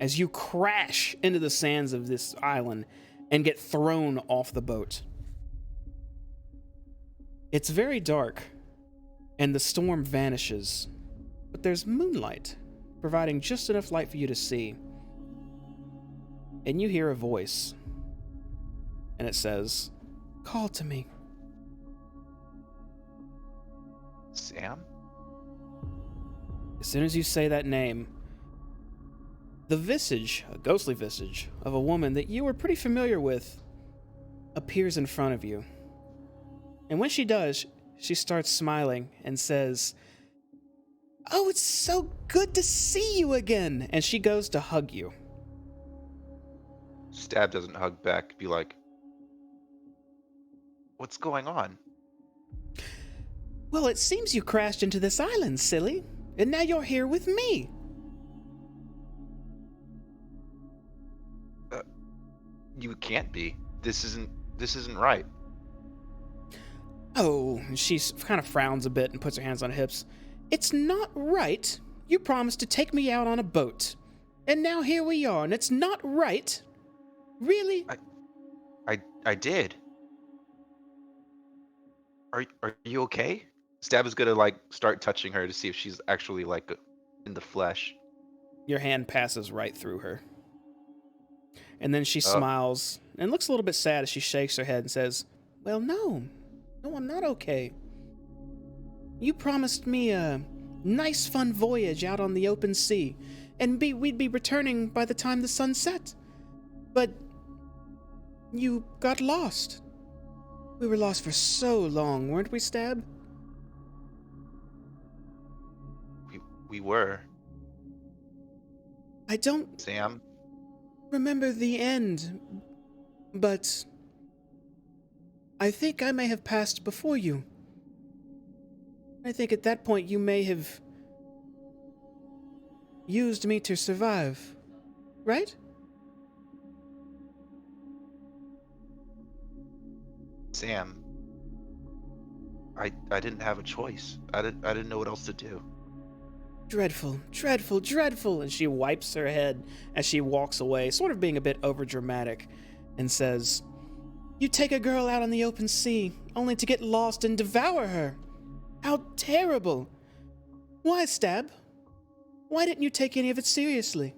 as you crash into the sands of this island and get thrown off the boat. It's very dark, and the storm vanishes, but there's moonlight, providing just enough light for you to see. And you hear a voice, and it says, "Call to me." Sam? As soon as you say that name, the visage, a ghostly visage, of a woman that you were pretty familiar with appears in front of you. And when she does, she starts smiling and says, "Oh, it's so good to see you again." And she goes to hug you. Stab doesn't hug back, be like, "What's going on?" "Well, it seems you crashed into this island, silly, and now you're here with me." You can't be. This isn't right. Oh, and she kind of frowns a bit and puts her hands on her hips. "It's not right. You promised to take me out on a boat. And now here we are, and it's not right. Really?" I did. Are you okay? Stab is gonna like start touching her to see if she's actually like in the flesh. Your hand passes right through her. And then she Oh. smiles and looks a little bit sad as she shakes her head and says, "Well, no, I'm not okay. You promised me a nice, fun voyage out on the open sea, and we'd be returning by the time the sun set. But you got lost. We were lost for so long, weren't we, Stab?" We were. "I don't Sam? remember the end, but I think I may have passed before you. I think at that point you may have used me to survive, right?" Sam. I didn't have a choice. I didn't know what else to do. "Dreadful, dreadful, dreadful," and she wipes her head as she walks away, sort of being a bit overdramatic, and says, "You take a girl out on the open sea, only to get lost and devour her. How terrible! Why, Stab? Why didn't you take any of it seriously?"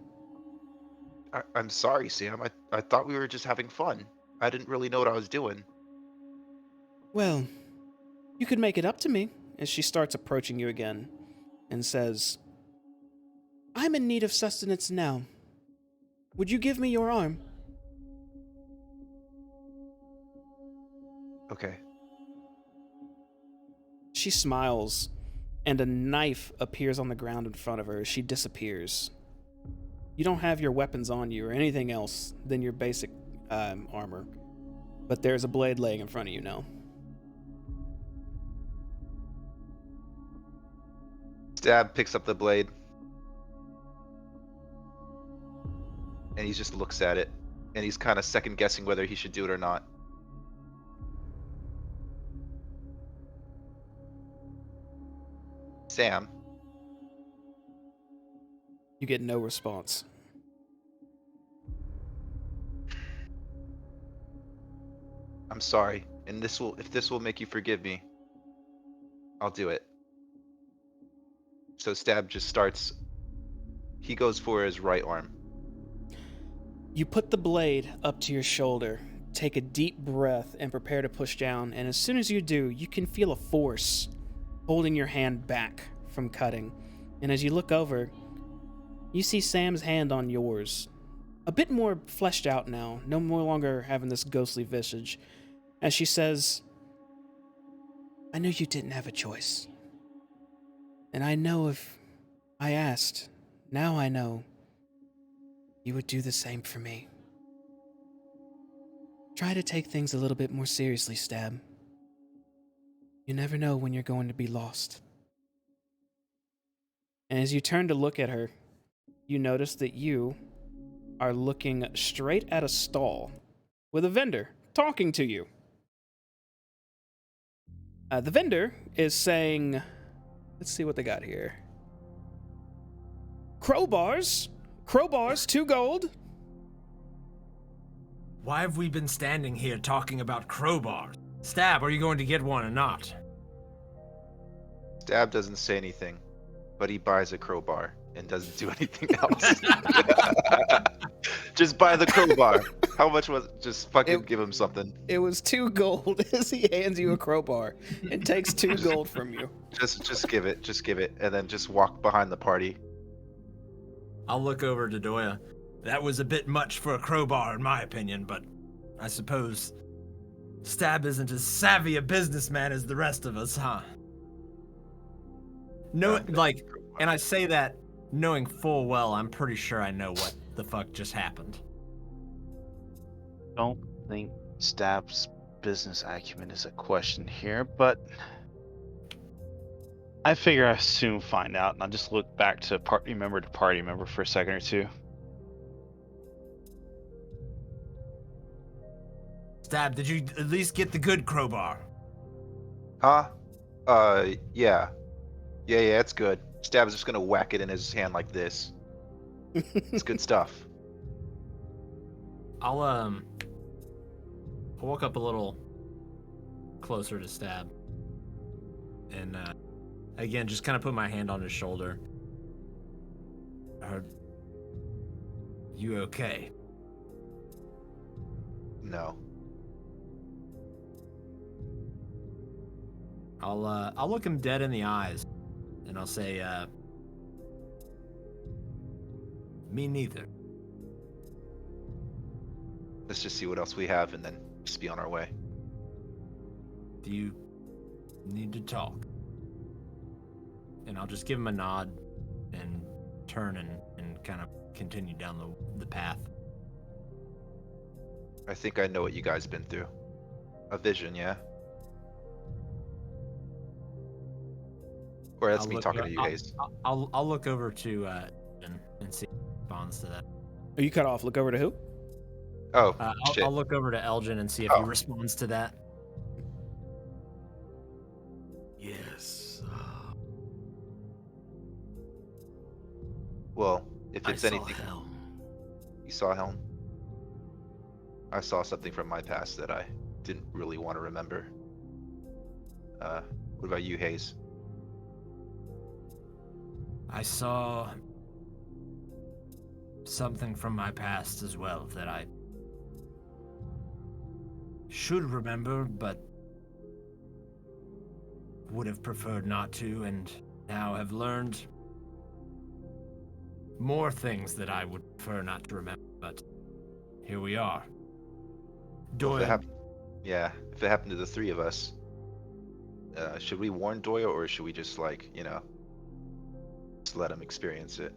I'm sorry, Sam. I thought we were just having fun. I didn't really know what I was doing. "Well, you could make it up to me," as she starts approaching you again, and says, "I'm in need of sustenance now. Would you give me your arm?" Okay. She smiles, and a knife appears on the ground in front of her as she disappears. You don't have your weapons on you or anything else than your basic armor, but there's a blade laying in front of you now. Stab picks up the blade. And he just looks at it. And he's kind of second guessing whether he should do it or not. Sam. You get no response. I'm sorry. And if this will make you forgive me, I'll do it. So Stab just starts. He goes for his right arm. You put the blade up to your shoulder, take a deep breath, and prepare to push down, and as soon as you do, you can feel a force holding your hand back from cutting. And as you look over, you see Sam's hand on yours, a bit more fleshed out now, no longer having this ghostly visage, as she says, "I knew you didn't have a choice. And I know if I asked, now I know, you would do the same for me. Try to take things a little bit more seriously, Stab. You never know when you're going to be lost. And as you turn to look at her, you notice that you are looking straight at a stall with a vendor talking to you. The vendor is saying, let's see what they got here. Crowbars, 2 gold. Why have we been standing here talking about crowbars? Stab, are you going to get one or not? Stab doesn't say anything, but he buys a crowbar and doesn't do anything else. Just buy the crowbar. How much was it? Just fucking give him something. It was 2 gold as he hands you a crowbar and takes 2 gold from you. Just give it, and then just walk behind the party. I'll look over to Doya. That was a bit much for a crowbar, in my opinion, but I suppose Stab isn't as savvy a businessman as the rest of us, huh? No, like, and I say that knowing full well I'm pretty sure I know what the fuck just happened. Don't think Stab's business acumen is a question here, but I figure I soon find out, and I'll just look back to party member for a second or two. Stab, did you at least get the good crowbar? Huh? Yeah. Yeah, it's good. Stab's just gonna whack it in his hand like this. It's good stuff. I'll walk up a little closer to Stab. And again, just kind of put my hand on his shoulder. Are you okay? No. I'll look him dead in the eyes, and I'll say, me neither. Let's just see what else we have and then just be on our way. Do you need to talk? And I'll just give him a nod and turn and kind of continue down the path. I think I know what you guys been through. A vision, yeah? Or that's me talking to you, Hayes. I'll look over to and see if he responds to that. Oh, you cut off. Look over to who? Oh, shit. I'll look over to Elgin and see if he responds to that. Yes. Well, if it's I anything... saw Helm. You saw Helm? I saw something from my past that I didn't really want to remember. What about you, Hayes? I saw something from my past as well that I should remember, but would have preferred not to, and now have learned more things that I would prefer not to remember, but here we are. Well, Doya, if it happened to the three of us, should we warn Doya, or should we just, like, just let him experience it?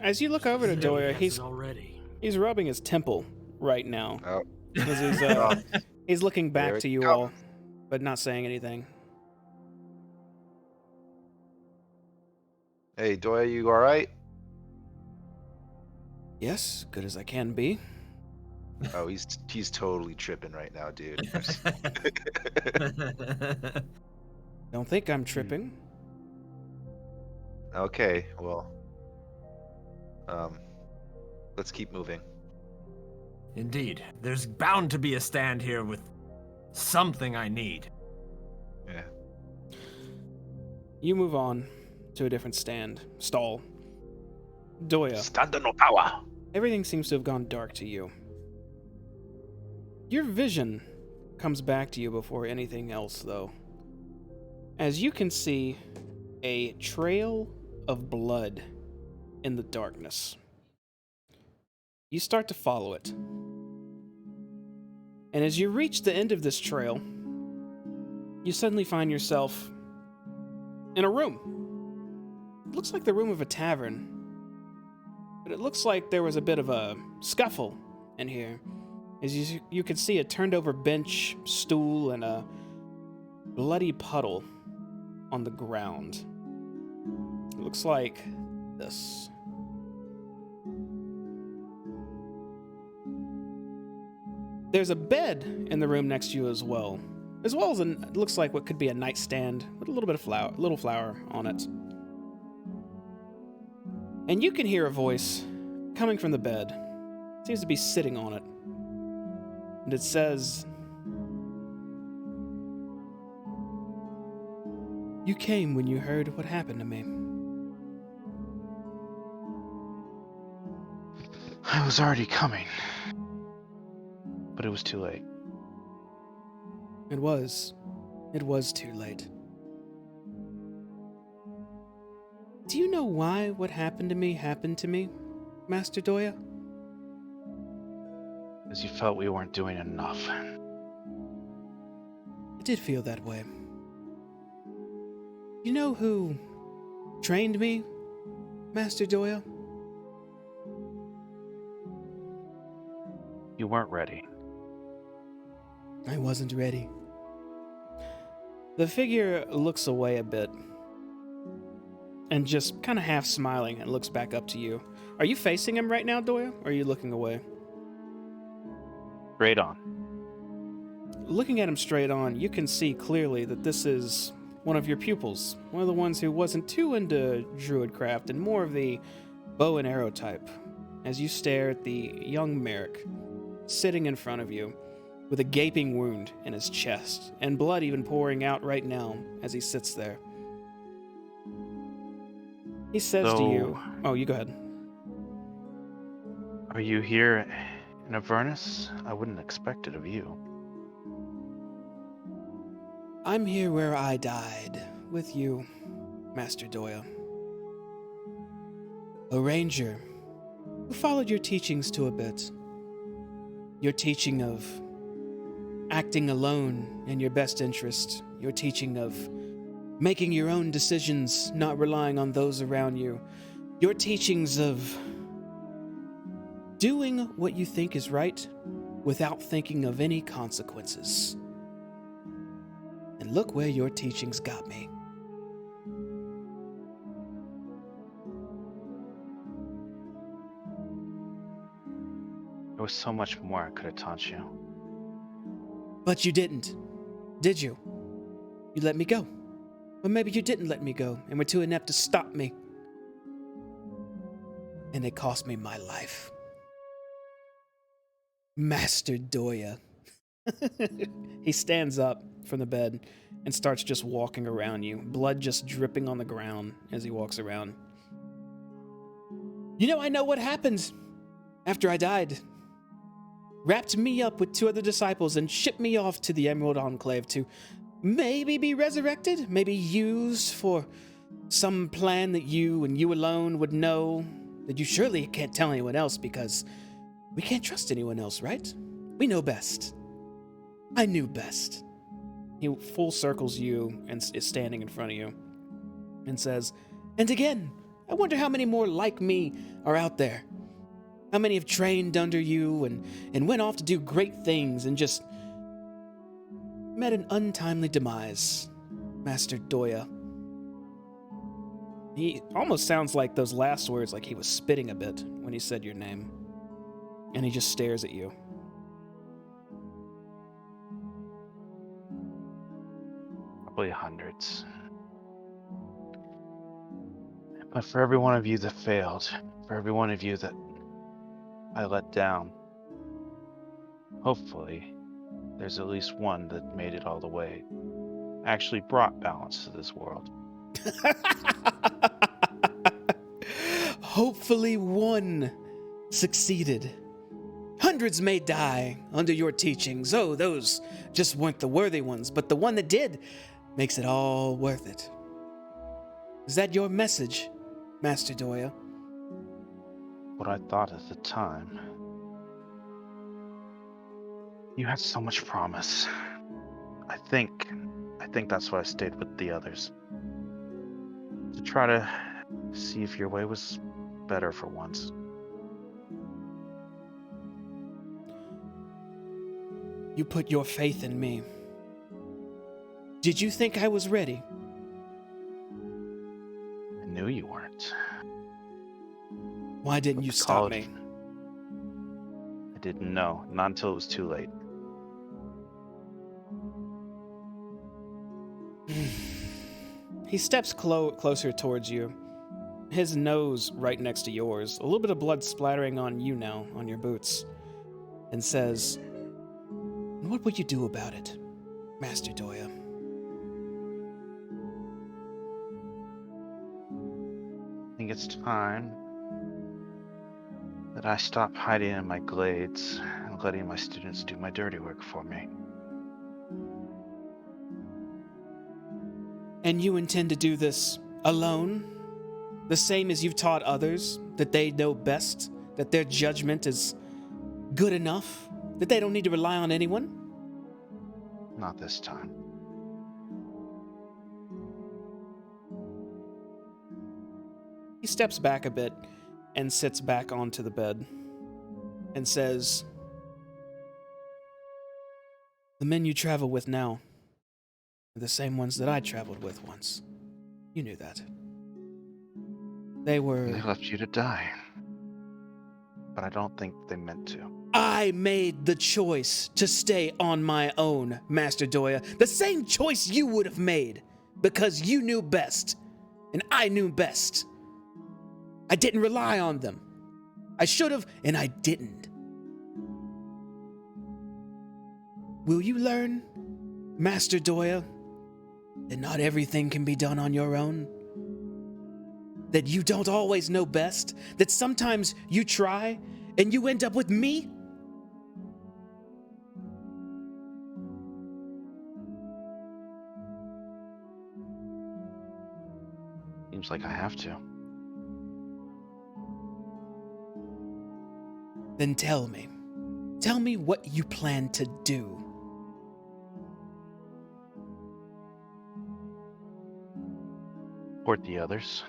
As you look over to Doya, already. he's rubbing his temple right now. Oh. As he's looking back There to it you comes. all, but not saying anything. Hey, Doya, you alright? Yes, good as I can be. Oh, he's totally tripping right now, dude. Don't think I'm tripping. Okay, well, let's keep moving. Indeed, there's bound to be a stand here with something I need. Yeah. You move on to a different stall. Doya, Stand no power. everything seems to have gone dark to you. Your vision comes back to you before anything else, though. As you can see a trail of blood in the darkness. You start to follow it. And as you reach the end of this trail, you suddenly find yourself in a room. looks like the room of a tavern. But it looks like there was a bit of a scuffle in here. As you can see a turned over bench, stool, and a bloody puddle on the ground. It looks like this. There's a bed in the room next to you as well as it looks like what could be a nightstand with a little bit of flour on it. And you can hear a voice coming from the bed. It seems to be sitting on it. And it says, "You came when you heard what happened to me." I was already coming. But it was too late. It was. It was too late. Do you know why what happened to me, Master Doya? Because you felt we weren't doing enough. It did feel that way. You know who trained me, Master Doya? You weren't ready. I wasn't ready. The figure looks away a bit and just kind of half smiling and looks back up to you. Are you facing him right now, Doya, or are you looking away? Straight on. Looking at him straight on, you can see clearly that this is one of your pupils, one of the ones who wasn't too into druidcraft and more of the bow and arrow type, as you stare at the young Merrick sitting in front of you with a gaping wound in his chest and blood even pouring out right now as he sits there. He says to you, oh, you go ahead. Are you here in Avernus? I wouldn't expect it of you. I'm here where I died, with you, Master Doya. A ranger who followed your teachings to a bit. Your teaching of acting alone in your best interest. Your teaching of making your own decisions, not relying on those around you. Your teachings of doing what you think is right without thinking of any consequences. And look where your teachings got me. There was so much more I could have taught you. But you didn't, did you? You let me go. Or maybe you didn't let me go and were too inept to stop me. And it cost me my life. Master Doya. He stands up from the bed and starts just walking around you, blood just dripping on the ground as he walks around. You know, I know what happened after I died. Wrapped me up with 2 other disciples and shipped me off to the Emerald Enclave to maybe be resurrected, maybe used for some plan that you and you alone would know, that you surely can't tell anyone else because we can't trust anyone else, right? We know best. I knew best. He full circles you and is standing in front of you and says, and again, I wonder how many more like me are out there. How many have trained under you and went off to do great things and just met an untimely demise, Master Doya. He almost sounds like those last words, like he was spitting a bit when he said your name. And he just stares at you. Probably hundreds. But for every one of you that failed, for every one of you that I let down, hopefully there's at least one that made it all the way. Actually brought balance to this world. Hopefully one succeeded. Hundreds may die under your teachings. Oh, those just weren't the worthy ones, but the one that did makes it all worth it. Is that your message, Master Doya? What I thought at the time. You had so much promise. I think that's why I stayed with the others. To try to See if your way was better for once. You put your faith in me. Did you think I was ready? I knew you weren't. Why didn't you stop me? I didn't know, not until it was too late. He steps closer towards you, his nose right next to yours, a little bit of blood splattering on you now, on your boots, and says, "What will you do about it, Master Doya?" I think it's time that I stop hiding in my glades and letting my students do my dirty work for me. And you intend to do this alone? The same as you've taught others, that they know best, that their judgment is good enough, that they don't need to rely on anyone? Not this time. He steps back a bit and sits back onto the bed and says, "The men you travel with now are the same ones that I traveled with once. You knew that. They were... They left you to die. But I don't think they meant to. I made the choice to stay on my own, Master Doya. The same choice you would have made, because you knew best, and I knew best. I didn't rely on them. I should have, and I didn't. Will you learn, Master Doya, that not everything can be done on your own? That you don't always know best? That sometimes you try, and you end up with me? Seems like I have to. Then tell me. Tell me what you plan to do. Support the others.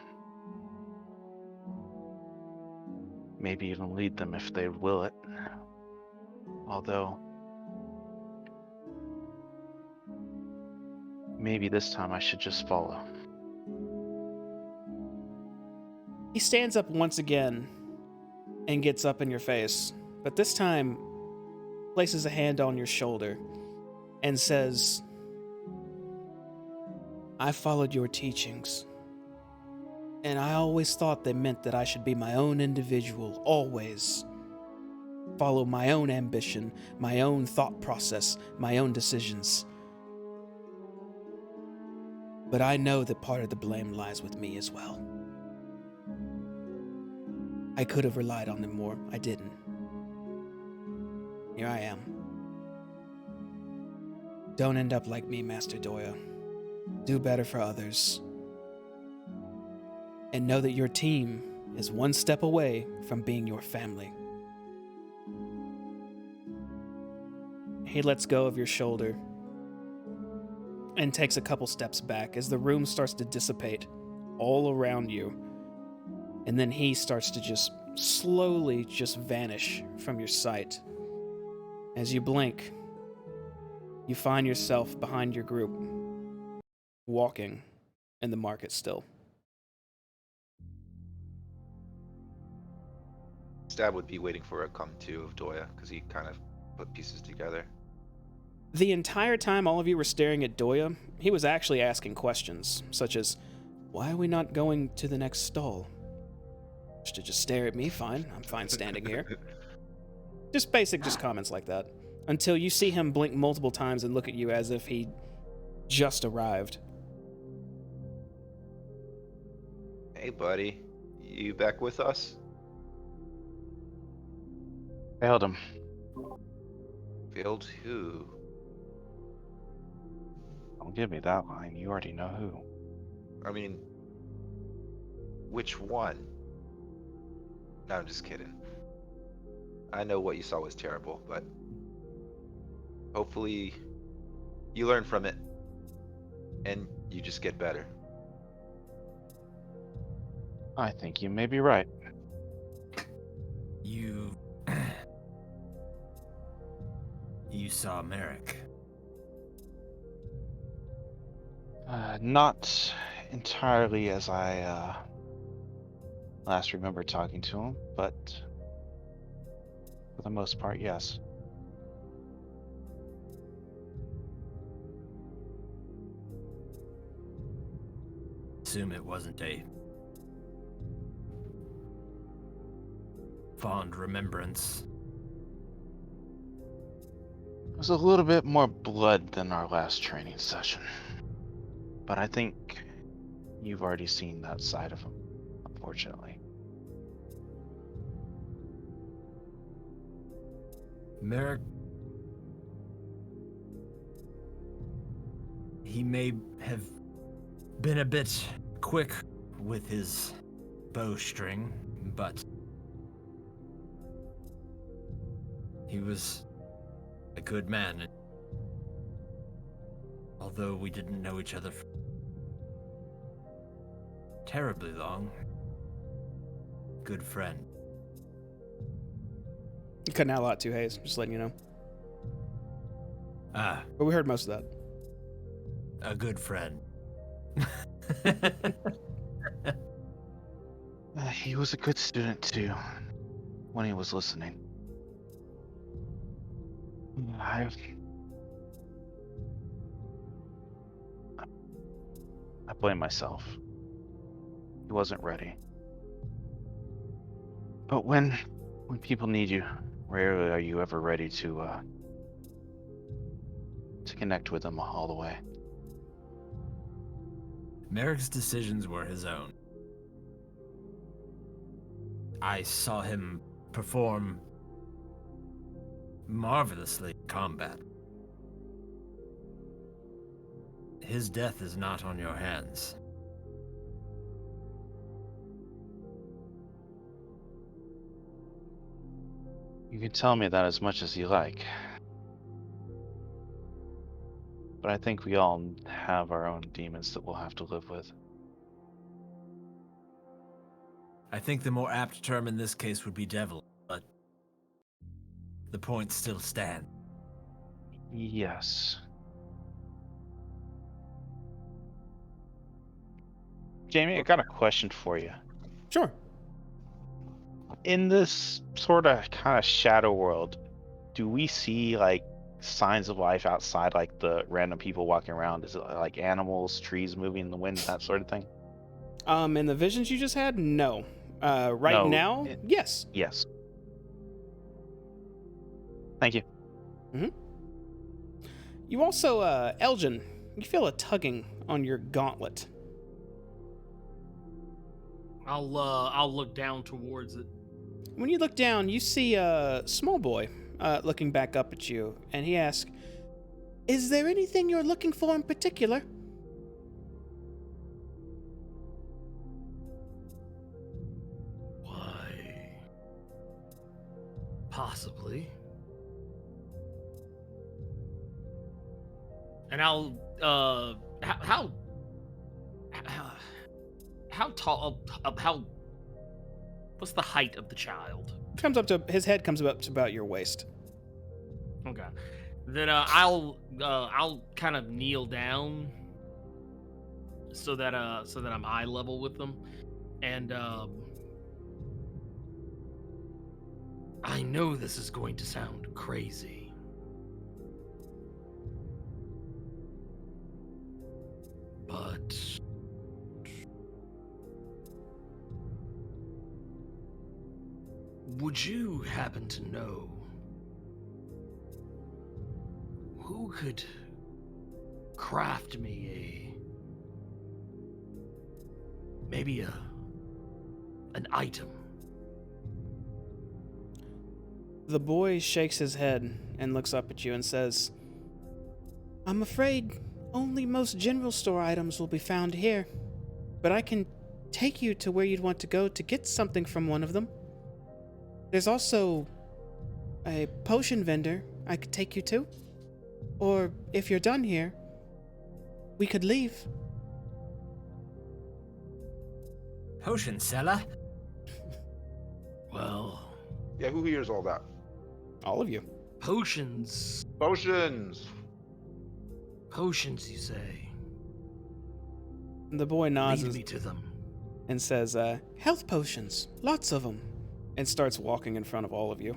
Maybe even lead them if they will it. Although, maybe this time I should just follow. He stands up once again and gets up in your face, but this time places a hand on your shoulder and says, "I followed your teachings, and I always thought they meant that I should be my own individual, always. Follow my own ambition, my own thought process, my own decisions. But I know that part of the blame lies with me as well. I could have relied on them more. I didn't. Here I am. Don't end up like me, Master Doya. Do better for others. And know that your team is one step away from being your family." He lets go of your shoulder and takes a couple steps back as the room starts to dissipate all around you. And then he starts to just slowly just vanish from your sight. As you blink, you find yourself behind your group, walking in the market still. Stab would be waiting for a come to of Doya, because he kind of put pieces together. The entire time all of you were staring at Doya, he was actually asking questions, such as, "Why are we not going to the next stall?" To just stare at me, fine. I'm fine standing here. Just basic comments like that. Until you see him blink multiple times and look at you as if he just arrived. Hey, buddy. You back with us? Failed him. Failed who? Don't give me that line. You already know who. I mean, which one? No, I'm just kidding. I know what you saw was terrible, but hopefully you learn from it and you just get better. I think you may be right. You... you saw Merrick. Not entirely as I last remember talking to him, but for the most part, yes. Assume it wasn't a fond remembrance. It was a little bit more blood than our last training session. But I think you've already seen that side of him, unfortunately. Merrick... he may have been a bit quick with his bowstring, but he was a good man. Although we didn't know each other for terribly long, good friend. You cutting out a lot too, Hayes. Just letting you know. Ah, But we heard most of that. a good friend. He was a good student too, when he was listening. I blame myself. He wasn't ready. But when people need you, rarely are you ever ready to connect with them all the way. Merrick's decisions were his own. I saw him perform marvelously in combat. His death is not on your hands. You can tell me that as much as you like. But I think we all have our own demons that we'll have to live with. I think the more apt term in this case would be devil, but the point still stands. Yes. Jamie, I got a question for you. Sure. In this sort of kind of shadow world, do we see like signs of life outside, like the random people walking around? Is it like animals, trees moving in the wind, that sort of thing? In the visions you just had, no. Right No, now, yes. Yes. Thank you. You also, Elgin, you feel a tugging on your gauntlet. I'll look down towards it. When you look down, you see a small boy looking back up at you, and he asks, "Is there anything you're looking for in particular?" Why? Possibly. And I'll how tall how what's the height of the child? Comes up to his head comes up to about your waist. Okay. Then I'll kind of kneel down so that I'm eye level with them, and I know this is going to sound crazy, but would you happen to know who could craft me maybe an item? The boy shakes his head and looks up at you and says, "I'm afraid only most general store items will be found here, but I can take you to where you'd want to go to get something from one of them. There's also a potion vendor I could take you to, or if you're done here, we could leave." Potion seller? Well, Yeah, who hears all that? All of you. potions. Potions. Potions, you say? The boy nods Lead me to them. and says, health potions. Lots of them. And starts walking in front of all of you.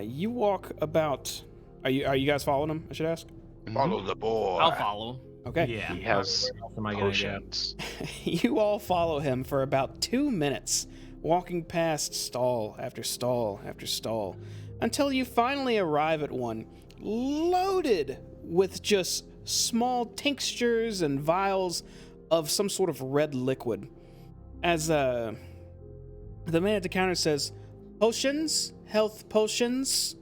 You walk about... Are you guys following him, I should ask? Follow the boy. I'll follow. Okay. Yeah. He has Where else am I gonna go? potions. You all follow him for about 2 minutes, walking past stall after stall after stall, until you finally arrive at one loaded with just small tinctures and vials of some sort of red liquid. As the man at the counter says, potions, health potions,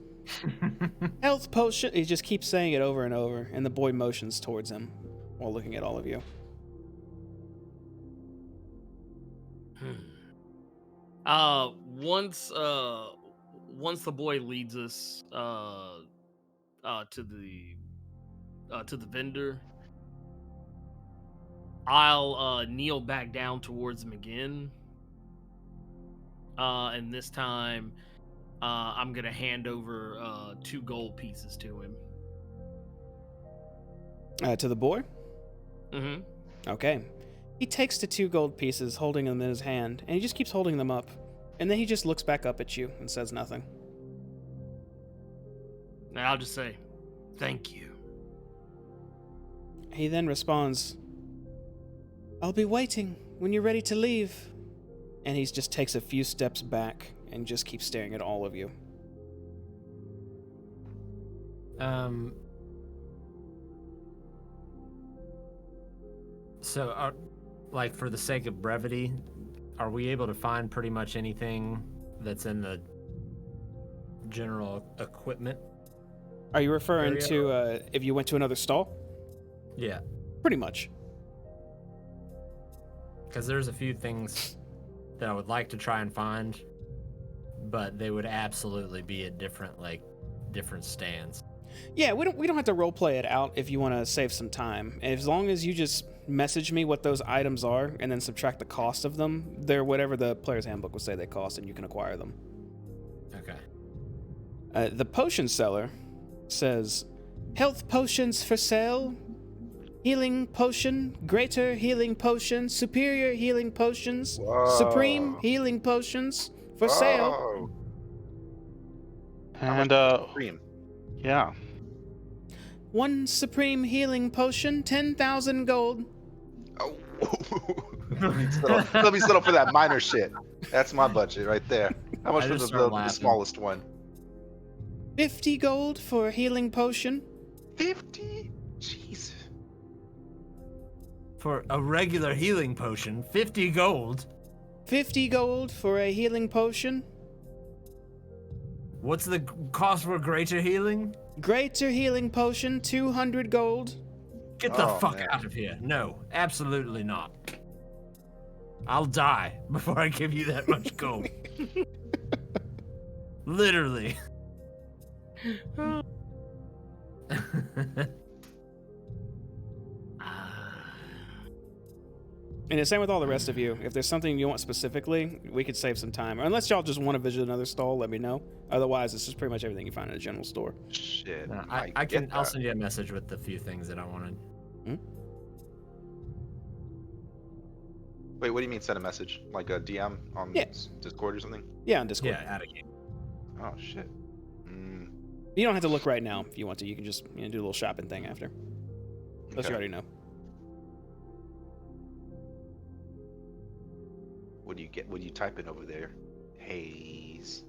health potion. He just keeps saying it over and over, and the boy motions towards him while looking at all of you. Once the boy leads us to the vendor, I'll kneel back down towards him again. And this time I'm gonna hand over 2 gold pieces to him. To the boy? Mm-hmm. Okay. He takes the 2 gold pieces, holding them in his hand, and he just keeps holding them up. And then he just looks back up at you and says nothing. Now I'll just say, thank you. He then responds, I'll be waiting when you're ready to leave. And he just takes a few steps back and just keeps staring at all of you. So, like, for the sake of brevity, are we able to find pretty much anything that's in the general equipment? Are you referring Area? to if you went to another stall? Yeah, Pretty much. because there's a few things that I would like to try and find, but they would absolutely be at different stands. Yeah, we don't have to roleplay it out if you want to save some time. As long as you just message me what those items are and then subtract the cost of them, they're whatever the player's handbook will say they cost, and you can acquire them. Okay. The potion seller says, health potions for sale, healing potion, greater healing potion, superior healing potions, Whoa. supreme healing potions for sale. Oh. And Supreme. yeah. 1 supreme healing potion, 10,000 gold. Oh. Let me settle for that minor shit. That's my budget right there. How much I was just the start laughing. smallest one? 50 gold for a healing potion. 50? Jeez. For a regular healing potion, 50 gold. 50 gold for a healing potion. What's the cost for greater healing? Greater healing potion, 200 gold. Get the Oh, fuck man. out of here. No, absolutely not. I'll die before I give you that much gold. Literally. And the same with all the rest of you. If there's something you want specifically, we could save some time. Unless y'all just want to visit another stall, let me know. Otherwise, it's just pretty much everything you find in a general store. Shit. No, I I'll get that. send you a message with the few things that I wanted. Wait, what do you mean send a message? Like a DM on Yeah. Discord or something? Yeah, on Discord. Yeah, out of game. Oh, shit. Mm, You don't have to look right now if you want to. You can just do a little shopping thing after. Unless you okay. already know. What do you get? What do you type in over there? Haze.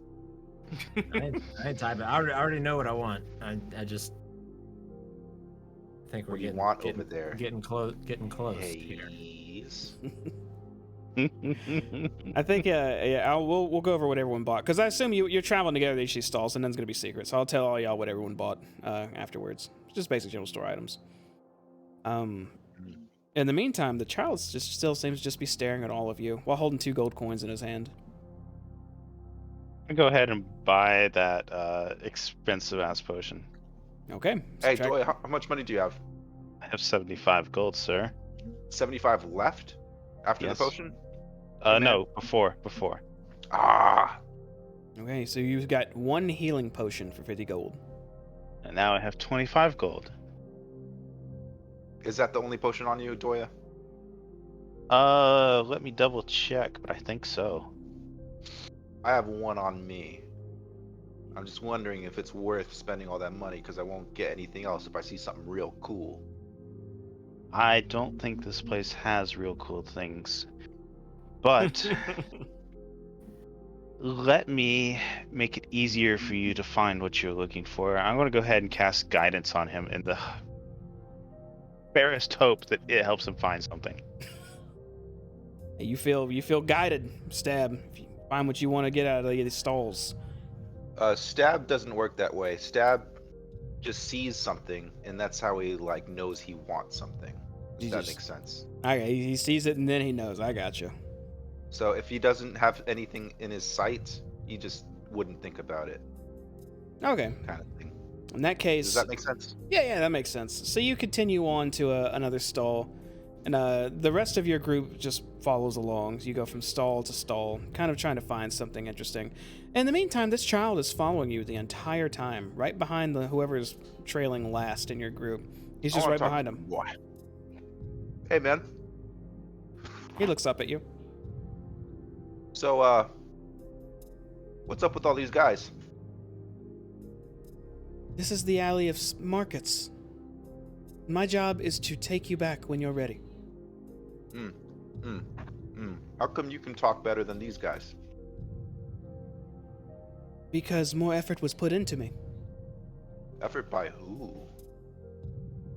I ain't typing. I already know what I want. I just think we're What do you getting want over there? getting close here. Haze. I think, we'll go over what everyone bought. Because I assume you're traveling together to each of these stalls, and none's going to be secret. So I'll tell all y'all what everyone bought afterwards. Just basic general store items. In the meantime, the child just still seems to just be staring at all of you while holding 2 gold coins in his hand. I'll go ahead and buy that expensive ass potion. Okay. Hey, subtract- Joy, how much money do you have? I have 75 gold, sir. 75 left? After Yes. the potion? No, before. Ah. Okay, so you've got 1 healing potion for 50 gold. And now I have 25 gold. Is that the only potion on you, Doya? Let me double check, but I think so. I have 1 on me. I'm just wondering if it's worth spending all that money because I won't get anything else if I see something real cool. I don't think this place has real cool things. But let me make it easier for you to find what you're looking for. I'm going to go ahead and cast guidance on him in the barest hope that it helps him find something. You feel guided, Stab. If you find what you want to get out of these stalls. Stab doesn't work that way. Stab just sees something, and that's how he like knows he wants something. He If that just- makes sense. Okay, he sees it and then he knows. I got you. So if he doesn't have anything in his sight, he just wouldn't think about it, Okay. kind of thing. In that case, Does that make sense? yeah, that makes sense. So you continue on to another stall, and the rest of your group just follows along. You go from stall to stall, kind of trying to find something interesting. In the meantime, this child is following you the entire time, right behind whoever's trailing last in your group. He's I just wanna right talk- behind him. What? Hey, man. He looks up at you. So, what's up with all these guys? This is the alley of markets. My job is to take you back when you're ready. How come you can talk better than these guys? Because more effort was put into me. Effort by who?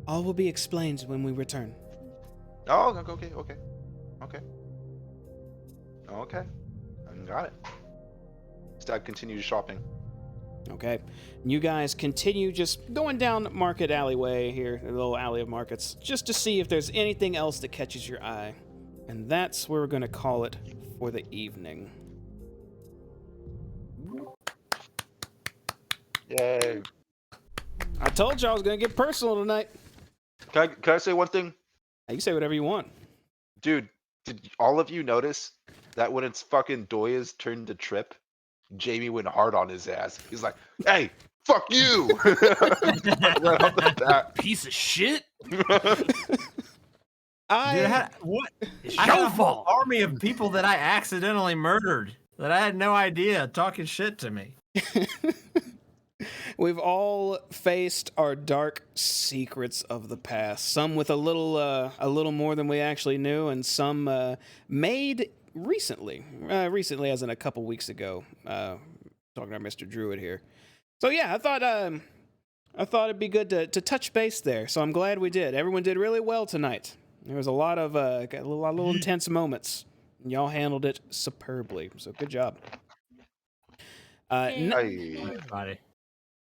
All will be explained when we return. Oh, okay. Okay. I got it. Stab continues shopping. Okay. And you guys continue just going down Market Alleyway here, the little alley of markets, just to see if there's anything else that catches your eye. And that's where we're going to call it for the evening. Yay. I told you I was going to get personal tonight. Can I say one thing? You can say whatever you want. Dude, did all of you notice that when it's fucking Doya's turn to trip, Jamie went hard on his ass? He's like, hey, fuck you! Right off the bat. Piece of shit. Dude, what? It's I had your a whole fault. army of people that I accidentally murdered that I had no idea talking shit to me. We've all faced our dark secrets of the past. Some with a little more than we actually knew, and some made recently. Recently, as in a couple weeks ago. Talking to our Mr. Druid here. So yeah, I thought it'd be good to touch base there. So I'm glad we did. Everyone did really well tonight. There was a lot of little intense moments. And y'all handled it superbly. So good job. Hey. Everybody.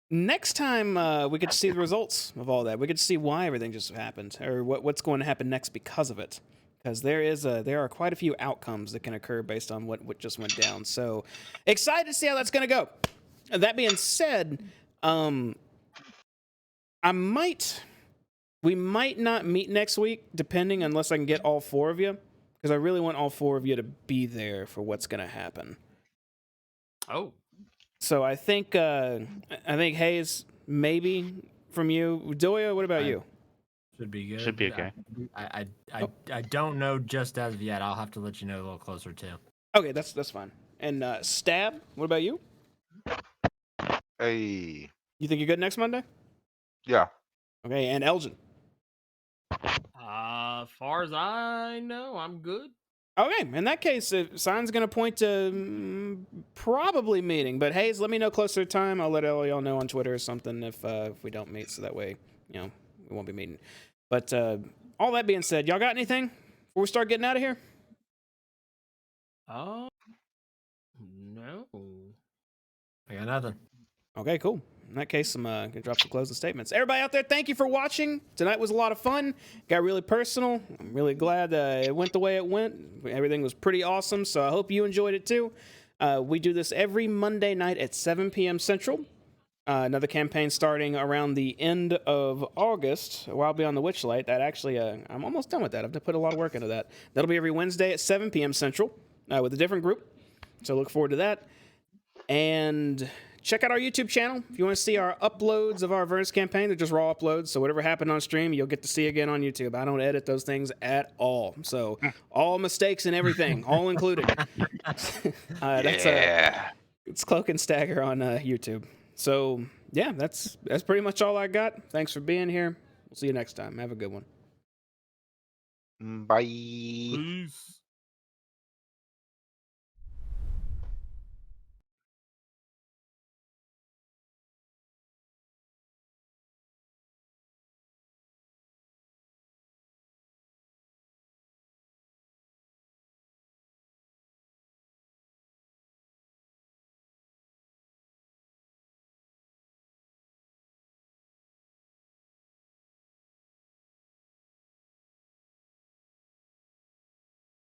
Next time, we get to see the results of all that. We get to see why everything just happened, or what's going to happen next because of it. Because there are quite a few outcomes that can occur based on what just went down. So excited to see how that's going to go. That being said, we might not meet next week, depending, unless I can get all 4 of you, because I really want all 4 of you to be there for what's going to happen. Oh. So I think Hayes, maybe from you. Doya, what about you? Should be good. Should be okay. I don't know just as of yet. I'll have to let you know a little closer too. Okay, that's fine. And Stab, what about you? Hey. You think you're good next Monday? Yeah. Okay, and Elgin. As far as I know, I'm good. Okay, in that case, sign's going to point to probably meeting. But Hayes, let me know closer to time. I'll let all y'all know on Twitter or something if we don't meet, so that way, we won't be meeting. But all that being said, y'all got anything before we start getting out of here? No. I got nothing. Okay, cool. In that case, I'm going to drop some closing statements. Everybody out there, thank you for watching. Tonight was a lot of fun. Got really personal. I'm really glad it went the way it went. Everything was pretty awesome, so I hope you enjoyed it too. We do this every Monday night at 7 p.m. Central. Another campaign starting around the end of August, Wild Beyond the Witchlight. That actually, I'm almost done with that. I've to put a lot of work into that. That'll be every Wednesday at 7 p.m. Central with a different group. So look forward to that. And check out our YouTube channel if you want to see our uploads of our Avernus campaign. They're just raw uploads, so whatever happened on stream, you'll get to see again on YouTube. I don't edit those things at all, so all mistakes and everything, all included. It's Cloak and Stagger on YouTube. So yeah, that's pretty much all I got. Thanks for being here. We'll see you next time. Have a good one. Bye. Peace.